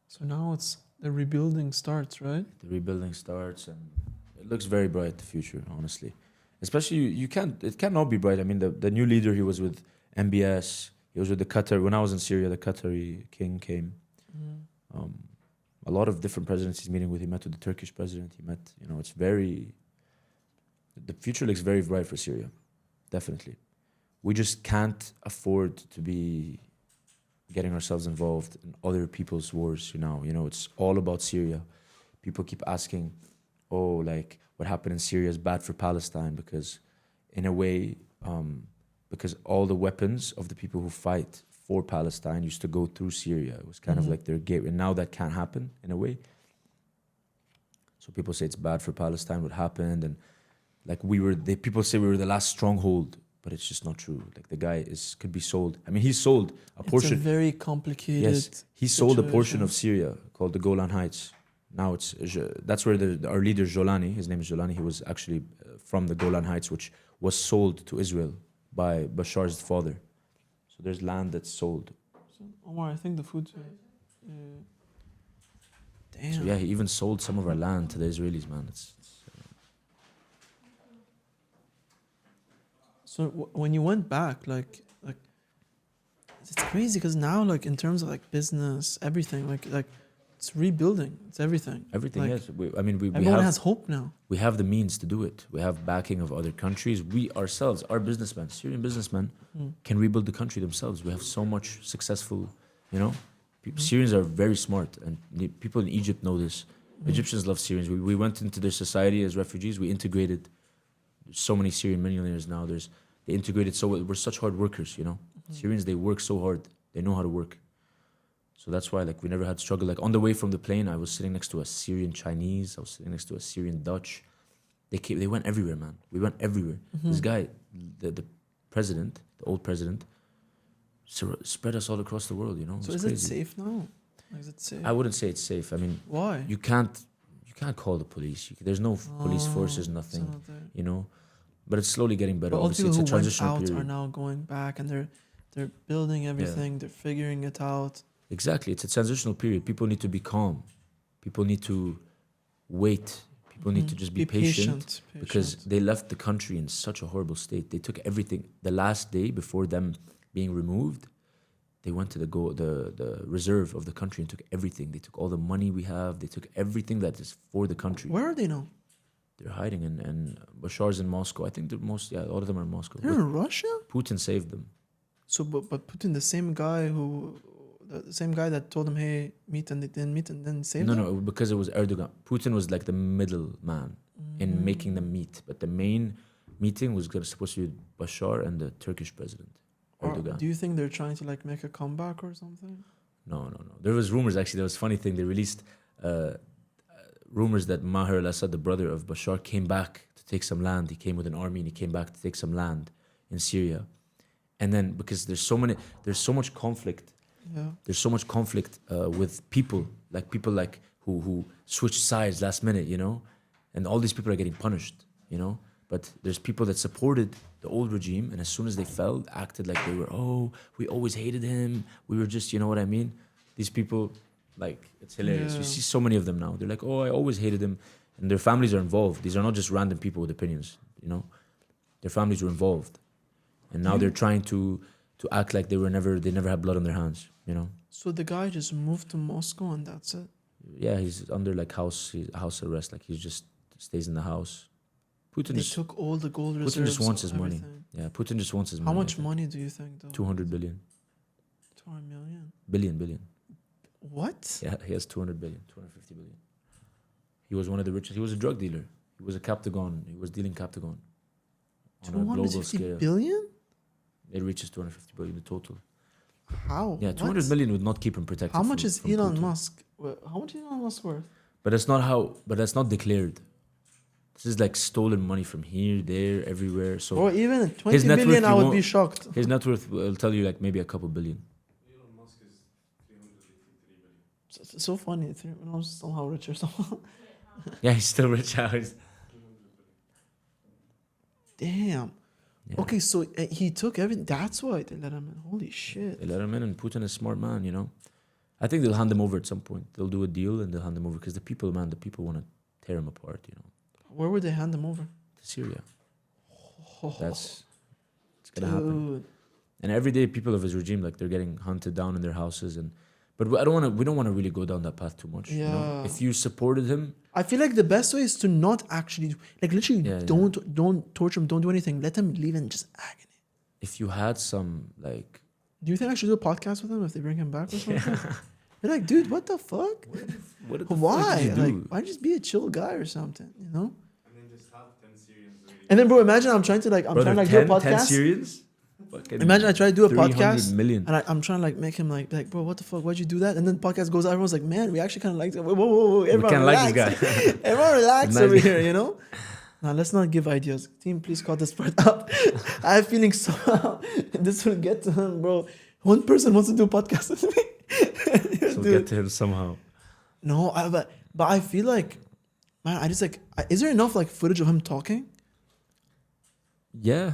B: So now it's the rebuilding starts, right?
A: The rebuilding starts, and it looks very bright, the future, honestly. Especially, it cannot be bright. I mean, the new leader, he was with MBS, he was with the Qatar. When I was in Syria, the Qatari king came. A lot of different presidents he's meeting with. He met with the Turkish president. He met, it's very. The future looks very bright for Syria, definitely. We just can't afford to be getting ourselves involved in other people's wars. It's all about Syria. People keep asking, oh, like what happened in Syria is bad for Palestine because, in a way, because all the weapons of the people who fight for Palestine used to go through Syria. It was kind of like their gateway. And now that can't happen in a way. So people say it's bad for Palestine what happened, and like people say we were the last stronghold, but it's just not true. Like the guy could be sold. I mean, he sold a portion.
B: It's a very complicated.
A: Yes, he sold a portion
B: situation.
A: of Syria called the Golan Heights. Now that's where our leader Jolani, his name is Jolani, he was actually from the Golan Heights, which was sold to Israel by Bashar's father. So there's land that's sold.
B: So, Omar, I think the food. Damn.
A: So yeah, he even sold some of our land to the Israelis, man.
B: So when you went back, like it's crazy because now, like in terms of like business, everything, like it's rebuilding. It's everything.
A: Everything,
B: like,
A: yes. We
B: everyone has hope now.
A: We have the means to do it. We have backing of other countries. We ourselves, our businessmen, Syrian businessmen, can rebuild the country themselves. We have so much successful, Syrians are very smart, and people in Egypt know this. Egyptians love Syrians. We went into their society as refugees. We integrated. There's so many Syrian millionaires now. They integrated so well. We're such hard workers, Syrians, they work so hard. They know how to work. So that's why, like, we never had struggle. Like, on the way from the plane, I was sitting next to a Syrian Chinese. I was sitting next to a Syrian Dutch. They went everywhere, man. We went everywhere. This guy, the president, the old president, spread us all across the world,
B: So is
A: crazy.
B: it safe now? Is it safe?
A: I wouldn't say it's safe. I mean,
B: why?
A: you can't call the police. There's no police force. There's nothing,
B: it's not there.
A: But it's slowly getting better.
B: But all the
A: Obviously,
B: people
A: it's a
B: who went
A: transitional
B: out
A: period.
B: are now going back, and they're building everything. They're figuring it out.
A: Exactly. It's a transitional period. People need to be calm. People need to wait. People need to just be patient because they left the country in such a horrible state. They took everything. The last day before them being removed, they went to the reserve of the country and took everything. They took all the money we have. They took everything that is for the country.
B: Where are they now?
A: They're hiding in Bashar's in Moscow. I think all of them are in Moscow.
B: They're in Russia.
A: Putin saved them.
B: So, but Putin, the same guy that told them, "Hey, meet," and they didn't meet, and then saved them.
A: No, because it was Erdogan. Putin was like the middleman in making them meet, but the main meeting was supposed to be Bashar and the Turkish president, Erdogan.
B: Do you think they're trying to like make a comeback or something?
A: No. There was rumors, actually. There was a funny thing. They released rumors that Maher al-Assad, the brother of Bashar, came back to take some land. He came with an army and he came back to take some land in Syria. And then because there's so much conflict.
B: Yeah.
A: There's so much conflict with people like who switch sides last minute, and all these people are getting punished, But there's people that supported the old regime, and as soon as they fell, acted like they were, we always hated him. We were just, you know what I mean? These people, like, it's hilarious.
B: Yeah.
A: You see so many of them now. They're like, I always hated him. And their families are involved. These are not just random people with opinions, Their families were involved. And now they're trying to act like they never had blood on their hands,
B: So the guy just moved to Moscow and that's it.
A: Yeah, he's under like house arrest. Like he just stays in the house.
B: They took all the gold reserves.
A: Putin just wants his money.
B: everything.
A: Yeah, Putin just wants his money.
B: How much money do you think, though?
A: 200 billion.
B: 200 million.
A: Billion.
B: What?
A: Yeah, he has 200 billion, 250 billion. He was one of the richest. He was a drug dealer. He was a Captagon. He was dealing Captagon on a global scale.
B: Billion?
A: It reaches 250 billion in total.
B: How?
A: Yeah, 200
B: What?
A: million would not keep him protected.
B: How much is
A: from
B: Elon
A: Putin.
B: Musk? How much is Elon Musk worth?
A: But that's not declared. This is like stolen money from here, there, everywhere. So
B: Or even at 20
A: his net
B: billion,
A: worth,
B: I
A: you
B: would
A: won't-
B: be shocked.
A: his net worth will tell you like maybe a couple billion.
C: Elon Musk is 383 billion.
B: So funny. I was somehow rich or something.
A: Yeah, he's still rich.
B: Damn.
A: Yeah.
B: Okay, so he took everything. That's why they let him in. Holy shit.
A: They let him in, and Putin is a smart man, I think they'll hand him over at some point. They'll do a deal and they'll hand him over because the people want to tear him apart,
B: Where would they hand him over?
A: to Syria.
B: Oh,
A: It's gonna happen.
B: dude.
A: And every day, people of his regime, like they're getting hunted down in their houses, and But we don't want to really go down that path too much. You know?
B: Yeah.
A: If you supported him,
B: I feel like the best way is to not actually like literally
A: Yeah,
B: don't torture him, don't do anything. Let him leave in just agony.
A: if you had some like,
B: Do you think I should do a podcast with him if they bring him back or something? They're like, dude, what the fuck?
A: what the fuck
B: Why?
A: did you do?
B: Like, why just be a chill guy or something? You know?
C: And then just have 10 Syrians waiting.
B: And then, bro, imagine I'm trying to like
A: Brother,
B: do a
A: 10
B: podcast.
A: Syrians? Fucking
B: Imagine I try to do a
A: 300
B: podcast
A: million.
B: and I'm trying to like make him like, bro, what the fuck? Why'd you do that? And then the podcast goes out. Everyone's like, man, we actually kind of like it. Whoa, everyone
A: kinda like
B: relax.
A: this guy.
B: Everyone relax
A: Nice
B: over
A: guy.
B: here, you know? Now let's not give ideas. Team, please cut this part up. I have feelings somehow this will get to him, bro. One person wants to do a podcast with me.
A: So
B: Dude.
A: get to him somehow.
B: No, but I feel like, man, I just like, is there enough like footage of him talking?
A: Yeah.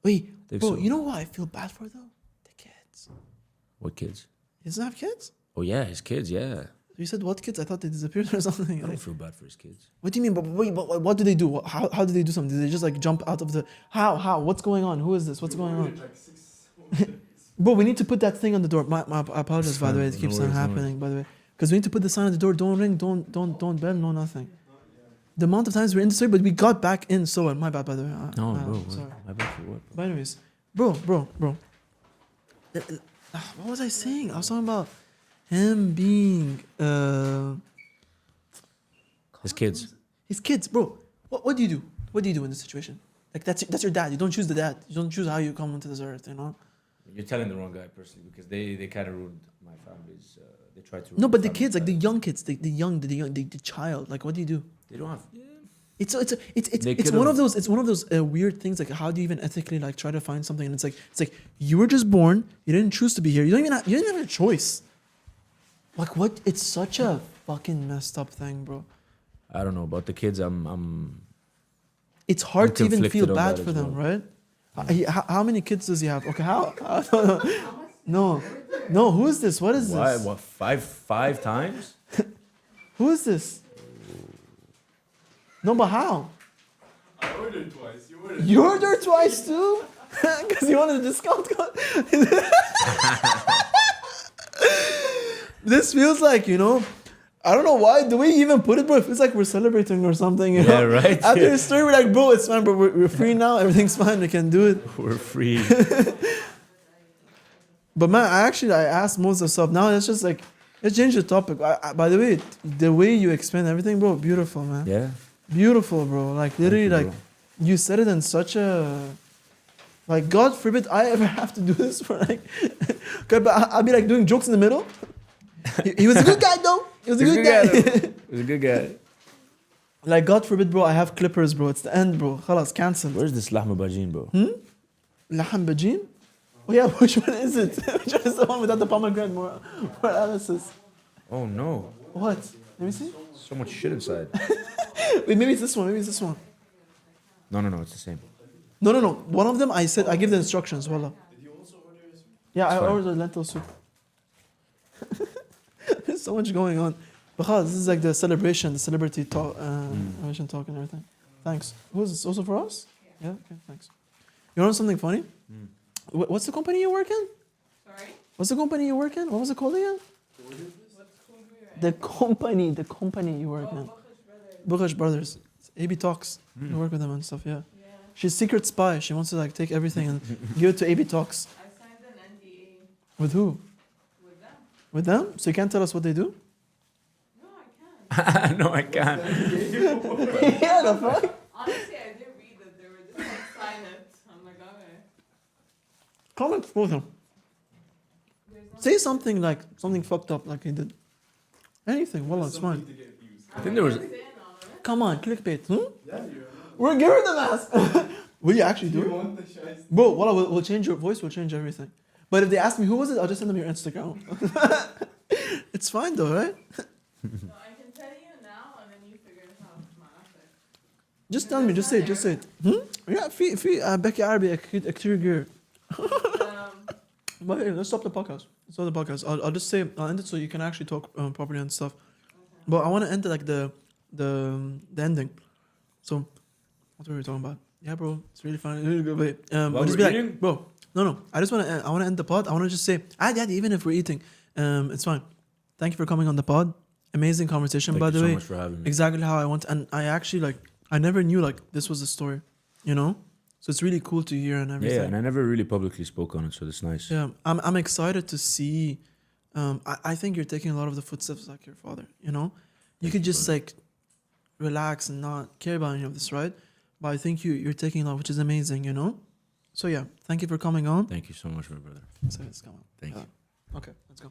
B: Wait,
A: Think
B: bro,
A: so.
B: you know what I feel bad for though? The kids.
A: What kids?
B: He doesn't have kids?
A: Oh yeah, his kids. Yeah.
B: You said what kids? I thought they disappeared or something.
A: I don't
B: Like,
A: feel bad for his kids.
B: what do you mean? But wait, but what do they do? How do they do something? Do they just like jump out of the? How? What's going on? Who is this? What's going on?
C: Like 6
B: Bro, we need to put that thing on the door. I apologize, by the way. It
A: No
B: keeps
A: worries,
B: on
A: no
B: happening, by the way. Because we need to put the sign on the door. Don't ring. Don't bell. No nothing. The amount of times we're in the story, but we got back in. So my bad, by the way.
A: No, bro.
B: Sorry.
A: My bad for what?
B: But anyways, bro. What was I saying? I was talking about him being
A: His kids.
B: his kids, bro. What do you do? What do you do in this situation? Like that's your dad. You don't choose the dad. You don't choose how you come into this earth. You know.
A: You're telling the wrong guy personally because they kind of ruined my family's. They tried to.
B: No,
A: ruin
B: but the
A: family's
B: kids, like the
A: life.
B: young kids, the child. Like, what do you do?
A: They don't have.
B: It's
A: They
B: one of
A: could've-
B: those weird things. Like, how do you even ethically like try to find something? And it's like you were just born. You didn't choose to be here. You didn't even have a choice. Like what? It's such a fucking messed up thing, bro.
A: I don't know about the kids.
B: It's hard to even feel
A: conflicted on
B: bad
A: that
B: for
A: as
B: them,
A: well.
B: right? How many kids does he have? Okay, how? No. Who is this? What is
A: Why?
B: this?
A: What? Five times?
B: Who is this? No, but how?
C: I ordered twice. You ordered.
B: You ordered twice too? Because you wanted a discount code? This feels like, I don't know why. The way you even put it, bro, it feels like we're celebrating or something. You know?
A: Yeah, right?
B: After
A: Yeah.
B: the story, we're like, bro, it's fine, bro. We're free now. Everything's fine. We can do it.
A: We're free.
B: But man, I asked most of the stuff. Now let's just let's change the topic. By the way, the way you explain everything, bro, beautiful, man.
A: Yeah.
B: Beautiful, bro. Like literally,
A: you,
B: like
A: bro.
B: you said it in such a, like, God forbid I ever have to do this for like, but I'll be like doing jokes in the middle. He was a good guy though. He was a good guy.
A: He's a good guy.
B: Like God forbid, bro. I have clippers, bro. It's the end, bro. Khalas, cancelled.
A: Where's this lahma bajin, bro?
B: Laham bajin? Oh yeah, which one is it? Which one is the one without the pomegranate? More analysis.
A: Oh no.
B: What? Let me see.
A: So much shit inside.
B: Wait, maybe it's this one. Maybe it's this one.
A: No, it's the same.
B: No. One of them, I said, I give the instructions. Wallah.
C: Did you also order a soup?
B: Yeah, I
A: fine.
B: ordered lentil soup. There's so much going on. But khalas, this is like the celebration, the celebrity talk, celebration talk and everything. Thanks. Who's this? Also for us? Yeah. Okay. Thanks. You know something funny? What's the company you work in?
D: Sorry?
B: What's the company you work in? What was it called again?
D: What's cool here?
B: The company you work in. Bukhash Brothers. It's AB Talks. You work with them and stuff. Yeah.
D: Yeah.
B: She's secret spy. She wants to like take everything and give it to AB Talks.
D: I signed an NDA
B: With who?
D: with them.
B: With them? So you can't tell us what they do?
D: No, I can't.
A: No, I can't.
B: Yeah, the fuck?
D: Honestly, I did read that they were just like, sign it. I'm like, okay.
B: Come and expose him.
D: There's no
B: Say something like something fucked up like he did. Anything, wallah, it's fine.
C: To get views.
A: I think there was.
D: in on it.
B: Come on, clickbait.
C: Yeah, you're.
B: We're giving the mask. Will you actually
C: Do
B: do
C: you
B: it?
C: want the shy?
B: Bro, wallah, we'll change your voice, we'll change everything. But if they ask me who was it, I'll just send them your Instagram. It's fine though, right?
D: So I can tell you now, and then you figure it out.
B: Just tell me, just say it. Yeah, في بحكي عربي أكيد كتير كبير. But hey, let's stop the podcast. I'll just say, I'll end it so you can actually talk properly and stuff. But I want to end it like the ending. So, what were we talking about? Yeah, bro, it's really fun. Really good. Wait, we'll just be
A: we're eating?
B: like, bro, no. I want to end the pod. I want to just say, even if we're eating, it's fine. thank you for coming on the pod. Amazing conversation,
A: Thank
B: by
A: you
B: the
A: so
B: way.
A: much for having me.
B: Exactly how I want, and I actually like. I never knew like this was the story, you know. So it's really cool to hear and everything.
A: Yeah, and I never really publicly spoke on it, so that's nice.
B: Yeah, I'm excited to see. I think you're taking a lot of the footsteps like your father. You know, you could just like relax and not care about any of this, right? But I think you're taking a lot, which is amazing. You know. So yeah, thank you for coming on.
A: Thank you so much, my brother.
B: So let's go on.
A: Thank you.
B: Okay, let's go.